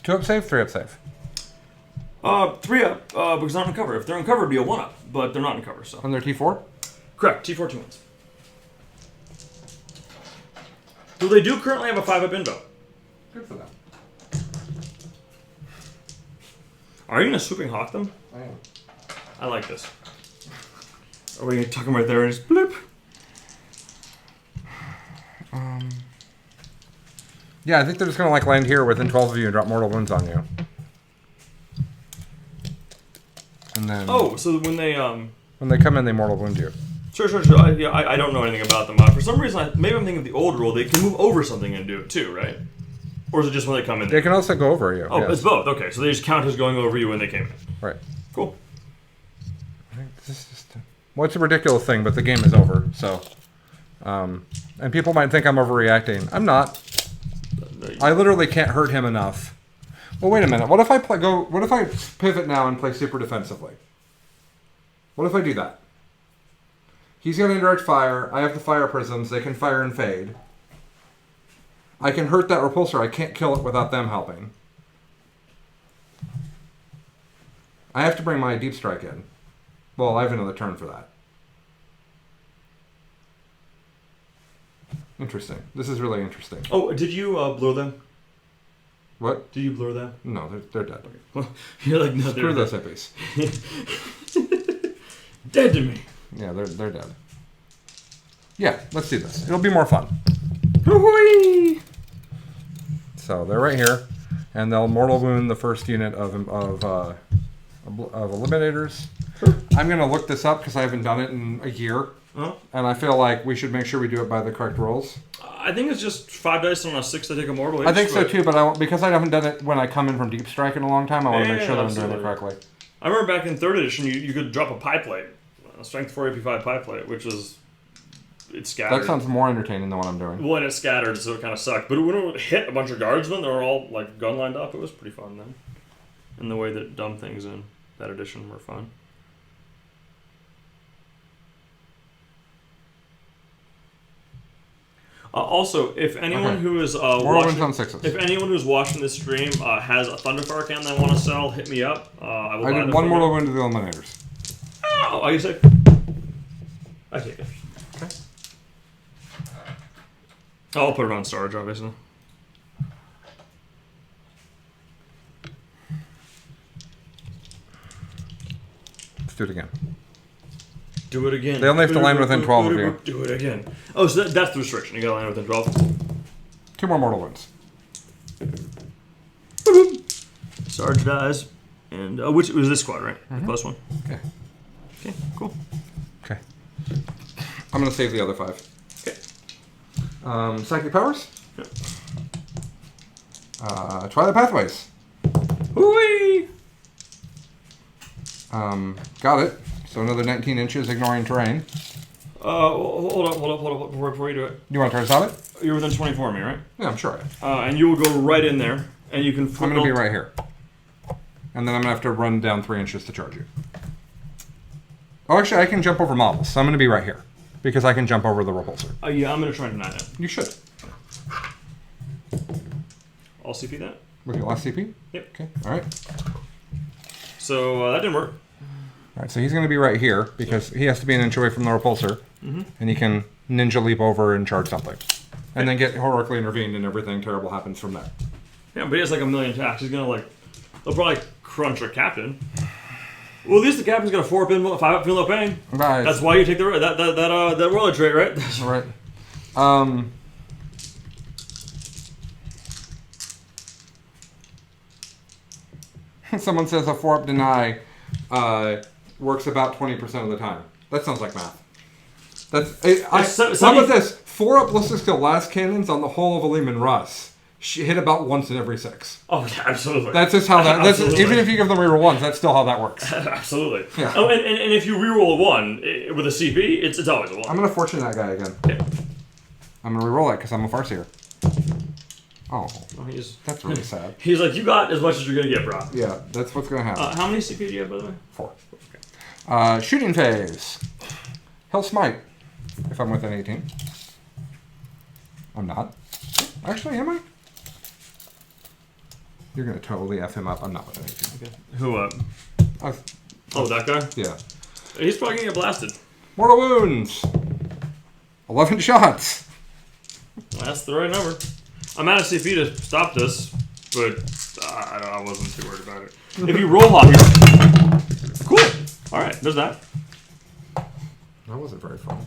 Two up save, 3 up save. 3 up, because they're not in cover. If they're in cover, it'd be a 1 up, but they're not in cover, so. And they're T4? Correct, T4 2-1s. So they do currently have a 5 up invo. Good for them. Are you gonna swooping hawk them? I am. I like this. Are we gonna tuck them right there and just bloop? Yeah, I think they're just gonna like land here within 12 of you and drop mortal wounds on you. And then Oh, so when they come in, they mortal wound you. Sure. I don't know anything about them. For some reason, maybe I'm thinking of the old rule. They can move over something and do it too, right? Or is it just when they come in? They can also go over you. Oh, yes. it's both. Okay, so they just count as going over you when they came in. Right. Cool. This is just well, it's a ridiculous thing, but the game is over. So, and people might think I'm overreacting. I'm not. I literally can't hurt him enough. Well, wait a minute. What if I What if I pivot now and play super defensively? What if I do that? He's got indirect fire. I have the fire prisms. They can fire and fade. I can hurt that repulsor. I can't kill it without them helping. I have to bring my deep strike in. Well, I have another turn for that. Interesting. This is really interesting. Oh, did you blur them? What? Did you blur them? No, they're dead. You're like, no, Screw they're those hippies. dead to me. Yeah, they're dead. Yeah, let's do this. It'll be more fun. Hoo-wee! So they're right here, and they'll mortal wound the first unit of Eliminators. I'm gonna look this up because I haven't done it in a year, and I feel like we should make sure we do it by the correct rules. I think it's just 5 dice on a 6 to take a mortal. I think so too, but because I haven't done it when I come in from deep strike in a long time, I want to make sure that I'm doing it correctly. I remember back in 3rd edition, you could drop a pie plate, a strength 4 AP5 pie plate, which is it's scattered. That sounds more entertaining than what I'm doing. Well, and it's scattered, so it kind of sucked. But when it hit a bunch of guardsmen, they were all like gun lined up. It was pretty fun then. And the way that dumb things in that edition were fun. Also, if anyone who is if anyone who's watching this stream has a Thunderfire can they want to sell, hit me up. I will. I did one mortal wound to the Eliminators. Oh, I say. I take it. Okay. I'll put it on storage, obviously. Let's do it again. Do it again. They only have to land within 12 of you. Do it again. Oh, so that's the restriction. You gotta land within 12. 2 more mortal wounds. Sarge dies. And which was this squad, right? Mm-hmm. The +1. Okay. Okay, cool. Okay. I'm gonna save the other 5. Okay. Psychic powers? Yep. Twilight Pathways. Hooey! Got it. So another 19 inches, ignoring terrain. Hold up, before you do it. You want to try to stop it? You're within 24 of me, right? Yeah, I'm sure I am. And you will go right in there, and you can flip. I'm going to be right here. And then I'm going to have to run down 3 inches to charge you. Oh, actually, I can jump over models, so I'm going to be right here. Because I can jump over the repulsor. Yeah, I'm going to try and deny that. You should. I'll CP that. With your last CP? Yep. Okay, alright. So, that didn't work. Alright, so he's going to be right here, because he has to be an inch away from the repulsor. Mm-hmm. And he can ninja leap over and charge something. And then get heroically intervened, and everything terrible happens from there. Yeah, but he has like a million attacks. He's going to they'll probably crunch our captain. Well, at least the captain's got a 4-up, 5-up, feel no pain. Right. That's why you take that roller trait, right? Right. Someone says a 4-up deny works about 20% of the time. That sounds like math. How about this? 4-up ballistic skill last cannons on the whole of Aleem and Russ hit about once in every 6. Oh, yeah, absolutely. That's just how that... even if you give them reroll 1s, that's still how that works. Absolutely. Yeah. Oh, and if you reroll a 1 with a CP, it's always a 1. I'm going to fortune that guy again. Yeah. I'm going to reroll it because I'm a Farseer. Oh, that's really sad. He's like, you got as much as you're going to get, bro. Yeah, that's what's going to happen. How many CP do you have, by the way? 4. Okay. Shooting phase. He'll smite if I'm within 18. I'm not. Actually, am I? You're going to totally F him up. I'm not within 18. Okay. Who, that guy? Yeah. He's probably going to get blasted. Mortal wounds. 11 shots. That's the right number. I'm out of CP to stop this, but I wasn't too worried about it. If you roll hot, cool. All right, there's that. That wasn't very fun.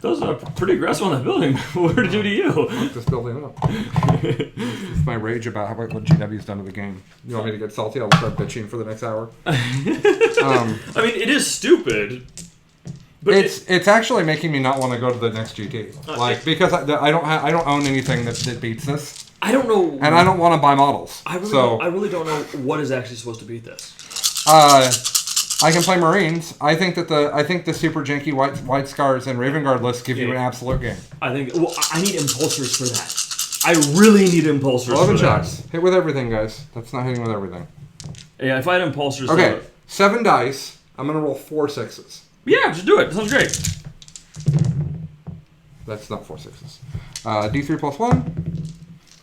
That was pretty aggressive on that building. What did it do to you? Fuck this building up. It's my rage about what GW's done to the game. You want me to get salty? I'll start bitching for the next hour. I mean, it is stupid. But it's actually making me not want to go to the next GT, because I don't own anything that beats this. I don't know, and I don't want to buy models. I really don't know what is actually supposed to beat this. I can play Marines. I think the super janky white scars and Raven Guard lists give you an absolute game. I need impulsors for that. I really need impulsors. 11 shots. Hit with everything, guys. That's not hitting with everything. Yeah, if I had impulsors. Okay, 7 dice. I'm gonna roll 4 6s. Yeah, just do it. That sounds great. That's not 4 6s. D3 plus 1,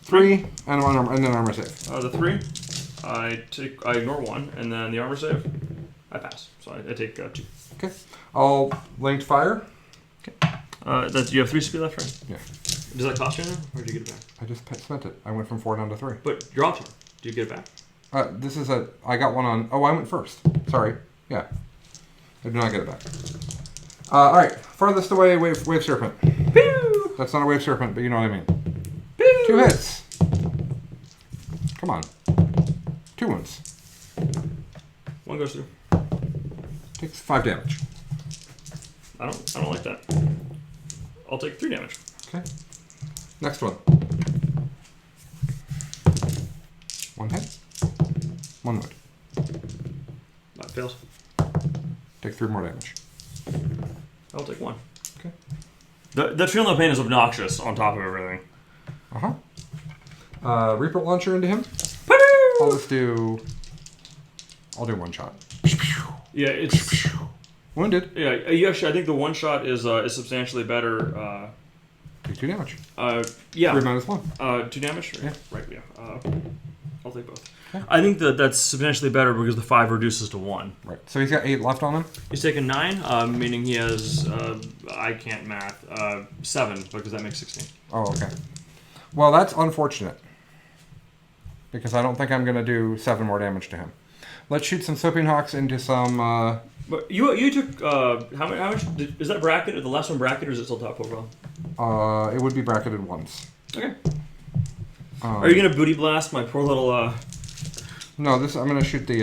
3, and then armor save. The 3, I ignore 1, and then the armor save, I pass. So I take 2. Okay. I'll linked fire. Okay. You have 3 speed left, right? Yeah. Does that cost you anything, or do you get it back? I just spent it. I went from 4 down to 3. But you're on turn. Do you get it back? I got one on. Oh, I went first. Sorry. Yeah. I do not get it back. All right. Farthest away, wave serpent. Pew! That's not a wave serpent, but you know what I mean. Pew! 2 hits. Come on. 2 wounds. 1 goes through. Takes 5 damage. I don't like that. I'll take 3 damage. Okay. Next one. 1 hit. 1 wound. That fails. Take 3 more damage. I'll take 1. Okay. The feeling of pain is obnoxious on top of everything. Reaper launcher into him. I'll do 1 shot. Yeah, it's wounded. Yeah, actually, I think the 1 shot is substantially better. Take 2 damage. Yeah. 3 minus 1. 2 damage. Yeah. Right. Yeah. I'll take both. Okay. I think that's substantially better because the 5 reduces to 1. Right. So he's got 8 left on him. He's taken 9, meaning he has. I can't math. 7 because that makes 16. Oh, okay. Well, that's unfortunate because I don't think I'm going to do 7 more damage to him. Let's shoot some Soaping Hawks into some. But you took how much? Is that bracketed? The last one bracketed, or is it still top profile? It would be bracketed once. Okay. Are you gonna booty blast my poor little? No, I'm gonna shoot the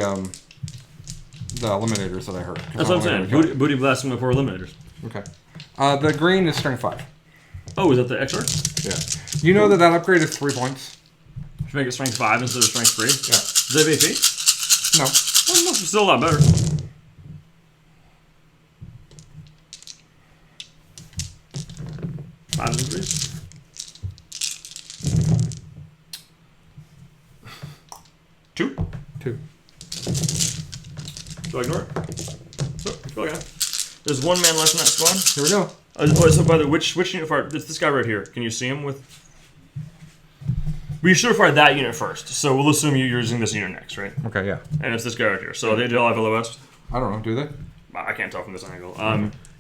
eliminators that I heard. That's what I'm saying. Booty blasting my poor eliminators. Okay. The green is strength 5. Oh, is that the XR? Yeah. You know that upgrade is 3 points. Should make it strength 5 instead of strength 3. Yeah. Does that have AP? No. Well, it's still a lot better. Five and 3. Two. Do I ignore it? So, okay. There's 1 man left in that squad. Here we go. So by the way, which unit fire? This guy right here. Can you see him with? We should have fired that unit first. So we'll assume you're using this unit next, right? Okay, yeah. And it's this guy right here. So they all have LOS? I don't know. Do they? I can't tell from this angle.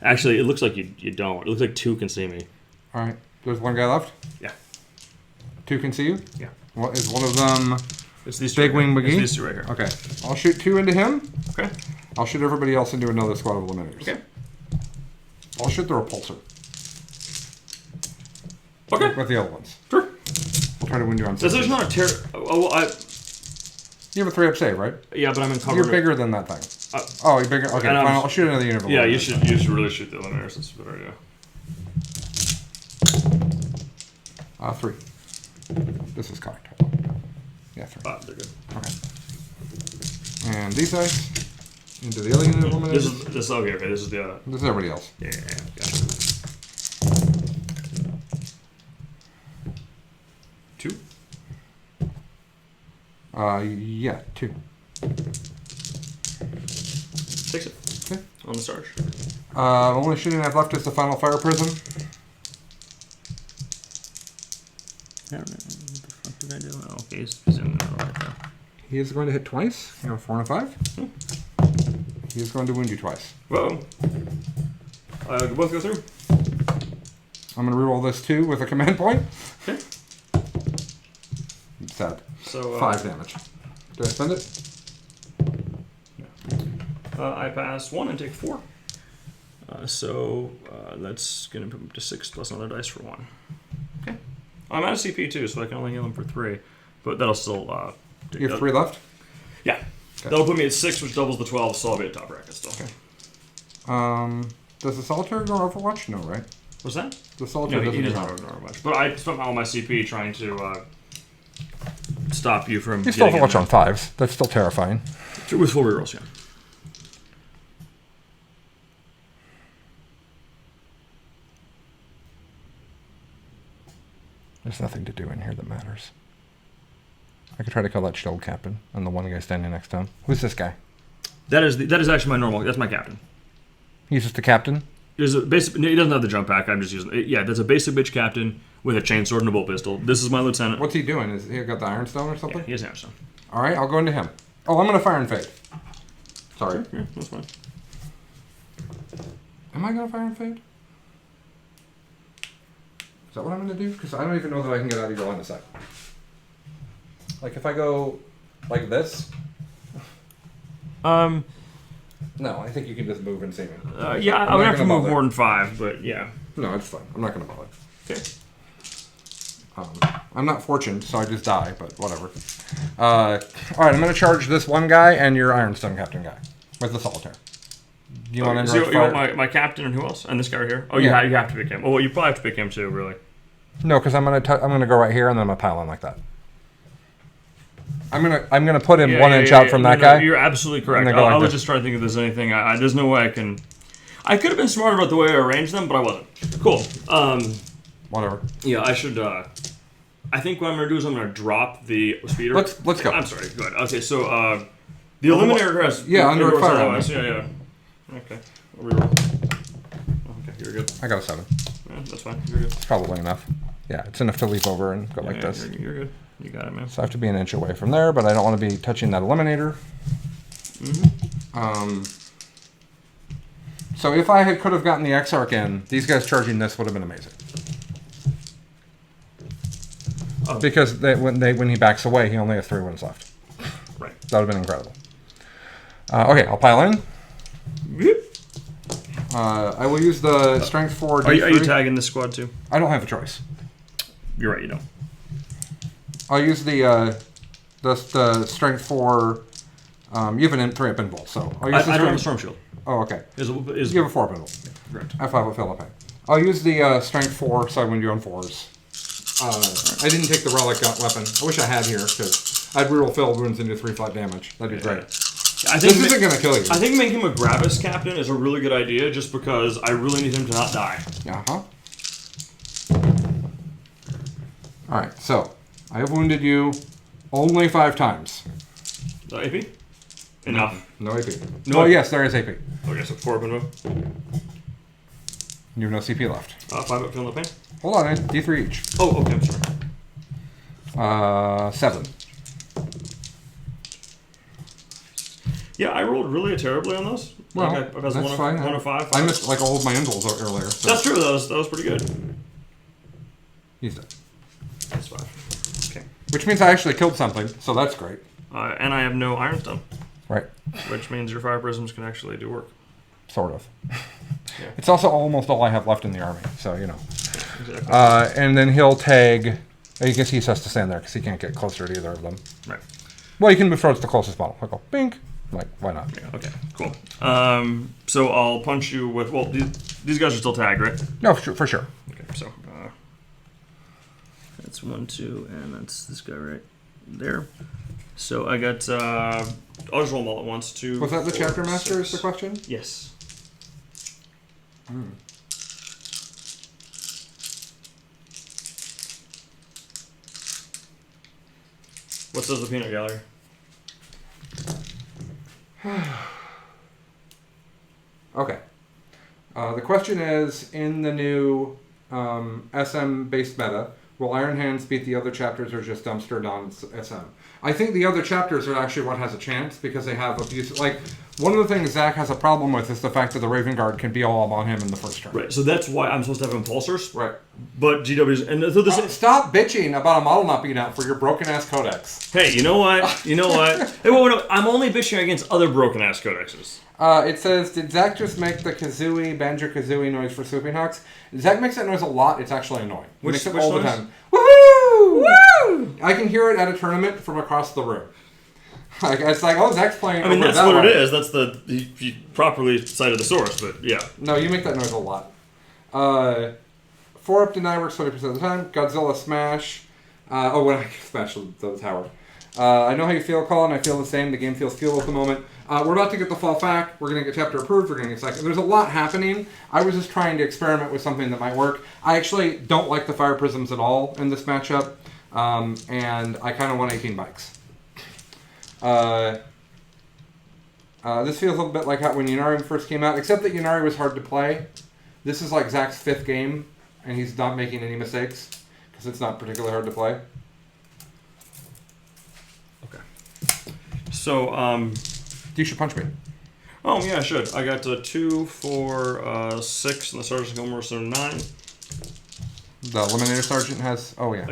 Actually, it looks like you don't. It looks like 2 can see me. All right. There's 1 guy left? Yeah. 2 can see you? Yeah. What is one of them? It's these Big two. Wing McGee? It's these 2 right here. Okay. I'll shoot 2 into him. Okay. I'll shoot everybody else into another squad of eliminators. Okay. I'll shoot the repulsor. Okay. With the other ones. Sure. I'll try to win you on. This is not a terror. Oh, You have a 3-up save, right? Yeah, but I'm in cover. You're bigger than that thing. Oh, you're bigger. Okay, fine. I'll shoot another unit. Yeah, you should really shoot the eliminators. That's a good idea. 3. This is cocked. Yeah, 3. They're good. Okay. And these guys into the other unit eliminators. This okay. This is the. This is everybody else. Yeah. Gotcha. 2. Yeah, 2. Takes it. Okay. On the stars. Only shooting I've left is the final fire prison. Yeah, what the fuck did I do? Oh, okay, he's in the middle right there. He is going to hit twice. You know, 4 and a 5. He is going to wound you twice. Whoa. Both go through. I'm going to reroll this 2 with a command point. Okay. Sad. So 5 damage. Did I spend it? I pass 1 and take 4. So that's going to put me up to 6 plus another dice for 1. Okay. I'm out of CP too, so I can only heal him for 3. But that'll still... you have 3 left? Yeah. Okay. That'll put me at 6, which doubles the 12, so I'll be at top bracket still. Okay. Does the Solitaire go Overwatch? No, right? What's that? The Solitaire No, he doesn't doesn't go have Overwatch. But I spent all my CP trying to stop you from You still getting Overwatch on 5s. That's still terrifying. With 4 rerolls, yeah. There's nothing to do in here that matters. I could try to kill that shield captain and the one guy standing next to him. Who's this guy? That is actually my normal. That's my captain. He's just the captain? There's a basic. He doesn't have the jump pack. I'm just using. Yeah, that's a basic bitch captain with a chainsword and a bolt pistol. This is my lieutenant. What's he doing? Is he got the Ironstone or something? Yeah, he has Ironstone. All right, I'll go into him. Oh, I'm going to fire and fade. Sorry. Yeah, that's fine. Am I going to fire and fade? Is that what I'm going to do? Because I don't even know that I can get out of your line of sight. Like if I go like this? No, I think you can just move and see me. Yeah, I'm gonna have to move more than 5, but yeah. No, it's fine. I'm not gonna bother. Okay. I'm not fortunate, so I just die, but whatever. Alright, I'm gonna charge this one guy and your Ironstone captain guy with the Solitaire. Do you want to you want my captain and who else? And this guy right here? Oh, yeah. You have to pick him. Oh, well, you probably have to pick him too, really. No, because I'm gonna go right here and then I'm gonna pile in like that. I'm gonna put him 1 inch out from that guy. You're absolutely correct. I was just trying to think if there's anything. There's no way I can. I could have been smarter about the way I arranged them, but I wasn't. Cool. Whatever. Yeah, I should. I think what I'm gonna do is I'm gonna drop the speeder. Let's go. I'm sorry. Good. Okay, so the Eliminator has. Under fire. Yeah. Okay. I'll reroll. Okay, you're good. I got a 7. Yeah, that's fine. You're good. It's probably enough. Yeah, it's enough to leap over and go like this. You're good. You got it, man. So I have to be an inch away from there, but I don't want to be touching that Eliminator. Mm-hmm. So if I could have gotten the Exarch in, these guys charging this would have been amazing. Oh. Because when he backs away, he only has 3 wounds left. Right. That would have been incredible. Okay, I'll pile in. Yep. I will use the Strength 4 Are you tagging this squad too? I don't have a choice. You're right, you don't. I'll use the Strength 4. You have an 3 up pinball, so I'll use I don't have a Storm Shield. Oh, okay. You have a 4 pinball. Yeah, correct. F5 with Philippe. I'll use the Strength 4 so I win you on 4s. I didn't take the Relic weapon. I wish I had here, because I'd reroll failed wounds into 3 flat damage. That'd be great. I think this isn't going to kill you. I think making him a Gravis captain is a really good idea, just because I really need him to not die. Uh-huh. Alright, so I have wounded you only 5 times. AP? Enough. No AP. No. Oh, yes, there is AP. Okay, so 4 up and move. You have no CP left. 5 up, feeling the pain. Hold on, D3 each. Oh, okay, I'm sorry. 7. Yeah, I rolled really terribly on those. Well, I was that's fine. 1 of 5. I missed like all of my invulns earlier. So. That's true. That was pretty good. He's dead. That's 5. Okay. Which means I actually killed something, so that's great. And I have no Ironstone. Right. Which means your fire prisms can actually do work. Sort of. Yeah. It's also almost all I have left in the army, so you know. Exactly. And then he'll tag. I guess he has to stand there because he can't get closer to either of them. Right. Well, you can move towards the closest model. He'll go bink. Like, why not? Yeah, okay, cool. So I'll punch you with. Well, these guys are still tagged, right? No, for sure. Okay, so that's 1, 2, and that's this guy right there. So I got. I'll just roll them all at once. 2. Was that the 4, chapter master? 6. Is the question? Yes. What says the peanut gallery? Okay. The question is, in the new SM-based meta, will Iron Hands beat the other chapters or just dumpster on SM? I think the other chapters are actually what has a chance because they have abuse. Like, one of the things Zach has a problem with is the fact that the Raven Guard can be all on him in the first turn. Right, so that's why I'm supposed to have impulsors. Right. But GW's and so this. Stop bitching about a model not being out for your broken ass codex. Hey, you know what? You know what? Hey, wait, I'm only bitching against other broken ass codexes. It says, did Zach just make the kazooie, banjo-kazooie noise for Swooping Hawks? Zach makes that noise a lot. It's actually annoying. He makes it all the time. Woohoo! Woo! I can hear it at a tournament from across the room. Like, it's like, oh, Zach's playing. I mean, that's what it is. That's you properly cited the source, but yeah. No, you make that noise a lot. 4-up deny works 20% of the time. Godzilla smash. When I smash the tower. I know how you feel, Colin. I feel the same. The game feels fuel at the moment. We're about to get the fall fact. We're going to get chapter approved. We're going to get second. There's a lot happening. I was just trying to experiment with something that might work. I actually don't like the fire prisms at all in this matchup. And I kind of want 18 bikes. This feels a little bit like how when Yunari first came out, except that Yunari was hard to play. This is like Zach's 5th game, and he's not making any mistakes because it's not particularly hard to play. Okay. So, you should punch me. Oh, yeah, I should. I got 2, 4, 6, and the Sergeant's Gomer, so 9. The Eliminator Sergeant has... Oh, yeah.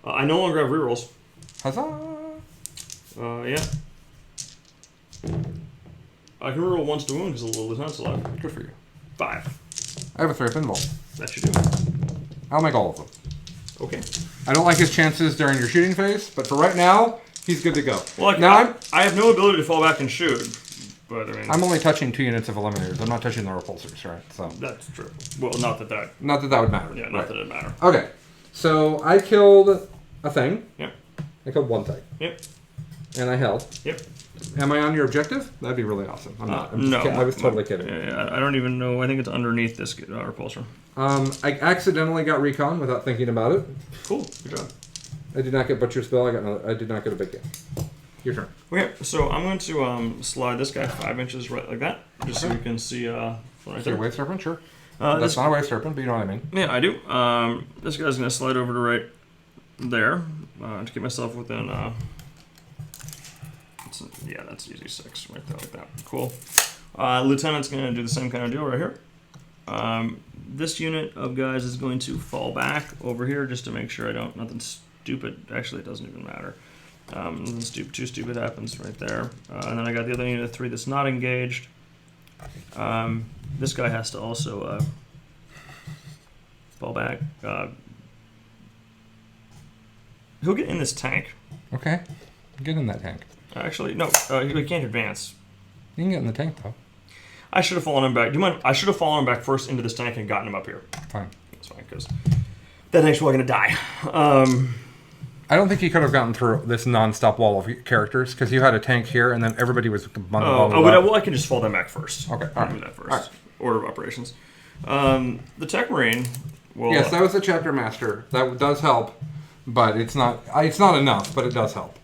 I no longer have rerolls. Huzzah! Yeah. I can reroll once to wound because the lieutenant's alive. Good for you. 5. I have a 3-up pinball. That should do it. I'll make all of them. Okay. I don't like his chances during your shooting phase, but for right now, he's good to go. Well, like, now I have no ability to fall back and shoot, but I mean... I'm only touching 2 units of Eliminators. I'm not touching the Repulsors, right? So that's true. Well, not that that would matter. Yeah, not that it would matter. Okay. So I killed a thing. Yep. I killed one thing. Yep. And I held. Yep. Am I on your objective? That'd be really awesome. I'm not. No. I was totally kidding. Yeah, I don't even know. I think it's underneath this repulsor. I accidentally got recon without thinking about it. Cool. Good job. I did not get butcher spell. I did not get a big game. Your turn. Okay, so I'm going to slide this guy 5 inches right like that, just so you can see right there. Wave serpent, sure. That's not a wave serpent, but you know what I mean. Yeah, I do. This guy's going to slide over to right there to get myself within. Yeah, that's easy 6 right there like that. Cool. Lieutenant's going to do the same kind of deal right here. This unit of guys is going to fall back over here just to make sure I don't nothing stupid. Actually, it doesn't even matter. Nothing too stupid happens right there. And then I got the other unit of 3 that's not engaged. This guy has to also fall back. He'll get in this tank. Okay, get in that tank. Actually, no, he can't advance. You can get in the tank though. I should have fallen him back. Do you mind? I should have fallen him back first into this tank and gotten him up here. Fine. That's fine, because that tank's probably going to die. I don't think he could have gotten through this non-stop wall of characters, because you had a tank here, and then everybody was bundled well, I can just fall them back first. Okay, I'll do that first. All right. Order of operations. The Tech Marine will... Yes, that was the Chapter Master. That does help, but it's not enough, but it does help.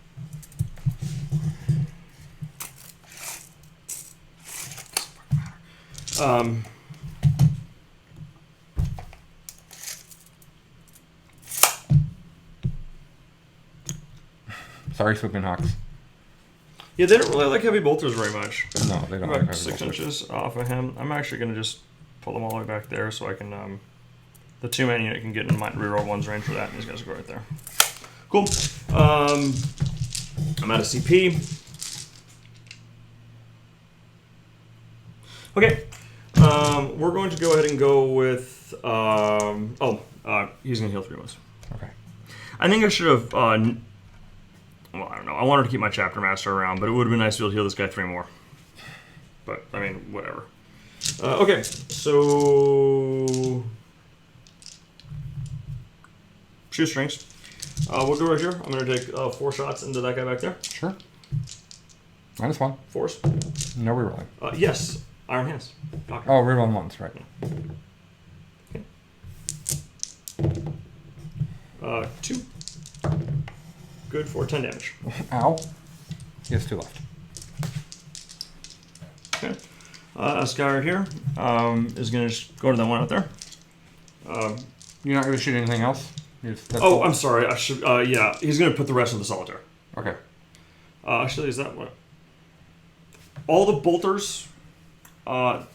Sorry, Swooping Hawks. Yeah, they don't really like heavy bolters very much. No, they don't. About like heavy 6 bolters. inches off of him. I'm actually going to just pull them all the way back there so I can... the 2-man unit can get in my reroll 1's range for that, and these guys will go right there. Cool. I'm out of CP. Okay. We're going to go ahead and go with... he's going to heal 3 of us. Okay. I think I should have... well, I don't know. I wanted to keep my Chapter Master around, but it would have been nice to be able to heal this guy 3 more. But, I mean, whatever. Okay, so... Shoestrings. We'll go right here. I'm going to take 4 shots into that guy back there. Sure. -1. 4s. No rerolling. Yes. Iron Hands. Doctor. Oh, reroll 1s, right. Okay. 2. Good for 10 damage. Ow. He has 2 left. Okay. This guy right here is going to just go to that one out there. You're not going to shoot anything else? I'm sorry. I should. Yeah, he's going to put the rest of the solitaire. Okay. Actually, is that what? All the bolters right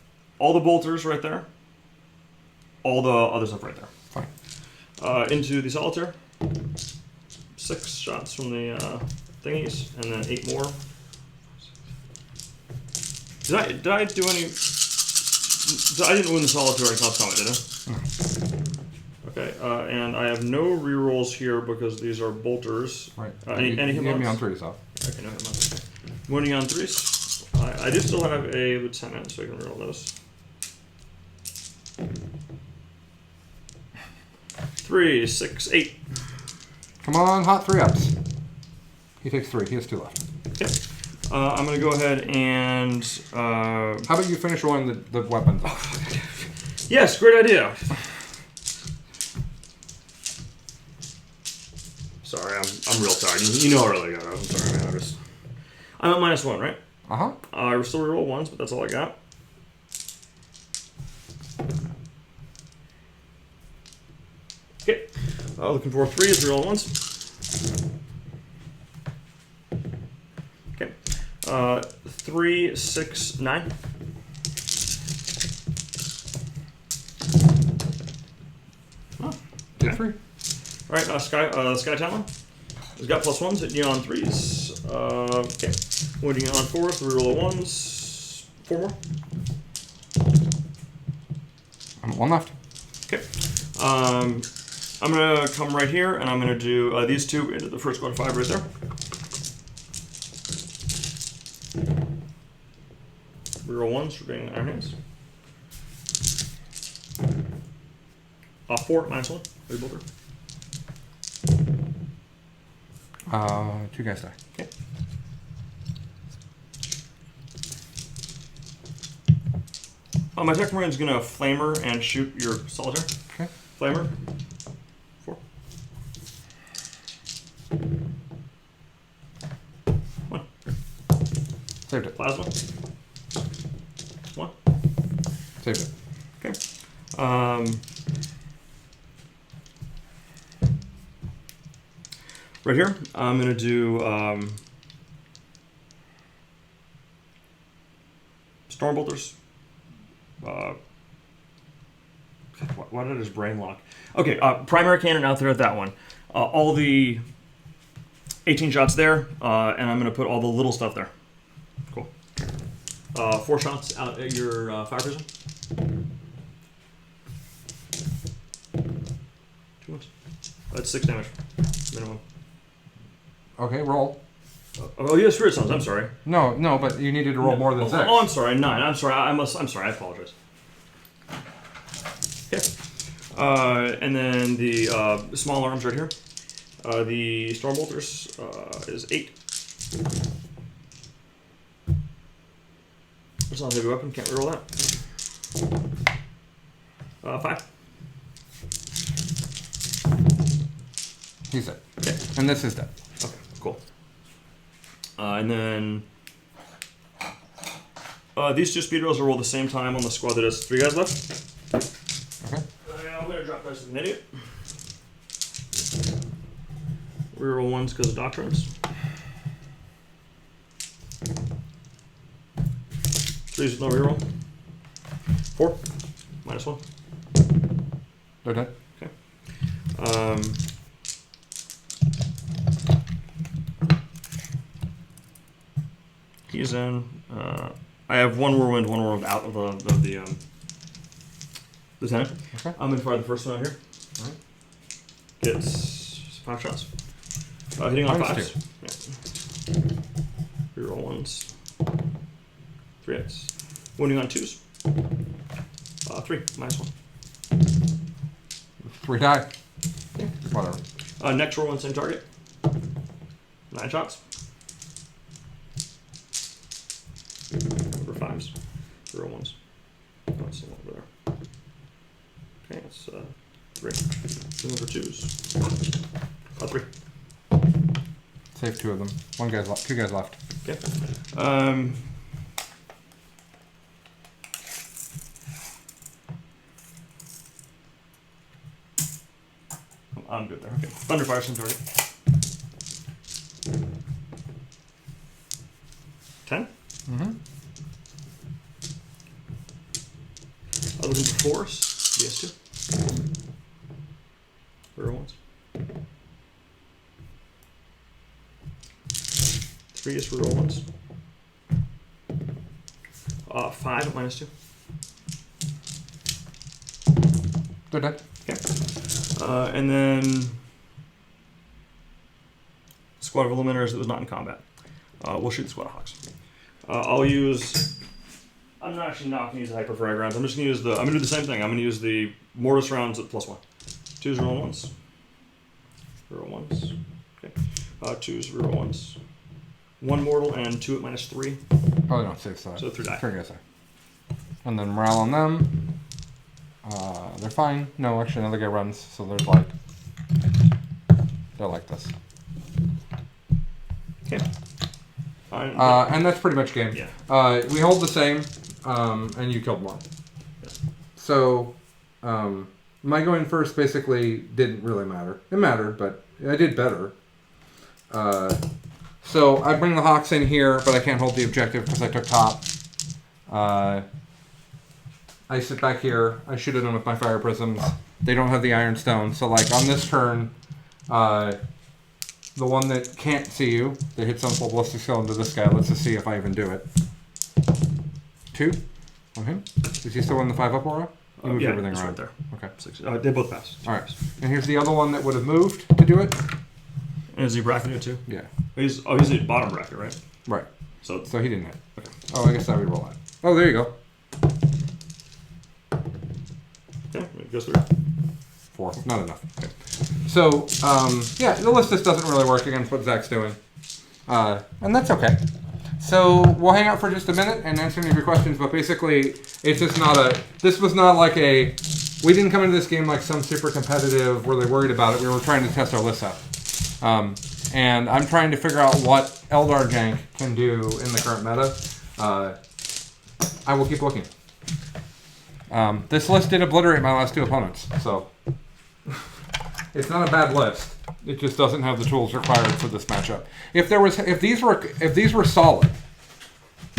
there. all the other stuff right there. Fine. Into the solitaire. 6 shots from the thingies, and then 8 more. Did I do any? I didn't win the solitaire in Cops Combat, did I? No. Okay, and I have no rerolls here because these are bolters. Right. Any you hit gave me marks? on 3s off. Okay, no hit marks. Okay. Wounding on 3s. I do still have a lieutenant, so I can reroll those. 3, 6, 8. Come on, hot 3-ups. He takes 3. He has 2 left. Okay. I'm going to go ahead and... How about you finish rolling the weapons? Yes, great idea. Sorry, I'm real tired. You know how early I got. I'm sorry, man. I'm at -1, right? Uh-huh. I still reroll 1s, but that's all I got. Okay. Looking for 3s, reroll 1s. Okay. 3, 6, 9. Oh, Did okay. 3. Alright, Sky Talon. He's got +1s at neon 3s. Okay. Wounding on 4th, reroll 1s. 4 more. I'm at 1 left. Okay. I'm gonna come right here, and I'm gonna do these 2 into the first 1 5 right there. Reroll 1s for being Iron Hands. 4 -1. Rebolter. 2 guys die. Okay. My tech marine's gonna flamer and shoot your solitaire. Okay. Flamer. 4. 1. Saved it. Plasma. 1. Saved it. Okay. Right here, I'm gonna do Stormbolters. Why did I just brain lock? Okay, primary cannon out there at that one. All the 18 shots there, and I'm gonna put all the little stuff there. Cool. 4 shots out at your fire prison. 2 ones. That's 6 damage minimum. Okay, roll. Oh, yes, Spirit Sons. I'm sorry. No, but you needed to roll more than 6. Oh, I'm sorry. 9. I'm sorry. I'm sorry. I apologize. Okay. And then the small arms right here. The Stormbolters is 8. It's not a heavy weapon. Can't reroll that. 5. He's dead. Okay. And this is dead. Okay. Cool. And then these 2 speed rolls will roll the same time on the squad that has 3 guys left. Okay. I'm gonna drop dice as an idiot. Reroll 1s because of doctrines. 3s with no reroll. 4. -1. They're dead. Okay. He's in. I have 1 whirlwind, 1 whirlwind out of the lieutenant. Okay. I'm gonna fire the first one out here. All right. Gets 5 shots. Hitting on Minus 5s. Yeah. Reroll 1s. 3 hits. Wounding on 2s. 3 -1. 3 die. Yeah. Whatever. Next roll 1 same target. 9 shots. Over 5s. Reroll 1s. Oh, it's still over there. Okay, it's 3. 2 over 2s. 3. Save 2 of them. 1 guy's left. 2 guys left. Okay. I'm good there. Okay. Thunderfire some target. 10. Mm-hmm. Looking for force. DS2. Reroll ones. 3 is reroll ones. 5 at -2. They're dead. Okay. And then squad of Eliminators that was not in combat. We'll shoot the squad of Hawks. I'll use. I'm not actually not going to use the hyperfrag rounds. I'm just going to use the. I'm going to do the same thing. I'm going to use the mortis rounds at +1. 2's reroll ones. Reroll ones. Okay. 2's reroll ones. 1 mortal and 2 at -3. Oh, no, save side. So 3 die. 3 guys there. And then morale on them. They're fine. No, actually, another guy runs, so there's like. They're like this. Okay. And that's pretty much game. Yeah. We hold the same, and you killed more. Yeah. So, my going first basically didn't really matter. It mattered, but I did better. So I bring the Hawks in here, but I can't hold the objective because I took top. I sit back here. I shoot at them with my fire prisms. They don't have the iron stone, so like on this turn, the one that can't see you, that hits on full ballistic skill into this guy. Let's just see if I even do it. 2 on him. Is he still in the 5-up aura? You moved everything it's around. right there. Okay. 6. They both passed. All right. And here's the other one that would have moved to do it. And is he bracketed too? Yeah. He's the bottom bracket, right? Right. So he didn't hit. Okay. Oh, I guess I would roll that. Oh, there you go. Yeah, it goes through. 4. Not enough. Okay. So, yeah, the list just doesn't really work against what Zach's doing. And that's okay. So, we'll hang out for just a minute and answer any of your questions, but basically, it's just not this was not like we didn't come into this game like some super competitive, really worried about it. We were trying to test our list out. And I'm trying to figure out what Eldar jank can do in the current meta. I will keep looking. This list did obliterate my last 2 opponents, so it's not a bad list. It just doesn't have the tools required for this matchup. If these were solid,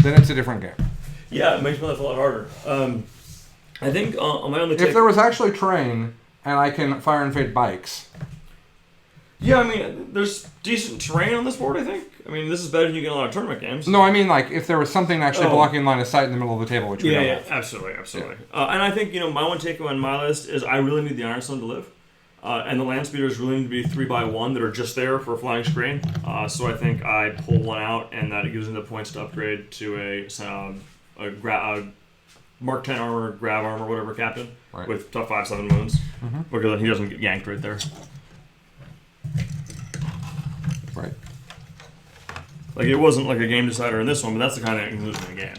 then it's a different game. Yeah, it makes my life a lot harder. I think on my only take... If there was actually terrain and I can fire and fade bikes. Yeah, I mean, there's decent terrain on this board, I think. I mean, this is better than you get in a lot of tournament games. No, I mean, like, if there was something actually blocking line of sight in the middle of the table, which we don't have. Absolutely. And I think, my one takeaway on my list is I really need the Ironstone to live. And the land speeders really need to be 3x1 that are just there for a flying screen. So I think I pull one out, and that it gives me the points to upgrade to a Mark 10 armor, grav armor, whatever captain, with tough 5/7 wounds, because then he doesn't get yanked right there. Right. Like, it wasn't like a game decider in this one, but that's the kind of thing you lose in a game.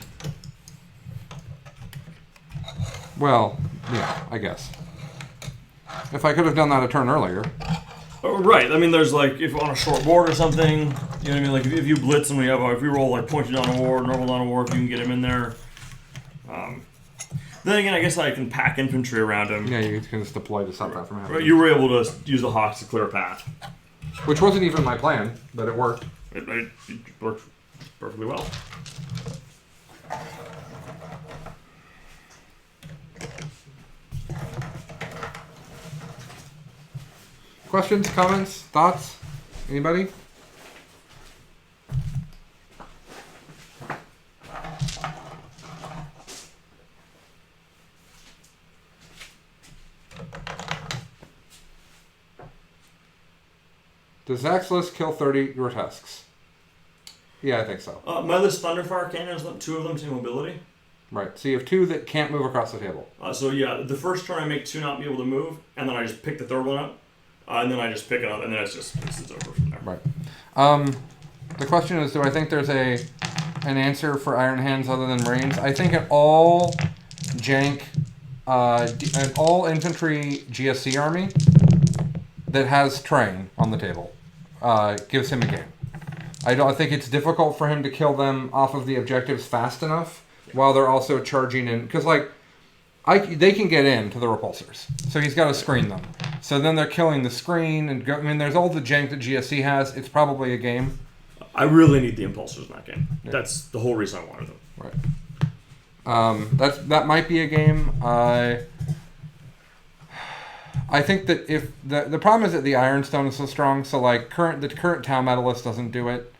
Well, yeah, I guess. If I could have done that a turn earlier. Right. I mean, there's like, if on a short board or something, you know what I mean? Like, if you blitz and if we roll like pointed down a war, normal down a war, if you can get him in there. Then again, I guess I can pack infantry around him. Yeah, you can just deploy to stop that from happening. Right, you were able to use the Hawks to clear a path. Which wasn't even my plan, but it worked. It worked perfectly well. Questions, comments, thoughts? Anybody? Does Zach's list kill 30 grotesques? Yeah, I think so. My list Thunderfire cannons, 2 of them to mobility. Right, so you have 2 that can't move across the table. So yeah, the first turn I make 2 not be able to move, and then I just pick the third one up, and then I just pick it up, and then it's over from there. Right. The question is, do I think there's an answer for Iron Hands other than Marines? I think an all jank, an all infantry GSC army that has terrain on the table gives him a game. I think it's difficult for him to kill them off of the objectives fast enough while they're also charging in. Because, they can get into the repulsors. So he's got to screen them. So then they're killing the screen. And there's all the jank that GSC has. It's probably a game. I really need the impulsors in that game. Yeah. That's the whole reason I wanted them. Right. That might be a game. I think that if the problem is that the Ironstone is so strong, so like the current Tau Meta list doesn't do it.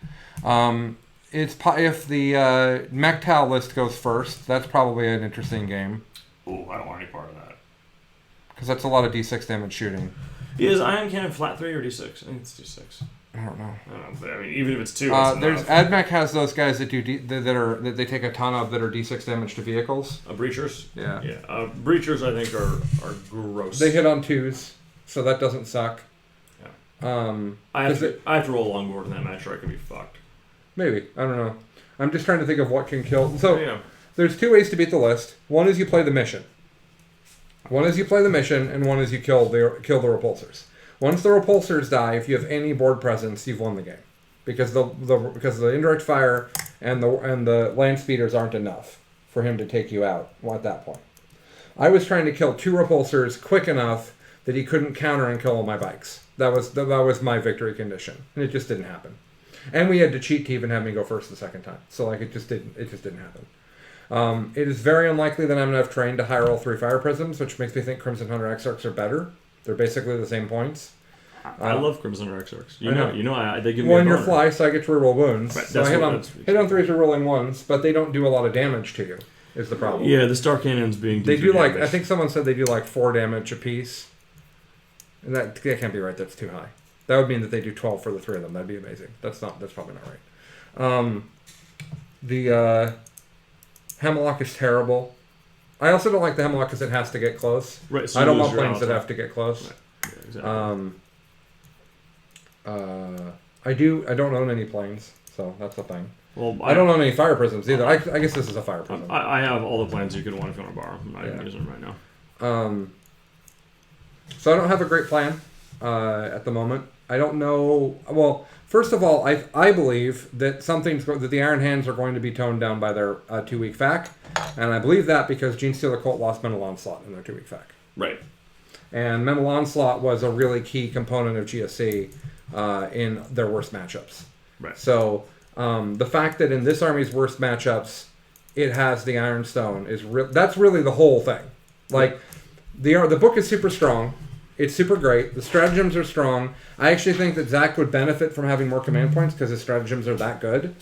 If the Mech Tau list goes first, that's probably an interesting game. Ooh, I don't want any part of that. Because that's a lot of D6 damage shooting. Is Iron Cannon flat 3 or D6? I think it's D6. I don't know. But I mean, even if it's 2, that's there's enough. AdMech has those guys that do that they take a ton of that are D6 damage to vehicles. Breachers? Yeah. Yeah. Breachers, I think, are gross. They hit on 2s, so that doesn't suck. Yeah. I have to roll a longboard in that match or I could be fucked. Maybe. I don't know. I'm just trying to think of what can kill. So, yeah. There's 2 ways to beat the list. One is you play the mission. And one is you kill the repulsors. Once the repulsors die, if you have any board presence, you've won the game, because the indirect fire and the land speeders aren't enough for him to take you out at that point. I was trying to kill 2 repulsors quick enough that he couldn't counter and kill all my bikes. That was my victory condition, and it just didn't happen. And we had to cheat to even have me go first the second time. So like it just didn't happen. It is very unlikely that I'm gonna have trained to hire all 3 fire prisms, which makes me think Crimson Hunter Exarchs are better. They're basically the same points. I love Crimson Hunter Exarchs. They give me well, a your boner. fly, so I get to reroll wounds. Right, so I hit on 3s rerolling 1s, but they don't do a lot of damage to you. Is the problem? Yeah, the Star Cannons being. They do damage. I think someone said they do 4 damage apiece, and that can't be right. That's too high. That would mean that they do 12 for the 3 of them. That'd be amazing. That's probably not right. The Hemlock is terrible. I also don't like the Hemlock because it has to get close. Right. So I don't want planes that have to get close. Right. Yeah, exactly. I don't own any planes, so that's the thing. Well, I don't own any fire prisms either. I guess this is a fire prism. I have all the planes you could want if you want to borrow. I'm not even using them right now. So I don't have a great plan at the moment. I don't know. Well, first of all, I believe that that the Iron Hands are going to be toned down by their 2-week FAQ, and I believe that because Genestealer Cult lost Mental Onslaught in their 2-week FAQ. Right. And Mental Onslaught was a really key component of GSC in their worst matchups. Right. So the fact that in this army's worst matchups, it has the Ironstone that's really the whole thing. Like the book is super strong. It's super great. The stratagems are strong. I actually think that Zach would benefit from having more command points because his stratagems are that good.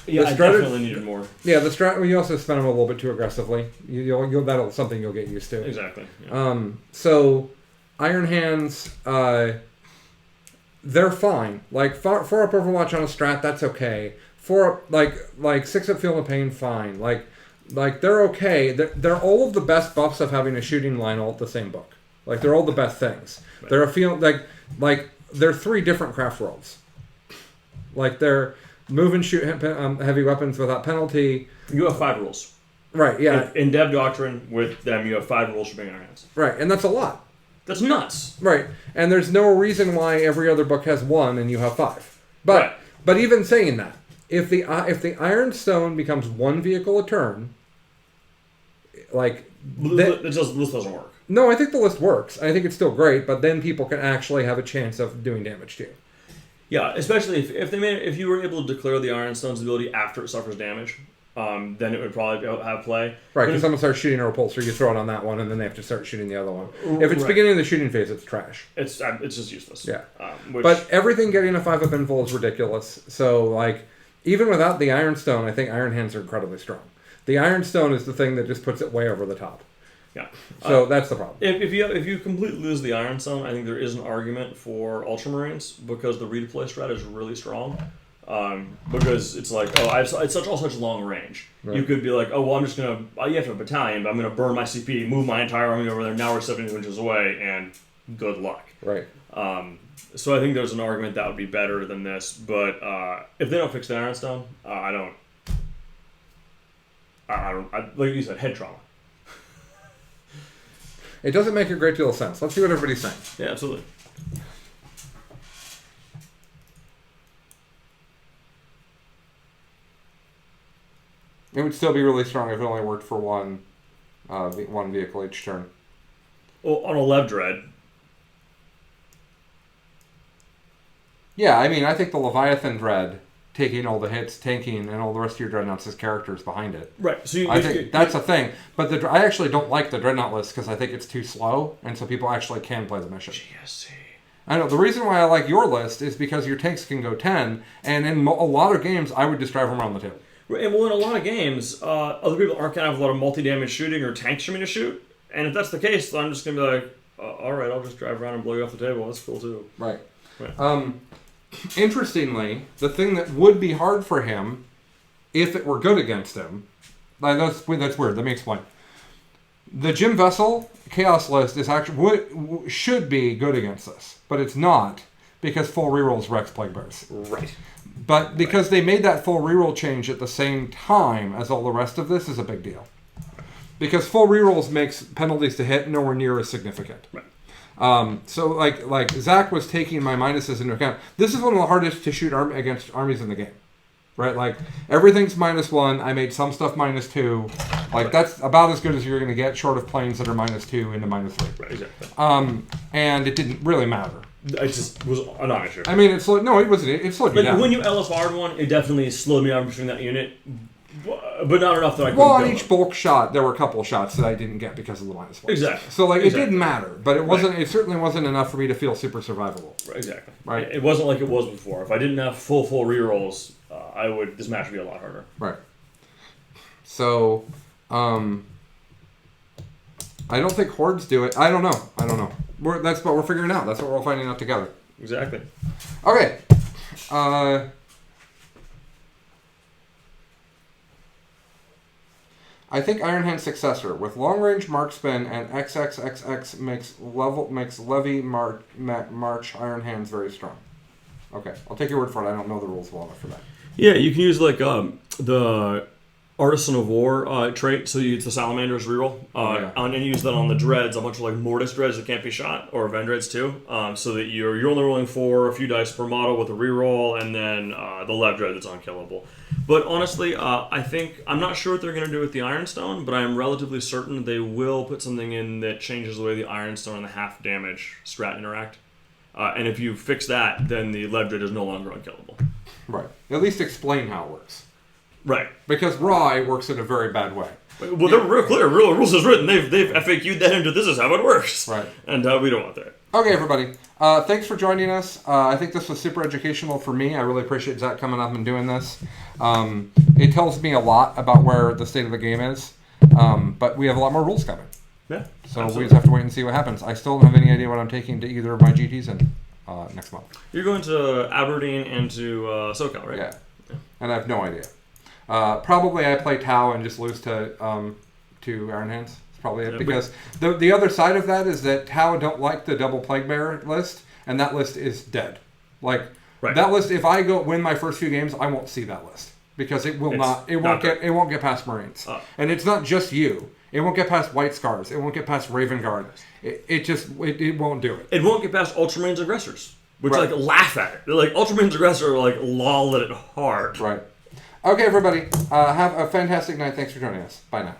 Yeah, I definitely needed more. Yeah, you also spend them a little bit too aggressivly. That's something you'll get used to. Exactly. Yeah. So Iron Hands, they're fine. Like 4 up Overwatch on a strat, that's okay. 4 up, like 6 up Feel the Pain, fine. Like they're okay. They're all of the best buffs of having a shooting line all at the same book. Like they're all the best things. Right. They're they're 3 different craft worlds. Like they're move and shoot heavy weapons without penalty. You have 5 rules. Right. Yeah. In Dev Doctrine, with them, you have 5 rules for being Iron Hands. Right, and that's a lot. That's nuts. Right, and there's no reason why every other book has 1 and you have 5. But even saying that, if the Ironstone becomes 1 vehicle a turn, this doesn't work. No, I think the list works. I think it's still great, but then people can actually have a chance of doing damage to you. Yeah, especially if you were able to declare the Ironstone's ability after it suffers damage, then it would probably have play. Right, because someone starts shooting a repulsor, you throw it on that one, and then they have to start shooting the other one. If it's beginning of the shooting phase, it's trash. It's just useless. Yeah. But everything getting a 5 up invul is ridiculous. So, even without the Ironstone, I think Iron Hands are incredibly strong. The Ironstone is the thing that just puts it way over the top. Yeah. So that's the problem. If you completely lose the Ironstone, I think there is an argument for Ultramarines because the redeploy strat is really strong. Because it's it's such long range. Right. You could be like, oh well, I'm just gonna. You have to have a battalion, but I'm gonna burn my CP, move my entire army over there. Now we're 70 inches away, and good luck. Right. So I think there's an argument that would be better than this, but if they don't fix the Ironstone, I don't. Like you said, head trauma. It doesn't make a great deal of sense. Let's see what everybody's saying. Yeah, absolutely. It would still be really strong if it only worked for one vehicle each turn. Well, on a Lev Dread. Yeah, I mean, I think the Leviathan Dread taking all the hits, tanking, and all the rest of your Dreadnoughts as characters behind it. Right. So I think that's a thing. But I actually don't like the Dreadnought list because I think it's too slow, and so people actually can play the mission. GSC. I know. The reason why I like your list is because your tanks can go 10, and in a lot of games, I would just drive them around the table. Right, and well, in a lot of games, other people aren't going to have a lot of multi-damage shooting or tanks for me to shoot. And if that's the case, then I'm just going to be like, all right, I'll just drive around and blow you off the table. That's cool, too. Right. Interestingly, the thing that would be hard for him, if it were good against him, that's weird. Let me explain. The Jim Vessel Chaos list is actually should be good against this, but it's not because full rerolls Rex Plague Bears. Right. But because they made that full reroll change at the same time as all the rest of this is a big deal. Because full rerolls makes penalties to hit nowhere near as significant. Right. So like Zach was taking my minuses into account. This is one of the hardest to shoot against armies in the game, right? Like everything's -1. I made some stuff -2. Like that's about as good as you're going to get, short of planes that are -2 into -3. Right. Exactly. And it didn't really matter. It just was a non-issue. I mean, it slowed you down. When you LFR'd one, it definitely slowed me down from shooting that unit, but not enough that I couldn't Well, on kill each it. bulk shot, there were a couple of shots that I didn't get because of the -1. Exactly. So like, Exactly. it didn't matter, but it wasn't. It certainly wasn't enough for me to feel super survivable. Right, exactly. Right. It wasn't like it was before. If I didn't have full rerolls, this match would be a lot harder. Right. So, I don't think hordes do it. I don't know. That's what we're figuring out. That's what we're finding out together. Exactly. Okay. I think Iron Hand's successor with long range marksman and XXXX makes levy march Iron Hands very strong. Okay, I'll take your word for it. I don't know the rules well enough for that. Yeah, you can use like the Artisan of War trait, so you use the Salamander's reroll, and use that on the dreads, a bunch of like Mortis dreads that can't be shot, or Vendreads too, so that you're only rolling for a few dice per model with a reroll, and then the Lev dread that's unkillable. But honestly, I'm not sure what they're going to do with the Ironstone, but I am relatively certain they will put something in that changes the way the Ironstone and the half damage strat interact. And if you fix that, then the Lev dread is no longer unkillable. Right. At least explain how it works. Right. Because Rye works in a very bad way. Well, they're real clear. Real rules is written. They've FAQ'd that into this is how it works. Right. And we don't want that. Okay, everybody. Thanks for joining us. I think this was super educational for me. I really appreciate Zach coming up and doing this. It tells me a lot about where the state of the game is. But we have a lot more rules coming. Yeah. So we just have to wait and see what happens. I still don't have any idea what I'm taking to either of my GTs in next month. You're going to Aberdeen and to SoCal, right? Yeah. And I have no idea. Probably I play Tau and just lose to Iron Hands. That's probably it. Because the other side of that is that Tau don't like the double Plague Bearer list, and that list is dead. Like that list, if I win my first few games, I won't see that list because it won't get past Marines. And it's not just you. It won't get past White Scars. It won't get past Raven Guard. It won't do it. It won't get past Ultramarines Aggressors, which like laugh at it. They're like Ultramarines Aggressor are like lol at it hard. Right. Okay, everybody. Have a fantastic night. Thanks for joining us. Bye now.